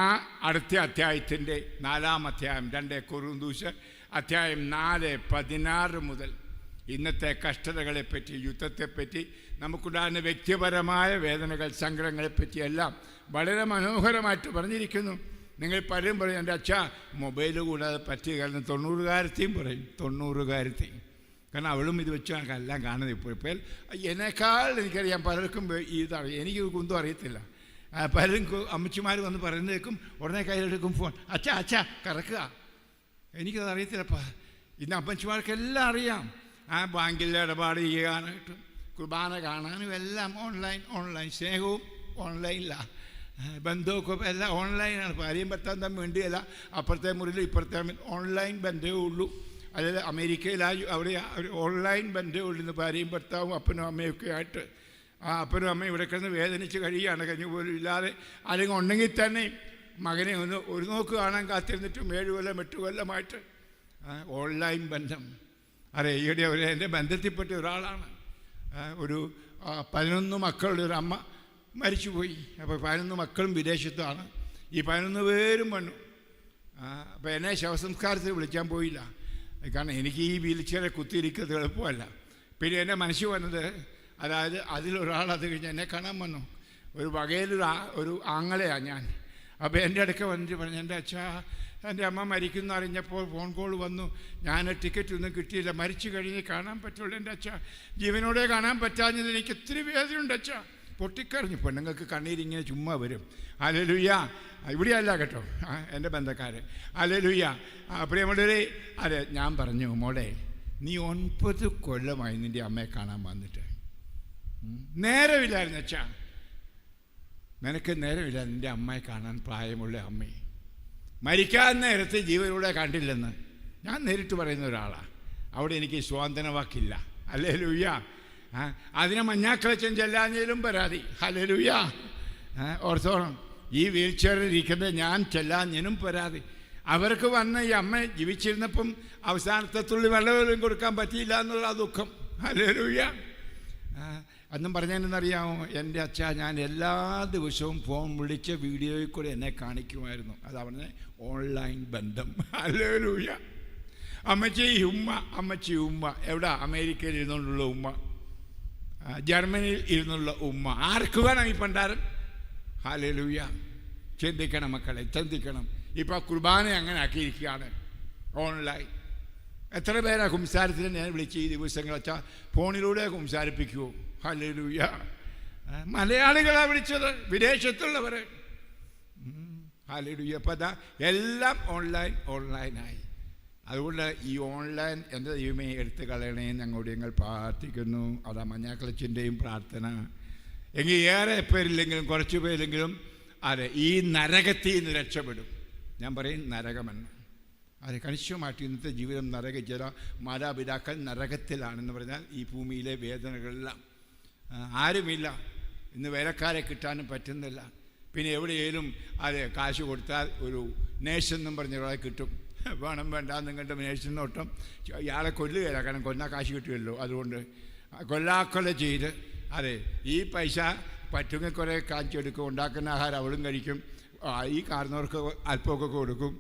ആ അടുത്ത അധ്യായത്തിൻ്റെ 4-ാം അധ്യായം 2 കൊരിന്ത്യർ അധ്യായം 4:16 മുതൽ ഇന്നത്തെ കഷ്ടതകളെപ്പറ്റി, യുദ്ധത്തെപ്പറ്റി, നമുക്കുണ്ടാകുന്ന വ്യക്തിപരമായ വേദനകൾ, സങ്കടങ്ങളെപ്പറ്റി എല്ലാം വളരെ മനോഹരമായിട്ട് പറഞ്ഞിരിക്കുന്നു. നിങ്ങൾ പലരും പറയും എൻ്റെ അച്ഛാ മൊബൈൽ കൂടാതെ പറ്റിയ കാരണം 90-കാരത്തെയും പറയും. 90-കാരത്തെയും. കാരണം അവളും ഇത് വെച്ച് എല്ലാം കാണുന്നത്. ഇപ്പോൾ എന്നെക്കാൾ എനിക്കറിയാം പലർക്കും ഇതറിയാം. എനിക്ക് കുന്തും അറിയത്തില്ല. പലരും അമ്മച്ചിമാർ വന്ന് പറയുന്നതേക്കും ഉടനെ കയ്യിലെടുക്കും ഫോൺ. അച്ഛാ കറക്കുക. എനിക്കത് അറിയത്തില്ലപ്പാ. ഇന്ന് അമ്മച്ചിമാർക്കെല്ലാം അറിയാം. ബാങ്കിൽ ഇടപാട് ചെയ്യാനായിട്ടും കുർബാന കാണാനും എല്ലാം ഓൺലൈൻ. സ്നേഹവും ഓൺലൈനിലാണ്. ബന്ധമൊക്കെ എല്ലാം ഓൺലൈനാണ്. ഭാര്യയും ഭർത്താവും തമ്മിൽ വേണ്ടിയല്ല, അപ്പുറത്തെ മുറിയിൽ ഇപ്പുറത്തെ ഓൺലൈൻ ബന്ധമേ ഉള്ളൂ. അതായത് അമേരിക്കയിലായി അവിടെ ഒരു ഓൺലൈൻ ബന്ധമേ ഉള്ളൂ. ഇന്ന് ഭാര്യയും ഭർത്താവും അപ്പനും അമ്മയൊക്കെ ആയിട്ട് ആ അപ്പനും അമ്മയും ഇവിടെ കിടന്ന് വേദനിച്ച് കഴിയുകയാണ്, കഴിഞ്ഞു പോലും ഇല്ലാതെ. അല്ലെങ്കിൽ ഉണ്ടെങ്കിൽ തന്നെ മകനെ ഒരു നോക്ക് കാണാൻ കാത്തിരുന്നിട്ടും 7 കൊല്ലം 8 കൊല്ലമായിട്ട് ഓൺലൈൻ ബന്ധം. അതെ, ഈയിടെ എൻ്റെ ബന്ധത്തിൽപ്പെട്ട ഒരാളാണ്. ഒരു 11 മക്കളുടെ ഒരു അമ്മ മരിച്ചുപോയി. അപ്പോൾ 11 മക്കളും വിദേശത്താണ്. ഈ 11 പേരും വന്നു. അപ്പോൾ എന്നെ ശവസംസ്കാരത്തിൽ വിളിക്കാൻ പോയില്ല, കാരണം എനിക്ക് ഈ വീൽ ചെയറെ കുത്തിയിരിക്കുന്നത് എളുപ്പമല്ല. പിന്നെ എൻ്റെ മനസ്സിൽ വന്നത്, അതായത് അതിലൊരാൾ അത് കഴിഞ്ഞ് എന്നെ കാണാൻ വന്നു. ഒരു വകയിലൊരു ആങ്ങളെയാണ് ഞാൻ. അപ്പോൾ എൻ്റെ അടുക്ക വന്നിട്ട് പറഞ്ഞു, എൻ്റെ അച്ഛാ, എൻ്റെ അമ്മ മരിക്കുന്നു അറിഞ്ഞപ്പോൾ ഫോൺ കോൾ വന്നു, ഞാൻ ടിക്കറ്റ് ഒന്നും കിട്ടിയില്ല, മരിച്ചു കഴിഞ്ഞ് കാണാൻ പറ്റുള്ളൂ. എൻ്റെ അച്ഛാ, ജീവനോടെ കാണാൻ പറ്റാഞ്ഞത് എനിക്ക് ഒത്തിരി വേദനയുണ്ട് അച്ഛാ. പൊട്ടിക്കറിഞ്ഞു. പെണ്ണുങ്ങൾക്ക് കണ്ണീരിങ്ങനെ ചുമ്മാ വരും. ഹല്ലേലൂയ. ഇവിടെയല്ല കേട്ടോ, എൻ്റെ ബന്ധക്കാർ. ഹല്ലേലൂയ. പ്രിയമുള്ളവരെ, അതെ, ഞാൻ പറഞ്ഞു, മോളെ, നീ 9 കൊല്ലമായി നിൻ്റെ അമ്മയെ കാണാൻ വന്നിട്ട് നേരമില്ലായിരുന്നു അച്ഛാ. നിനക്ക് നേരമില്ല നിൻ്റെ അമ്മയെ കാണാൻ, പ്രായമുള്ള അമ്മയെ. മരിക്കാൻ നേരത്തെ ജീവനോടെ കണ്ടില്ലെന്ന് ഞാൻ നേരിട്ട് പറയുന്ന ഒരാളാണ്. അവിടെ എനിക്ക് സ്വാന്തന വാക്കില്ല. ഹല്ലേലൂയ. അതിനെ മഞ്ഞാക്കളച്ചൻ ചെല്ലാഞ്ഞതിലും പരാതി. ഹല്ലേലൂയ. ഓർത്തോണം, ഈ വീൽ ചെയറിൽ ഇരിക്കുന്നത് ഞാൻ ചെല്ലാഞ്ഞതിനും പരാതി. അവർക്ക് വന്ന് ഈ അമ്മ ജീവിച്ചിരുന്നപ്പം അവസാനത്തെ തുള്ളി വെള്ളവും കൊടുക്കാൻ പറ്റിയില്ല എന്നുള്ള ദുഃഖം. ഹല്ലേലൂയ. അന്നും പറഞ്ഞതെന്നറിയാമോ, എൻ്റെ അച്ഛാ, ഞാൻ എല്ലാ ദിവസവും ഫോൺ വിളിച്ച വീഡിയോയിൽ കൂടെ എന്നെ കാണിക്കുമായിരുന്നു. അതാ പറഞ്ഞ ഓൺലൈൻ ബന്ധം. ഹല്ലേലൂയ. അമ്മച്ചി ഉമ്മ എവിടെ? അമേരിക്കയിൽ ഇരുന്നുകൊണ്ടുള്ള ഉമ്മ, ജർമ്മനിയിൽ ഇരുന്നുള്ള ഉമ്മ. ആർക്ക് വേണം ഈ പണ്ടാരം? ഹല്ലേലൂയ. ചിന്തിക്കണം മക്കളെ, ചിന്തിക്കണം. ഇപ്പോൾ കുർബാന അങ്ങനെ ആക്കിയിരിക്കുകയാണ്, ഓൺലൈൻ. എത്ര പേരാ കുംസാരത്തിന് ഞാൻ വിളിച്ച് ഈ ദിവസങ്ങൾ വെച്ചാൽ ഫോണിലൂടെ കുംസാരിപ്പിക്കുമോ? ഹല്ലേലൂയ. മലയാളികളാണ് വിളിച്ചത്, വിദേശത്തുള്ളവർ. ഹല്ലേലൂയ. അപ്പോൾ അതാ എല്ലാം ഓൺലൈനായി. അതുകൊണ്ട് ഈ ഓൺലൈൻ എൻ്റെ ദൈവമേ എടുത്ത് കളയണേ ഞങ്ങളോട് ഞങ്ങൾ പ്രാർത്ഥിക്കുന്നു. അതാ മഞ്ഞാക്കളച്ചിൻ്റെയും പ്രാർത്ഥന. എങ്കിൽ ഏറെ പേരില്ലെങ്കിലും കുറച്ച് പേരെങ്കിലും അതെ ഈ നരകത്തിൽ നിന്ന് രക്ഷപ്പെടും. ഞാൻ പറയും നരകമെന്ന്. അത് കണിശമായിട്ട് ഇന്നത്തെ ജീവിതം നരക. ചില മാതാപിതാക്കൾ നരകത്തിലാണെന്ന് പറഞ്ഞാൽ ഈ ഭൂമിയിലെ വേദനകളെല്ലാം. ആരുമില്ല, ഇന്ന് വേലക്കാരെ കിട്ടാനും പറ്റുന്നില്ല. പിന്നെ എവിടെയെങ്കിലും അതെ കാശ് കൊടുത്താൽ ഒരു നേഴ്സെന്നും പറഞ്ഞ ഒരാളെ കിട്ടും. വേണം വേണ്ട നിങ്ങളുടെ നേഴ്സിനോട്ടം ഇയാളെ കൊല്ലുകയില്ല, കാരണം കൊല്ലാൻ കാശ് കിട്ടുമല്ലോ. അതുകൊണ്ട് കൊല്ലാക്കൊല ചെയ്ത് അതെ ഈ പൈസ പറ്റുമെങ്കിൽ കുറേ കാണിച്ചെടുക്കും, ഉണ്ടാക്കുന്ന ആഹാരം അവളും കഴിക്കും, ഈ കാരണവർക്ക് അല്പമൊക്കെ കൊടുക്കും.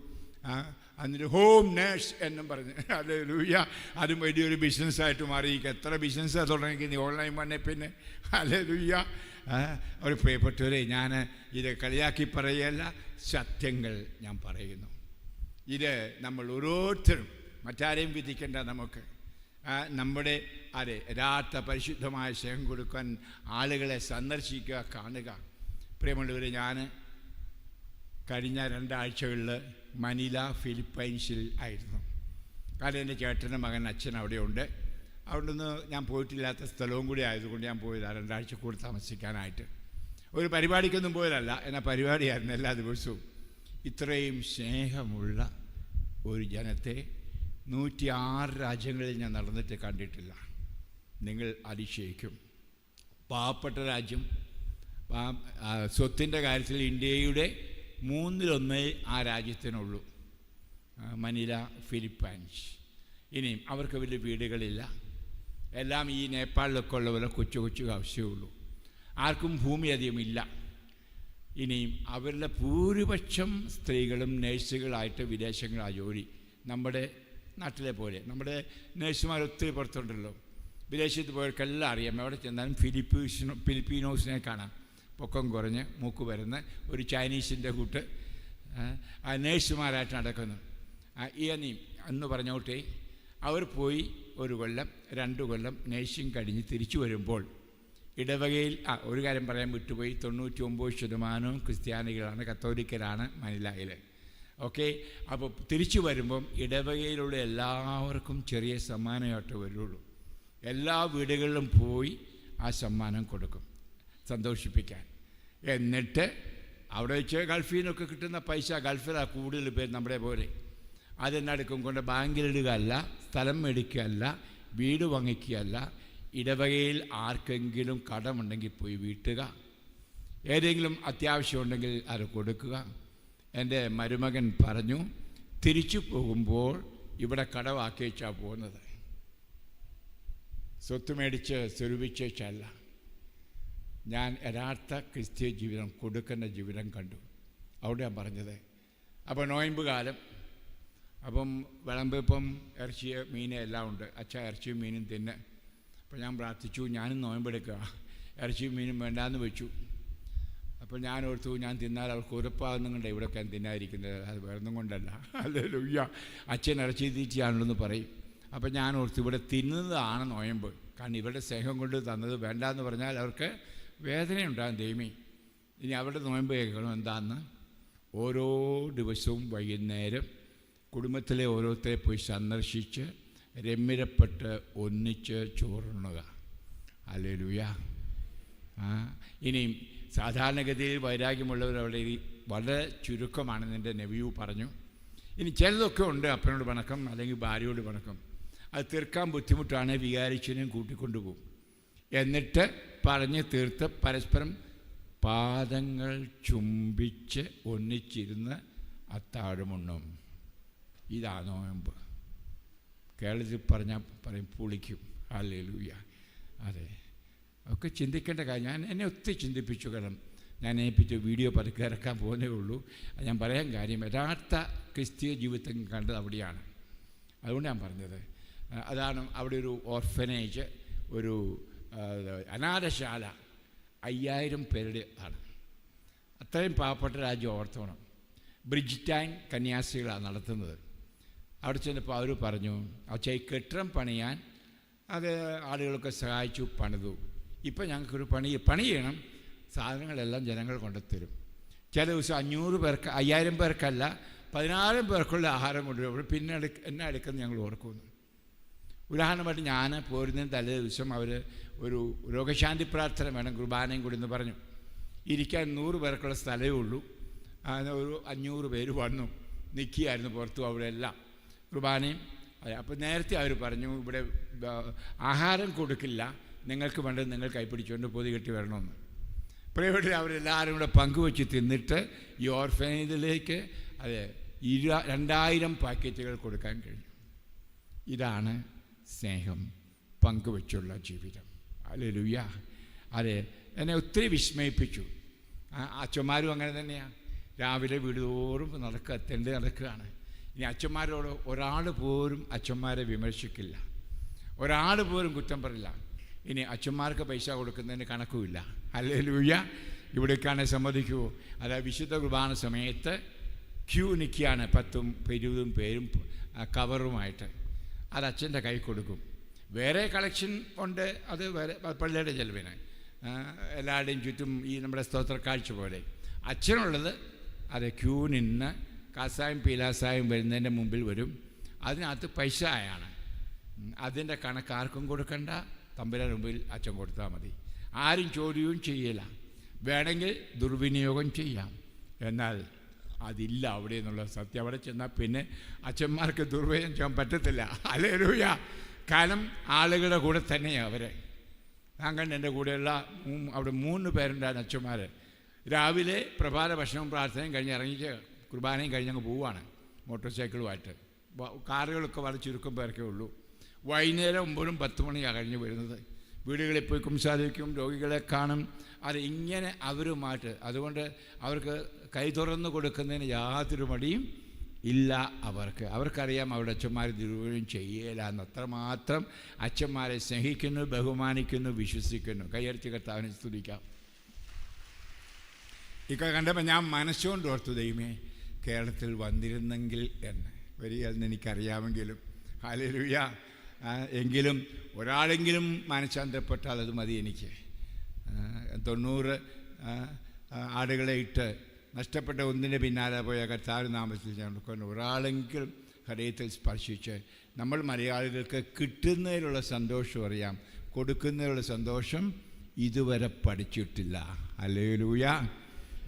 എന്നിട്ട് ഹോം നേഴ്സ് എന്നും പറഞ്ഞ് ഹല്ലേലൂയ. അതും വലിയൊരു ബിസിനസ്സായിട്ട് മാറി. എത്ര ബിസിനസ്സാണ് തുടങ്ങി ഓൺലൈൻ വന്നേ പിന്നെ. ഹല്ലേലൂയ. ഒരു പ്രിയപ്പെട്ടവരെ, ഞാൻ ഇത് കളിയാക്കി പറയല്ല, സത്യങ്ങൾ ഞാൻ പറയുന്നു. ഇത് നമ്മൾ ഓരോരുത്തരും മറ്റാരെയും വിധിക്കേണ്ട. നമുക്ക് നമ്മുടെ അതെ യഥാർത്ഥ പരിശുദ്ധമായ സ്നേഹം കൊടുക്കാൻ ആളുകളെ സന്ദർശിക്കുക, കാണുക. പ്രിയമുള്ളവരെ, ഞാൻ കഴിഞ്ഞ 2 ആഴ്ചകളിൽ മനില ഫിലിപ്പൈൻസിൽ ആയിരുന്നു. കാരണം എൻ്റെ ചേട്ടൻ്റെ മകൻ അച്ഛൻ അവിടെയുണ്ട്. അവിടെ നിന്ന് ഞാൻ പോയിട്ടില്ലാത്ത സ്ഥലവും കൂടി ആയതുകൊണ്ട് ഞാൻ പോയതാണ് 2 ആഴ്ച കൂടി താമസിക്കാനായിട്ട്. ഒരു പരിപാടിക്കൊന്നും പോയതല്ല, എന്നാൽ പരിപാടിയായിരുന്നു എല്ലാ ദിവസവും. ഇത്രയും സ്നേഹമുള്ള ഒരു ജനത്തെ 106 രാജ്യങ്ങളിൽ ഞാൻ നടന്നിട്ട് കണ്ടിട്ടില്ല. നിങ്ങൾ അതിശയിക്കും. പാവപ്പെട്ട രാജ്യം, സ്വത്തിൻ്റെ കാര്യത്തിൽ ഇന്ത്യയുടെ 3/1 ആ രാജ്യത്തിനുള്ളൂ, മനില ഫിലിപ്പൈൻസ്. ഇനിയും അവർക്ക് വലിയ വീടുകളില്ല, എല്ലാം ഈ നേപ്പാളിലൊക്കെ ഉള്ള പോലെ കൊച്ചു കൊച്ചു ആവശ്യമുള്ളൂ. ആർക്കും ഭൂമി അധികമില്ല. ഇനിയും അവരുടെ ഭൂരിപക്ഷം സ്ത്രീകളും നേഴ്സുകളായിട്ട് വിദേശങ്ങളാണ് ജോലി. നമ്മുടെ നാട്ടിലെ പോലെ നമ്മുടെ നേഴ്സുമാർ ഒത്തിരി പുറത്തുണ്ടല്ലോ. വിദേശത്ത് പോയവർക്കെല്ലാം അറിയാം, എവിടെ ചെന്നാലും ഫിലിപ്പീനോസിനെ കാണാം. പൊക്കം കുറഞ്ഞ് മൂക്ക് വരുന്ന ഒരു ചൈനീസിൻ്റെ കൂട്ട് നേഴ്സുമാരായിട്ട് നടക്കുന്നു. എന്ന് പറഞ്ഞോട്ടെ, അവർ പോയി 1 കൊല്ലം 2 കൊല്ലം നേഴ്സിംഗ് കഴിഞ്ഞ് തിരിച്ചു വരുമ്പോൾ ഇടവകയിൽ ഒരു കാര്യം പറയാൻ വിട്ടുപോയി, 99% ക്രിസ്ത്യാനികളാണ്, കത്തോലിക്കരാണ് മനിലയിൽ. ഓക്കെ. അപ്പോൾ തിരിച്ചു വരുമ്പം ഇടവകയിലുള്ള എല്ലാവർക്കും ചെറിയ സമ്മാനമായിട്ട് വരുള്ളൂ. എല്ലാ വീടുകളിലും പോയി ആ സമ്മാനം കൊടുക്കും, സന്തോഷിപ്പിക്കാൻ. എന്നിട്ട് അവിടെ വെച്ച് ഗൾഫിൽ നിന്നൊക്കെ കിട്ടുന്ന പൈസ, ഗൾഫിലാണ് കൂടുതൽ പേര് നമ്മുടെ പോലെ, അതെന്നെടുക്കും കൊണ്ട് ബാങ്കിലിടുകയല്ല, സ്ഥലം മേടിക്കുകയല്ല, വീട് വാങ്ങിക്കുകയല്ല, ഇടവകയിൽ ആർക്കെങ്കിലും കടമുണ്ടെങ്കിൽ പോയി വീട്ടുക, ഏതെങ്കിലും അത്യാവശ്യമുണ്ടെങ്കിൽ അത് കൊടുക്കുക. എൻ്റെ മരുമകൻ പറഞ്ഞു, തിരിച്ചു പോകുമ്പോൾ ഇവിടെ കടമാക്കി വെച്ചാണ് പോകുന്നത്, സ്വത്ത് മേടിച്ച് സ്വരൂപിച്ചല്ല. ഞാൻ യഥാർത്ഥ ക്രിസ്തീയ ജീവിതം, കൊടുക്കുന്ന ജീവിതം കണ്ടു. അവിടെ ഞാൻ പറഞ്ഞത്. അപ്പോൾ നോയമ്പ് കാലം, അപ്പം വിളമ്പിപ്പം ഇറച്ചി മീൻ എല്ലാം ഉണ്ട്. അച്ഛാ ഇറച്ചിയും മീനും തിന്നെ. അപ്പോൾ ഞാൻ പ്രാർത്ഥിച്ചു, ഞാനും നോയമ്പെടുക്കുക, ഇറച്ചിയും മീനും വേണ്ടാന്ന് വെച്ചു. അപ്പോൾ ഞാൻ ഓർത്തു, ഞാൻ തിന്നാൽ അവർക്ക് ഉറപ്പാകുന്നും കൊണ്ട് ഇവിടെയൊക്കെ ഞാൻ തിന്നാതിരിക്കുന്നത്, അത് വേറൊന്നും കൊണ്ടല്ല. ഹല്ലേലൂയ, അച്ഛൻ ഇറച്ചി തീറ്റിയാണല്ലോ പറയും. അപ്പോൾ ഞാൻ ഓർത്തു, ഇവിടെ തിന്നുന്നതാണ് നോയമ്പ്. കാരണം ഇവരുടെ സ്നേഹം കൊണ്ട് തന്നത് വേണ്ടാന്ന് പറഞ്ഞാൽ അവർക്ക് വേദനയുണ്ടാകും. ദൈവമേ, ഇനി അവരുടെ നോയമ്പ് കേൾക്കണം. എന്താന്ന്? ഓരോ ദിവസവും വൈകുന്നേരം കുടുംബത്തിലെ ഓരോരുത്തരെ പോയി സന്ദർശിച്ച് രമ്യരപ്പെട്ട് ഒന്നിച്ച് ചോറുണ്ണുക. ഹല്ലേലൂയ. ഇനിയും സാധാരണഗതിയിൽ വൈരാഗ്യമുള്ളവർ അവിടെ വളരെ ചുരുക്കമാണെന്ന് എൻ്റെ നെവിയു പറഞ്ഞു. ഇനി ചിലതൊക്കെ ഉണ്ട്, അപ്പനോട് പിണക്കം അല്ലെങ്കിൽ ഭാര്യയോട് പിണക്കം. അത് തീർക്കാൻ ബുദ്ധിമുട്ടാണ്, വികാരിച്ചതിനും കൂട്ടിക്കൊണ്ടുപോകും. എന്നിട്ട് പറഞ്ഞ് തീർത്ത് പരസ്പരം പാദങ്ങൾ ചുംബിച്ച് ഒന്നിച്ചിരുന്ന് അത്താഴമുണ്ണും. ഇതാ നോയമ്പ്. കേരളത്തിൽ പറഞ്ഞാൽ പറയും പുളിക്കും. ഹല്ലേലൂയ. അതെ, ഒക്കെ ചിന്തിക്കേണ്ട കാര്യം. എന്നെ ഒത്തിരി ചിന്തിപ്പിച്ചു. കാരണം ഞാൻ അതിനെപ്പറ്റി വീഡിയോ പതുക്കെ ഇറക്കാൻ പോകുന്നേ ഉള്ളൂ. ഞാൻ പറയാൻ കാര്യം, യഥാർത്ഥ ക്രിസ്തീയ ജീവിതം കണ്ടത് അവിടെയാണ്. അതുകൊണ്ട് ഞാൻ പറഞ്ഞത് അതാണ്. അവിടെ ഒരു ഓർഫനേജ്, ഒരു അനാഥശാല 5000 പേരുടെ ആണ്. അത്രയും പാവപ്പെട്ട രാജ്യം ഓർത്തോണം. ബ്രിജിറ്റൈൻ കന്യാസികളാണ് നടത്തുന്നത്. അവിടെ ചെന്നപ്പോൾ അവർ പറഞ്ഞു, അച്ഛാ ഈ കെട്ടിടം പണിയാൻ അത് ആളുകളൊക്കെ സഹായിച്ചു, പണിതു. ഇപ്പം ഞങ്ങൾക്കൊരു പണി ചെയ്യണം, സാധനങ്ങളെല്ലാം ജനങ്ങൾ കൊണ്ടുത്തരും. ചില ദിവസം 500 പേർക്ക്, 5000 പേർക്കല്ല 14000 പേർക്കുള്ള ആഹാരം കൊണ്ടുവരും. പിന്നെ എന്നെ എടുക്കുന്നത് ഞങ്ങൾ ഓർക്കുന്നു. ഉദാഹരണമായിട്ട് ഞാൻ പോരുന്നതിന് തലേ ദിവസം അവർ ഒരു രോഗശാന്തി പ്രാർത്ഥന വേണം, കുർബാനയും കൂടി എന്ന് പറഞ്ഞു. ഇരിക്കാൻ 100 പേർക്കുള്ള സ്ഥലമേ ഉള്ളൂ. ഒരു 500 പേര് വന്നു നിൽക്കുകയായിരുന്നു പുറത്തും അവിടെ എല്ലാം കുർബാനയും. അപ്പോൾ നേരത്തെ അവർ പറഞ്ഞു, ഇവിടെ ആഹാരം കൊടുക്കില്ല, നിങ്ങൾക്ക് വേണ്ടത് നിങ്ങൾ കൈപ്പിടിച്ചുകൊണ്ട് പൊതി കെട്ടി വരണമെന്ന്. പ്രിയപ്പെട്ടവരെ, അവരെല്ലാവരും കൂടെ പങ്കുവെച്ച് തിന്നിട്ട് ഈ ഓർഫനേജിലേക്ക് 2000 പാക്കറ്റുകൾ കൊടുക്കാൻ കഴിഞ്ഞു. ഇതാണ് സ്നേഹം, പങ്കുവെച്ചുള്ള ജീവിതം. ഹല്ലേലൂയ. അതെ, എന്നെ ഒത്തിരി വിസ്മയിപ്പിച്ചു. അച്ഛന്മാരും അങ്ങനെ തന്നെയാണ്. രാവിലെ വീട് തോറും നടക്കുകയാണ്. ഇനി അച്ഛന്മാരോട് ഒരാൾ പോലും അച്ഛന്മാരെ വിമർശിക്കില്ല, ഒരാൾ പോലും കുറ്റം പറയില്ല. ഇനി അച്ഛന്മാർക്ക് പൈസ കൊടുക്കുന്നതിന് കണക്കുമില്ല. ഹല്ലേലൂയ. ഇവിടേക്കാണ് സമ്മതിക്കുമോ? അതായത് വിശുദ്ധ കുർബാന സമയത്ത് ക്യൂ നിൽക്കുകയാണ് 10ഉം 20ഉം പേരും കവറുമായിട്ട്. അത് അച്ഛൻ്റെ കൈ കൊടുക്കും. വേറെ കളക്ഷൻ ഉണ്ട്, അത് വേറെ പള്ളിയുടെ ചെലവിന്, എല്ലാവരുടെയും ചുറ്റും ഈ നമ്മുടെ സ്തോത്ര കാഴ്ച പോലെ. അച്ഛനുള്ളത് അത് ക്യൂ നിന്ന് കാസായും പീലാസായും വരുന്നതിൻ്റെ മുമ്പിൽ വരും. അതിനകത്ത് പൈസ ആയാണ്. അതിൻ്റെ കണക്ക് ആർക്കും കൊടുക്കണ്ട, തമ്പുരാൻ്റെ മുമ്പിൽ അച്ഛൻ കൊടുത്താൽ മതി. ആരും ചോദ്യവും ചെയ്യില്ല. വേണമെങ്കിൽ ദുർവിനിയോഗം ചെയ്യാം, എന്നാൽ അതില്ല അവിടെ എന്നുള്ള സത്യം. അവിടെ ചെന്നാൽ പിന്നെ അച്ഛന്മാർക്ക് ദുർവിനിയോഗം ചെയ്യാൻ പറ്റത്തില്ല. ഹല്ലേലൂയ. കാരണം ആളുകളുടെ കൂടെ തന്നെയാണ് അവരെ. ഞാൻ കണ്ട് എൻ്റെ കൂടെയുള്ള അവിടെ 3 പേരുണ്ടായിരുന്നു അച്ഛന്മാർ. രാവിലെ പ്രഭാത ഭക്ഷണവും പ്രാർത്ഥനയും കഴിഞ്ഞ് ഇറങ്ങിച്ച് കുർബാനയും കഴിഞ്ഞങ്ങ് പോവുകയാണ് മോട്ടോർ സൈക്കിളുമായിട്ട്. കാറുകളൊക്കെ വളരെ ചുരുക്കം പേർക്കേ ഉള്ളൂ. വൈകുന്നേരം 9 10 മണിയാണ് കഴിഞ്ഞ് വരുന്നത്. വീടുകളിൽ പോയി കുംസാരിക്കും, രോഗികളെ കാണും. അത് ഇങ്ങനെ അവരുമായിട്ട്, അതുകൊണ്ട് അവർക്ക് കൈ തുറന്ന് കൊടുക്കുന്നതിന് യാതൊരു മടിയും ഇല്ല. അവർക്കറിയാം അവരുടെ അച്ഛന്മാർ ദുരുപയോഗം ചെയ്യല എന്ന്. അത്രമാത്രം അച്ഛന്മാരെ സ്നേഹിക്കുന്നു, ബഹുമാനിക്കുന്നു, വിശ്വസിക്കുന്നു. കൈയടിച്ച് കർത്താവിനെ സ്തുതിക്കാം. ഇക്ക കണ്ടപ്പോൾ ഞാൻ മനസ്സുകൊണ്ട് ഓർത്തു, ദൈവമേ കേരളത്തിൽ വന്നിരുന്നെങ്കിൽ എന്ന്. വരികയെന്ന് എനിക്കറിയാമെങ്കിലും ഹല്ലേലൂയ. എങ്കിലും ഒരാളെങ്കിലും മനഃശാന്തപ്പെട്ടാൽ അത് മതി എനിക്ക്. 90 ആടുകളെ ഇട്ട് നഷ്ടപ്പെട്ട ഒന്നിൻ്റെ പിന്നാലെ പോയ കർത്താവ് നാമത്തിൽ ഞാൻ ഒരാളെങ്കിലും ഹൃദയത്തിൽ സ്പർശിച്ച്. നമ്മൾ മലയാളികൾക്ക് കിട്ടുന്നതിലുള്ള സന്തോഷം അറിയാം, കൊടുക്കുന്നതിലുള്ള സന്തോഷം ഇതുവരെ പഠിച്ചിട്ടില്ല. ഹല്ലേലൂയ.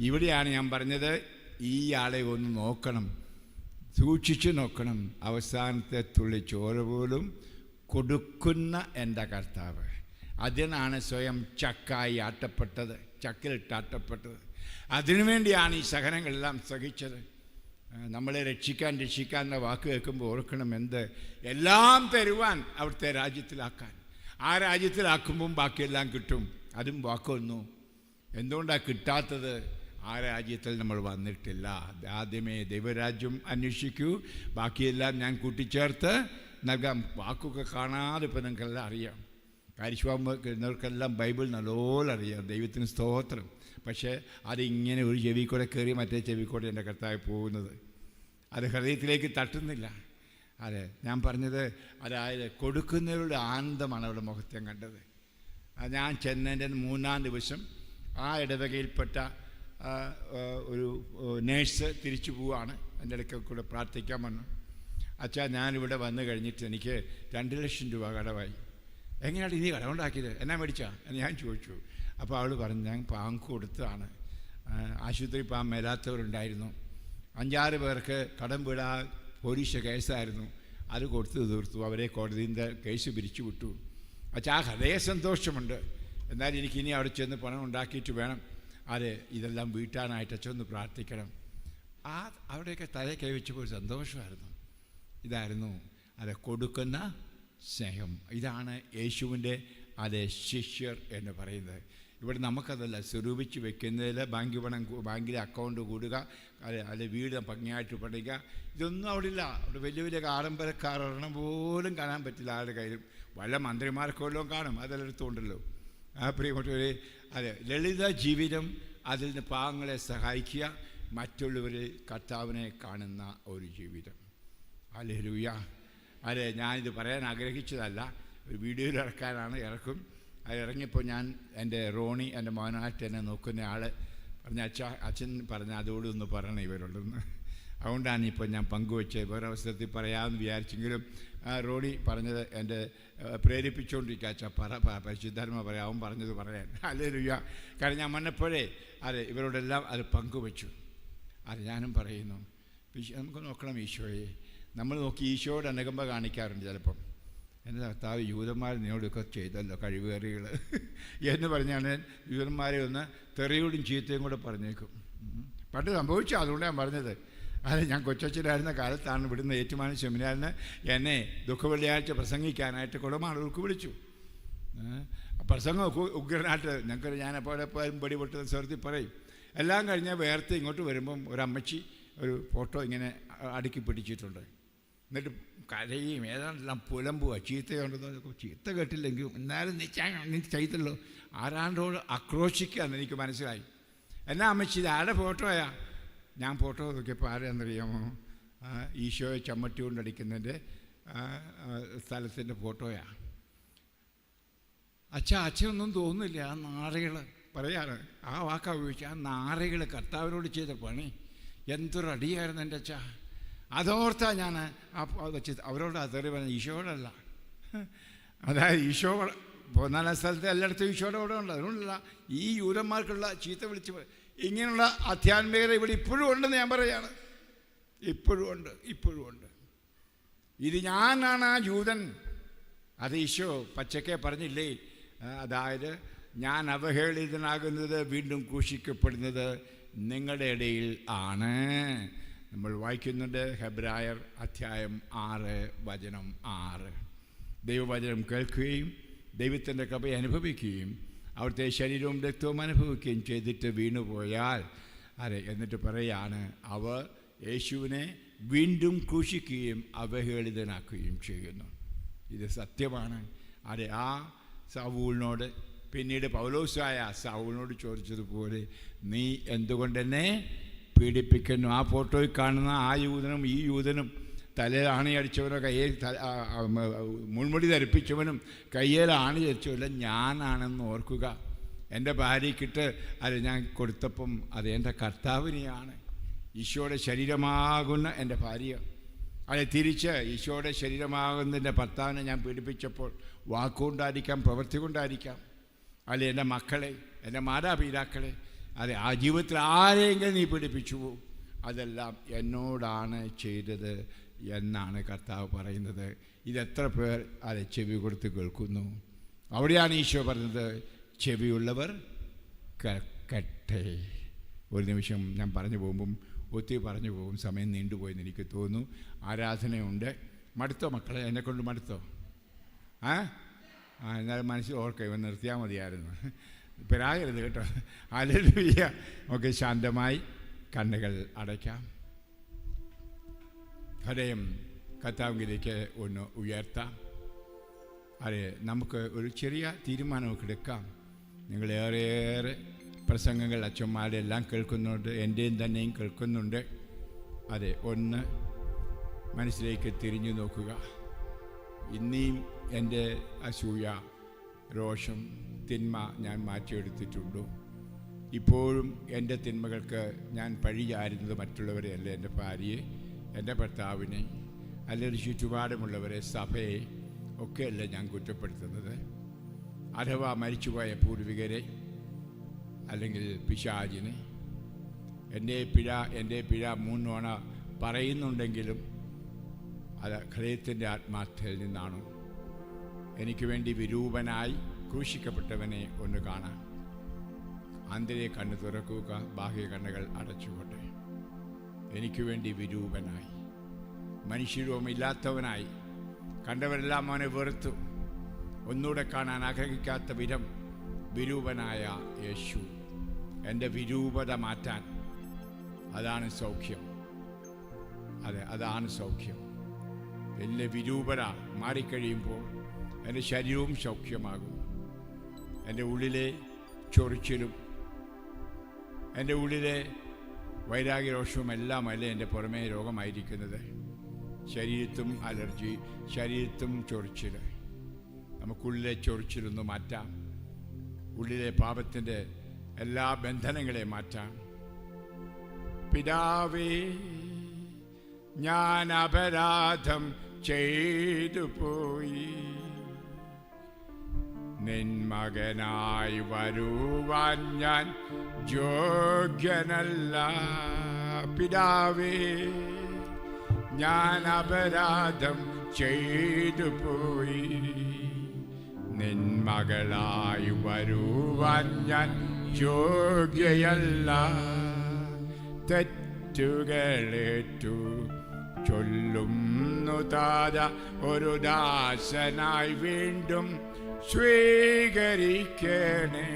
ഇവിടെയാണ് ഞാൻ പറഞ്ഞത്, ഈ ആളെ ഒന്ന് നോക്കണം, സൂക്ഷിച്ചു നോക്കണം. അവസാനത്തെ തുള്ളി ചോറ് പോലും കൊടുക്കുന്ന എൻ്റെ കർത്താവ്. അതിനാണ് സ്വയം ചക്കായി ആട്ടപ്പെട്ടത്, ചക്കിലിട്ട് ആട്ടപ്പെട്ടത്. അതിനുവേണ്ടിയാണ് ഈ സഹനങ്ങളെല്ലാം സഹിച്ചത്. നമ്മളെ രക്ഷിക്കാൻ എന്ന വാക്ക് കേൾക്കുമ്പോൾ ഓർക്കണം, എന്ത് എല്ലാം തരുവാൻ അവിടുത്തെ രാജ്യത്തിലാക്കാൻ. ആ രാജ്യത്തിലാക്കുമ്പം ബാക്കിയെല്ലാം കിട്ടും. അതും വാക്കൊന്നു. എന്തുകൊണ്ടാണ് കിട്ടാത്തത്? ആ രാജ്യത്തിൽ നമ്മൾ വന്നിട്ടില്ല. ആദ്യമേ ദൈവരാജ്യം അന്വേഷിക്കൂ, ബാക്കിയെല്ലാം ഞാൻ കൂട്ടിച്ചേർത്ത് നൽകാം. വാക്കൊക്കെ കാണാതെ ഇപ്പം നിങ്ങൾക്കെല്ലാം അറിയാം. കാര്യസ്വാമികൾക്കെല്ലാം ബൈബിൾ നല്ലോണം അറിയാം, ദൈവത്തിന് സ്തോത്രം. പക്ഷേ അതിങ്ങനെ ഒരു ചെവി കൂടെ കയറി മറ്റേ ചെവി കൂടെ എൻ്റെ കർത്താവ് പോകുന്നത്, അത് ഹൃദയത്തിലേക്ക് തട്ടുന്നില്ല. അതെ ഞാൻ പറഞ്ഞത്, അതായത് കൊടുക്കുന്നവരുടെ ആനന്ദമാണ് അവിടെ മുഖത്തെ കണ്ടത്. ഞാൻ ചെന്നതിൻ്റെ 3-ാം ദിവസം ആ ഇടവകയിൽപ്പെട്ട ഒരു നേഴ്സ് തിരിച്ചു പോവാണ്. എൻ്റെ ഇടയ്ക്ക് കൂടെ പ്രാർത്ഥിക്കാൻ വന്നു. അച്ഛാ, ഞാനിവിടെ വന്നു കഴിഞ്ഞിട്ട് എനിക്ക് 2 ലക്ഷം രൂപ കടമായി. എങ്ങനെയാണ് ഇനി കടമുണ്ടാക്കിയത്? എന്നാ മേടിച്ചാ എന്ന് ഞാൻ ചോദിച്ചു. അപ്പോൾ അവൾ പറഞ്ഞു, ഞാൻ പാങ്ക് കൊടുത്തതാണ്. ആശുപത്രി പോകാൻ മേലാത്തവരുണ്ടായിരുന്നു, 5-6 പേർക്ക് കടം വീടാൻ പോലീസ് കേസായിരുന്നു, അത് കൊടുത്തു തീർത്തു. അവരെ കോടതിൻ്റെ കേസ് പിരിച്ചു വിട്ടു. അച്ഛാ, ആ ഹൃദയ സന്തോഷമുണ്ട്. എന്നാൽ എനിക്കിനി അവിടെ ചെന്ന് പണം ഉണ്ടാക്കിയിട്ട് വേണം അത് ഇതെല്ലാം വീട്ടാനായിട്ട് അച്ഛനൊന്ന് പ്രാർത്ഥിക്കണം. അവിടെയൊക്കെ തലേ കൈവച്ചപ്പോൾ ഒരു സന്തോഷമായിരുന്നു. ഇതായിരുന്നു അത് കൊടുക്കുന്ന സ്നേഹം. ഇതാണ് യേശുവിൻ്റെ ശിഷ്യർ എന്ന് പറയുന്നത്. ഇവിടെ നമുക്കതല്ല, സ്വരൂപിച്ച് വെക്കുന്നതിൽ ബാങ്കിലെ അക്കൗണ്ട് കൂടുക, അല്ലെ വീട് ഭംഗിയായിട്ട് പഠിക്കുക, ഇതൊന്നും അവിടെ ഇല്ല. അവിടെ വലിയ വലിയ ആഡംബരക്കാർ ഒരെണ്ണം പോലും കാണാൻ പറ്റില്ല ആരുടെ കയ്യിലും. വല്ല മന്ത്രിമാർക്കെല്ലാം കാണും, അതെടുത്തുകൊണ്ടല്ലോ. ആ പ്രിയപ്പെട്ടവരെ, അതെ ലളിത ജീവിതം, അതിൽ നിന്ന് പാവങ്ങളെ സഹായിക്കുക, മറ്റുള്ളവരിൽ കർത്താവിനെ കാണുന്ന ഒരു ജീവിതം. ഹല്ലേലൂയ. അതെ, ഞാനിത് പറയാൻ ആഗ്രഹിച്ചതല്ല, ഒരു വീഡിയോയിൽ ഇറക്കാനാണ്. ഇറക്കും. അത് ഇറങ്ങിയപ്പോൾ ഞാൻ എൻ്റെ റോണി, എൻ്റെ മോനായിട്ട് എന്നെ നോക്കുന്ന ആൾ പറഞ്ഞ, അച്ഛൻ പറഞ്ഞ അതോടൊന്ന് പറയണം ഇവരോടൊന്ന്. അതുകൊണ്ടാണ് ഇപ്പോൾ ഞാൻ പങ്കുവെച്ചത്. വേറെ അവസരത്തിൽ പറയാമെന്ന് വിചാരിച്ചെങ്കിലും റോണി പറഞ്ഞത് എൻ്റെ പ്രേരിപ്പിച്ചുകൊണ്ടിരിക്കുക. അച്ഛാ പരിശുദ്ധാത്മ പറയാം, അവൻ പറഞ്ഞത് പറയാൻ. ഹല്ലേലൂയ. കാരണം ഞാൻ വന്നപ്പോഴേ ഇവരോടെല്ലാം അത് പങ്കുവെച്ചു. അത് ഞാനും പറയുന്നു. നമുക്ക് നോക്കണം ഈശോയെ. നമ്മൾ നോക്കി ഈശോയോട് അനുകമ്പ കാണിക്കാറുണ്ട് ചിലപ്പം. എൻ്റെ കർത്താവ് യൂതന്മാർ നിന്നോടൊക്കെ ചെയ്തല്ലോ കഴിവേറികൾ എന്ന് പറഞ്ഞാണ് യൂതന്മാരെ ഒന്ന് തെറിയോടും ചീത്തയും കൂടെ പറഞ്ഞേക്കും. പണ്ട് സംഭവിച്ചു, അതുകൊണ്ട് ഞാൻ പറഞ്ഞത്. അത് ഞാൻ കൊച്ചച്ഛനായിരുന്ന കാലത്താണ് ഇവിടുന്ന് ഏറ്റുമാനൂർ സെമിനാറിന് എന്നെ ദുഃഖവെള്ളിയാഴ്ച പ്രസംഗിക്കാനായിട്ട് കുളമാളുകൾക്ക് വിളിച്ചു. പ്രസംഗം ഉഗ്രനായിട്ട് ഞങ്ങൾക്ക് ഞാനെപ്പോലെ എപ്പോഴും പൊടി പൊട്ടുന്ന സ്വരത്തിൽ പറയും. എല്ലാം കഴിഞ്ഞ് വേർത്ത് ഇങ്ങോട്ട് വരുമ്പം ഒരമ്മച്ചി ഒരു ഫോട്ടോ ഇങ്ങനെ അടുക്കി പിടിച്ചിട്ടുണ്ട്. എന്നിട്ട് കരയും, ഏതാണ്ടെല്ലാം പുലമ്പുക, ചീത്തയുണ്ടെന്ന്. ചീത്ത കേട്ടില്ലെങ്കിലും എന്നാലും നീ ചെയ്തല്ലോ, ആരാണ്ടോട് ആക്രോശിക്കുകയെന്ന് എനിക്ക് മനസ്സിലായി. എന്നാ അമ്മച്ചി, ഇത് ആരുടെ ഫോട്ടോയാ? ഞാൻ ഫോട്ടോ നോക്കിയപ്പോൾ ആരാന്നറിയാമോ? ഈശോയെ ചമ്മട്ടി കൊണ്ടടിക്കുന്നതിൻ്റെ സ്ഥലത്തിൻ്റെ ഫോട്ടോയാ. അച്ഛനൊന്നും തോന്നില്ല. ആ നാറികൾ പറയാറ്, ആ വാക്കാ ഉപയോഗിച്ച്, ആ നാറികൾ കർത്താവിനോട് ചെയ്ത പണി എന്തൊരടിയായിരുന്നു എൻ്റെ അച്ഛാ. അതോർത്താ ഞാൻ വെച്ച് അവരോട് അതെറി പറഞ്ഞ, ഈശോയോടല്ല. അതായത് ഈശോ 14 സ്ഥലത്ത് എല്ലായിടത്തും ഈശോയുടെ കൂടെ ഉണ്ട്. അതുകൊണ്ടല്ല ഈ യൂതന്മാർക്കുള്ള ചീത്ത വിളിച്ച് ഇങ്ങനെയുള്ള ആധ്യാത്മികത ഇവിടെ ഇപ്പോഴും ഉണ്ടെന്ന് ഞാൻ പറയുകയാണ്. ഇപ്പോഴും ഉണ്ട്. ഇത് ഞാനാണ് ആ ജൂതൻ. അത് ഈശോ പച്ചക്കെ പറഞ്ഞില്ലേ? അതായത് ഞാൻ അവഹേളിതനാകുന്നത്, വീണ്ടും ക്രൂശിക്കപ്പെടുന്നത് നിങ്ങളുടെ ഇടയിൽ ആണ്. നമ്മൾ വായിക്കുന്നുണ്ട് ഹെബ്രായർ അധ്യായം 6 വചനം 6. ദൈവവചനം കേൾക്കുകയും ദൈവത്തിൻ്റെ കൃപയെ അനുഭവിക്കുകയും അവിടുത്തെ ശരീരവും രക്തവും അനുഭവിക്കുകയും ചെയ്തിട്ട് വീണുപോയാൽ എന്നിട്ട് പറയാണ്, അവർ യേശുവിനെ വീണ്ടും ക്രൂശിക്കുകയും അവഹേളിതനാക്കുകയും ചെയ്യുന്നു. ഇത് സത്യമാണ്. ആ സൗലിനോട് പിന്നീട് പൗലോസായ സൗലിനോട് ചോദിച്ചതുപോലെ, നീ എന്തുകൊണ്ടെന്നെ പീഡിപ്പിക്കുന്നു? ആ ഫോട്ടോയിൽ കാണുന്ന ആ യൂതനും ഈ യൂതനും തലയിൽ ആണി അടിച്ചവനോ കയ്യിൽ മുൾമുടി ധരിപ്പിച്ചവനും കയ്യിൽ ആണി ധരിച്ചവല്ല ഞാനാണെന്ന് ഓർക്കുക. എൻ്റെ ഭാര്യയ്ക്കിട്ട് ഞാൻ കൊടുത്തപ്പം അത് എൻ്റെ കർത്താവിനെയാണ്, ഈശോയുടെ ശരീരമാകുന്ന എൻ്റെ ഭാര്യ. തിരിച്ച് ഈശോയുടെ ശരീരമാകുന്ന എൻ്റെ ഭർത്താവിനെ ഞാൻ പീഡിപ്പിച്ചപ്പോൾ വാക്കുകൊണ്ടായിരിക്കാം, പ്രവൃത്തി കൊണ്ടായിരിക്കാം. അല്ലെ എൻ്റെ മക്കളെ, എൻ്റെ മാതാപിതാക്കളെ, അതെ ആ ജീവിതത്തിൽ ആരെങ്കിലും നീ പീഡിപ്പിച്ചുവോ, അതെല്ലാം എന്നോടാണ് ചെയ്തത് എന്നാണ് കർത്താവ് പറയുന്നത്. ഇതെത്ര പേർ അതെ ചെവി കൊടുത്ത് കേൾക്കുന്നു? അവിടെയാണ് ഈശോ പറഞ്ഞത്, ചെവിയുള്ളവർ കേൾക്കട്ടെ. ഒരു നിമിഷം ഞാൻ പറഞ്ഞു പോകുമ്പം ഒത്തിരി പറഞ്ഞു പോകും, സമയം നീണ്ടുപോയെന്ന് എനിക്ക് തോന്നുന്നു. ആരാധനയുണ്ട്. മടുത്തോ മക്കളെ? എന്നെക്കൊണ്ട് മടുത്തോ? എന്നാലും മനസ്സിൽ ഓർക്കുക, ഇവൻ നിർത്തിയാൽ മതിയായിരുന്നു. പിരാകരുത് കേട്ടോ. ഹല്ലേലൂയ. ഓക്കെ, ശാന്തമായി കണ്ണുകൾ അടയ്ക്കാം. ഹൃദയം കർത്താവിലേക്ക് ഒന്ന് ഉയർത്താം. അതെ, നമുക്ക് ഒരു ചെറിയ തീരുമാനമൊക്കെ എടുക്കാം. നിങ്ങളേറെ പ്രസംഗങ്ങൾ അച്ഛന്മാരുടെ എല്ലാം കേൾക്കുന്നുണ്ട്, എൻ്റെയും തന്നെയും കേൾക്കുന്നുണ്ട്. അതെ, ഒന്ന് മനസ്സിലേക്ക് തിരിഞ്ഞു നോക്കുക. ഇനിയും എൻ്റെ അസൂയ, രോഷം, തിന്മ ഞാൻ മാറ്റിയെടുത്തിട്ടുണ്ടോ? ഇപ്പോഴും എൻ്റെ തിന്മകൾക്ക് ഞാൻ പഴിചാരുന്നത് മറ്റുള്ളവരെ അല്ല, എൻ്റെ ഭാര്യയെ, എൻ്റെ ഭർത്താവിനെ, അല്ലെങ്കിൽ ചുറ്റുപാടുമുള്ളവരെ, സഭയെ ഒക്കെയല്ല ഞാൻ കുറ്റപ്പെടുത്തുന്നത്. അഥവാ മരിച്ചുപോയ പൂർവികരെ അല്ലെങ്കിൽ പിശാചിനെ. എൻ്റെ പിഴ 3 തവണ പറയുന്നുണ്ടെങ്കിലും അത് ഹൃദയത്തിൻ്റെ ആത്മാർത്ഥതയിൽ നിന്നാണ്. എനിക്ക് വേണ്ടി വിരൂപനായി ക്രൂശിക്കപ്പെട്ടവനെ ഒന്ന് കാണാൻ. ആന്തരിക കണ്ണ് തുറക്കുക, ബാഹ്യ കണ്ണുകൾ അടച്ചുകൊട്ടെ. എനിക്ക് വേണ്ടി വിരൂപനായി, മനുഷ്യരൂപമില്ലാത്തവനായി, കണ്ടവരെല്ലാം അവനെ വെറുത്തു, ഒന്നുകൂടെ കാണാൻ ആഗ്രഹിക്കാത്ത വിധം വിരൂപനായ യേശു എൻ്റെ വിരൂപത മാറ്റാൻ. അതാണ് സൗഖ്യം. അതെ, അതാണ് സൗഖ്യം. എൻ്റെ വിരൂപത മാറിക്കഴിയുമ്പോൾ എൻ്റെ ശരീരവും സൗഖ്യമാകും. എൻ്റെ ഉള്ളിലെ ചൊറിച്ചിലും എൻ്റെ ഉള്ളിലെ വൈരാഗ്യരോഷവും എല്ലാം അല്ലേ എൻ്റെ പുറമേ രോഗമായിരിക്കുന്നത്. ശരീരത്തും അലർജി, ശരീരത്തും ചൊറിച്ചിൽ. നമുക്കുള്ളിലെ ചൊറിച്ചിലൊന്ന് മാറ്റാം. ഉള്ളിലെ പാപത്തിൻ്റെ എല്ലാ ബന്ധനങ്ങളെ മാറ്റാം. പിതാവേ, ഞാൻ അപരാധം ചെയ്തു പോയി, നിൻ മകനായി വരുവാൻ ഞാൻ യോഗ്യനല്ല. പിതാവേ, ഞാൻ അപരാധം ചെയ്തു പോയി, നിൻ മകളായി വരുവാൻ ഞാൻ യോഗ്യയല്ല. തെറ്റുകളേറ്റു ചൊല്ലുന്നു താത, ഒരു ദാസനായി വീണ്ടും സ്വീകരിക്കണേ.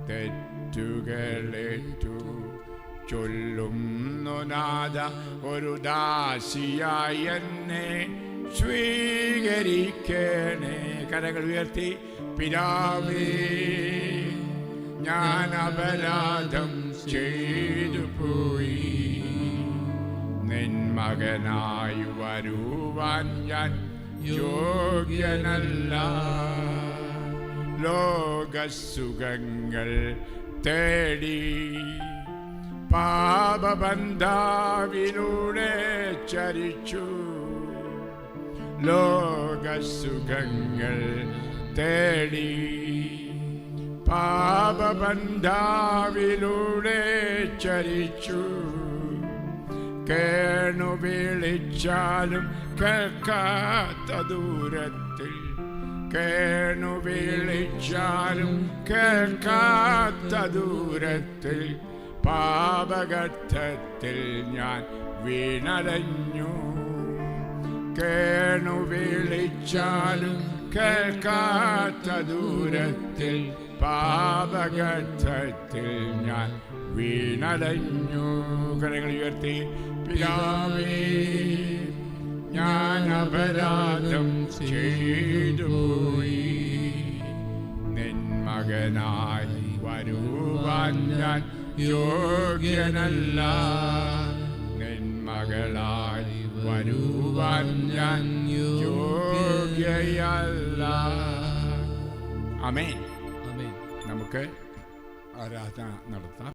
തെറ്റുകളേറ്റു ചൊല്ലുന്നു നാഥ, ഒരു ദാസിയായി എന്നെ സ്വീകരിക്കണേ. കരങ്ങൾ ഉയർത്തി. പിതാവേ, ഞാൻ അപരാധം ചെയ്തു പോയി, നിൻ മകനായി വരുവാൻ ഞാൻ യോഗ്യനല്ല. ലോകസുഖങ്ങൾ തേടി പാപബന്ധാവിലൂടെ ചരിച്ചു. ലോകസുഖങ്ങൾ തേടി പാപബന്ധാവിലൂടെ ചരിച്ചു. കേണു വിളിച്ചാലും കേൾക്കാത്ത ദൂരത്തിൽ, കേണു വിളിച്ചാലും കേൾക്കാത്ത ദൂരത്തിൽ, പാപഗർത്തത്തിൽ ഞാൻ വീണടഞ്ഞു. കേണു വിളിച്ചാലും കേൾക്കാത്ത ദൂരത്തിൽ, പാപഗർത്തത്തിൽ ഞാൻ വീണടഞ്ഞു. കരങ്ങൾ ഉയർത്തി. പിതാവേ, ഞാൻ അപരാധം ചെയ്തു പോയി, നിൻ മകനായി വരുവാൻ ഞാൻ യോഗ്യനല്ല. നിൻ മകളായി വരുവാൻ ഞാൻ യോഗ്യയല്ല. ആമേൻ. നമുക്ക് ആരാധന നടത്താം.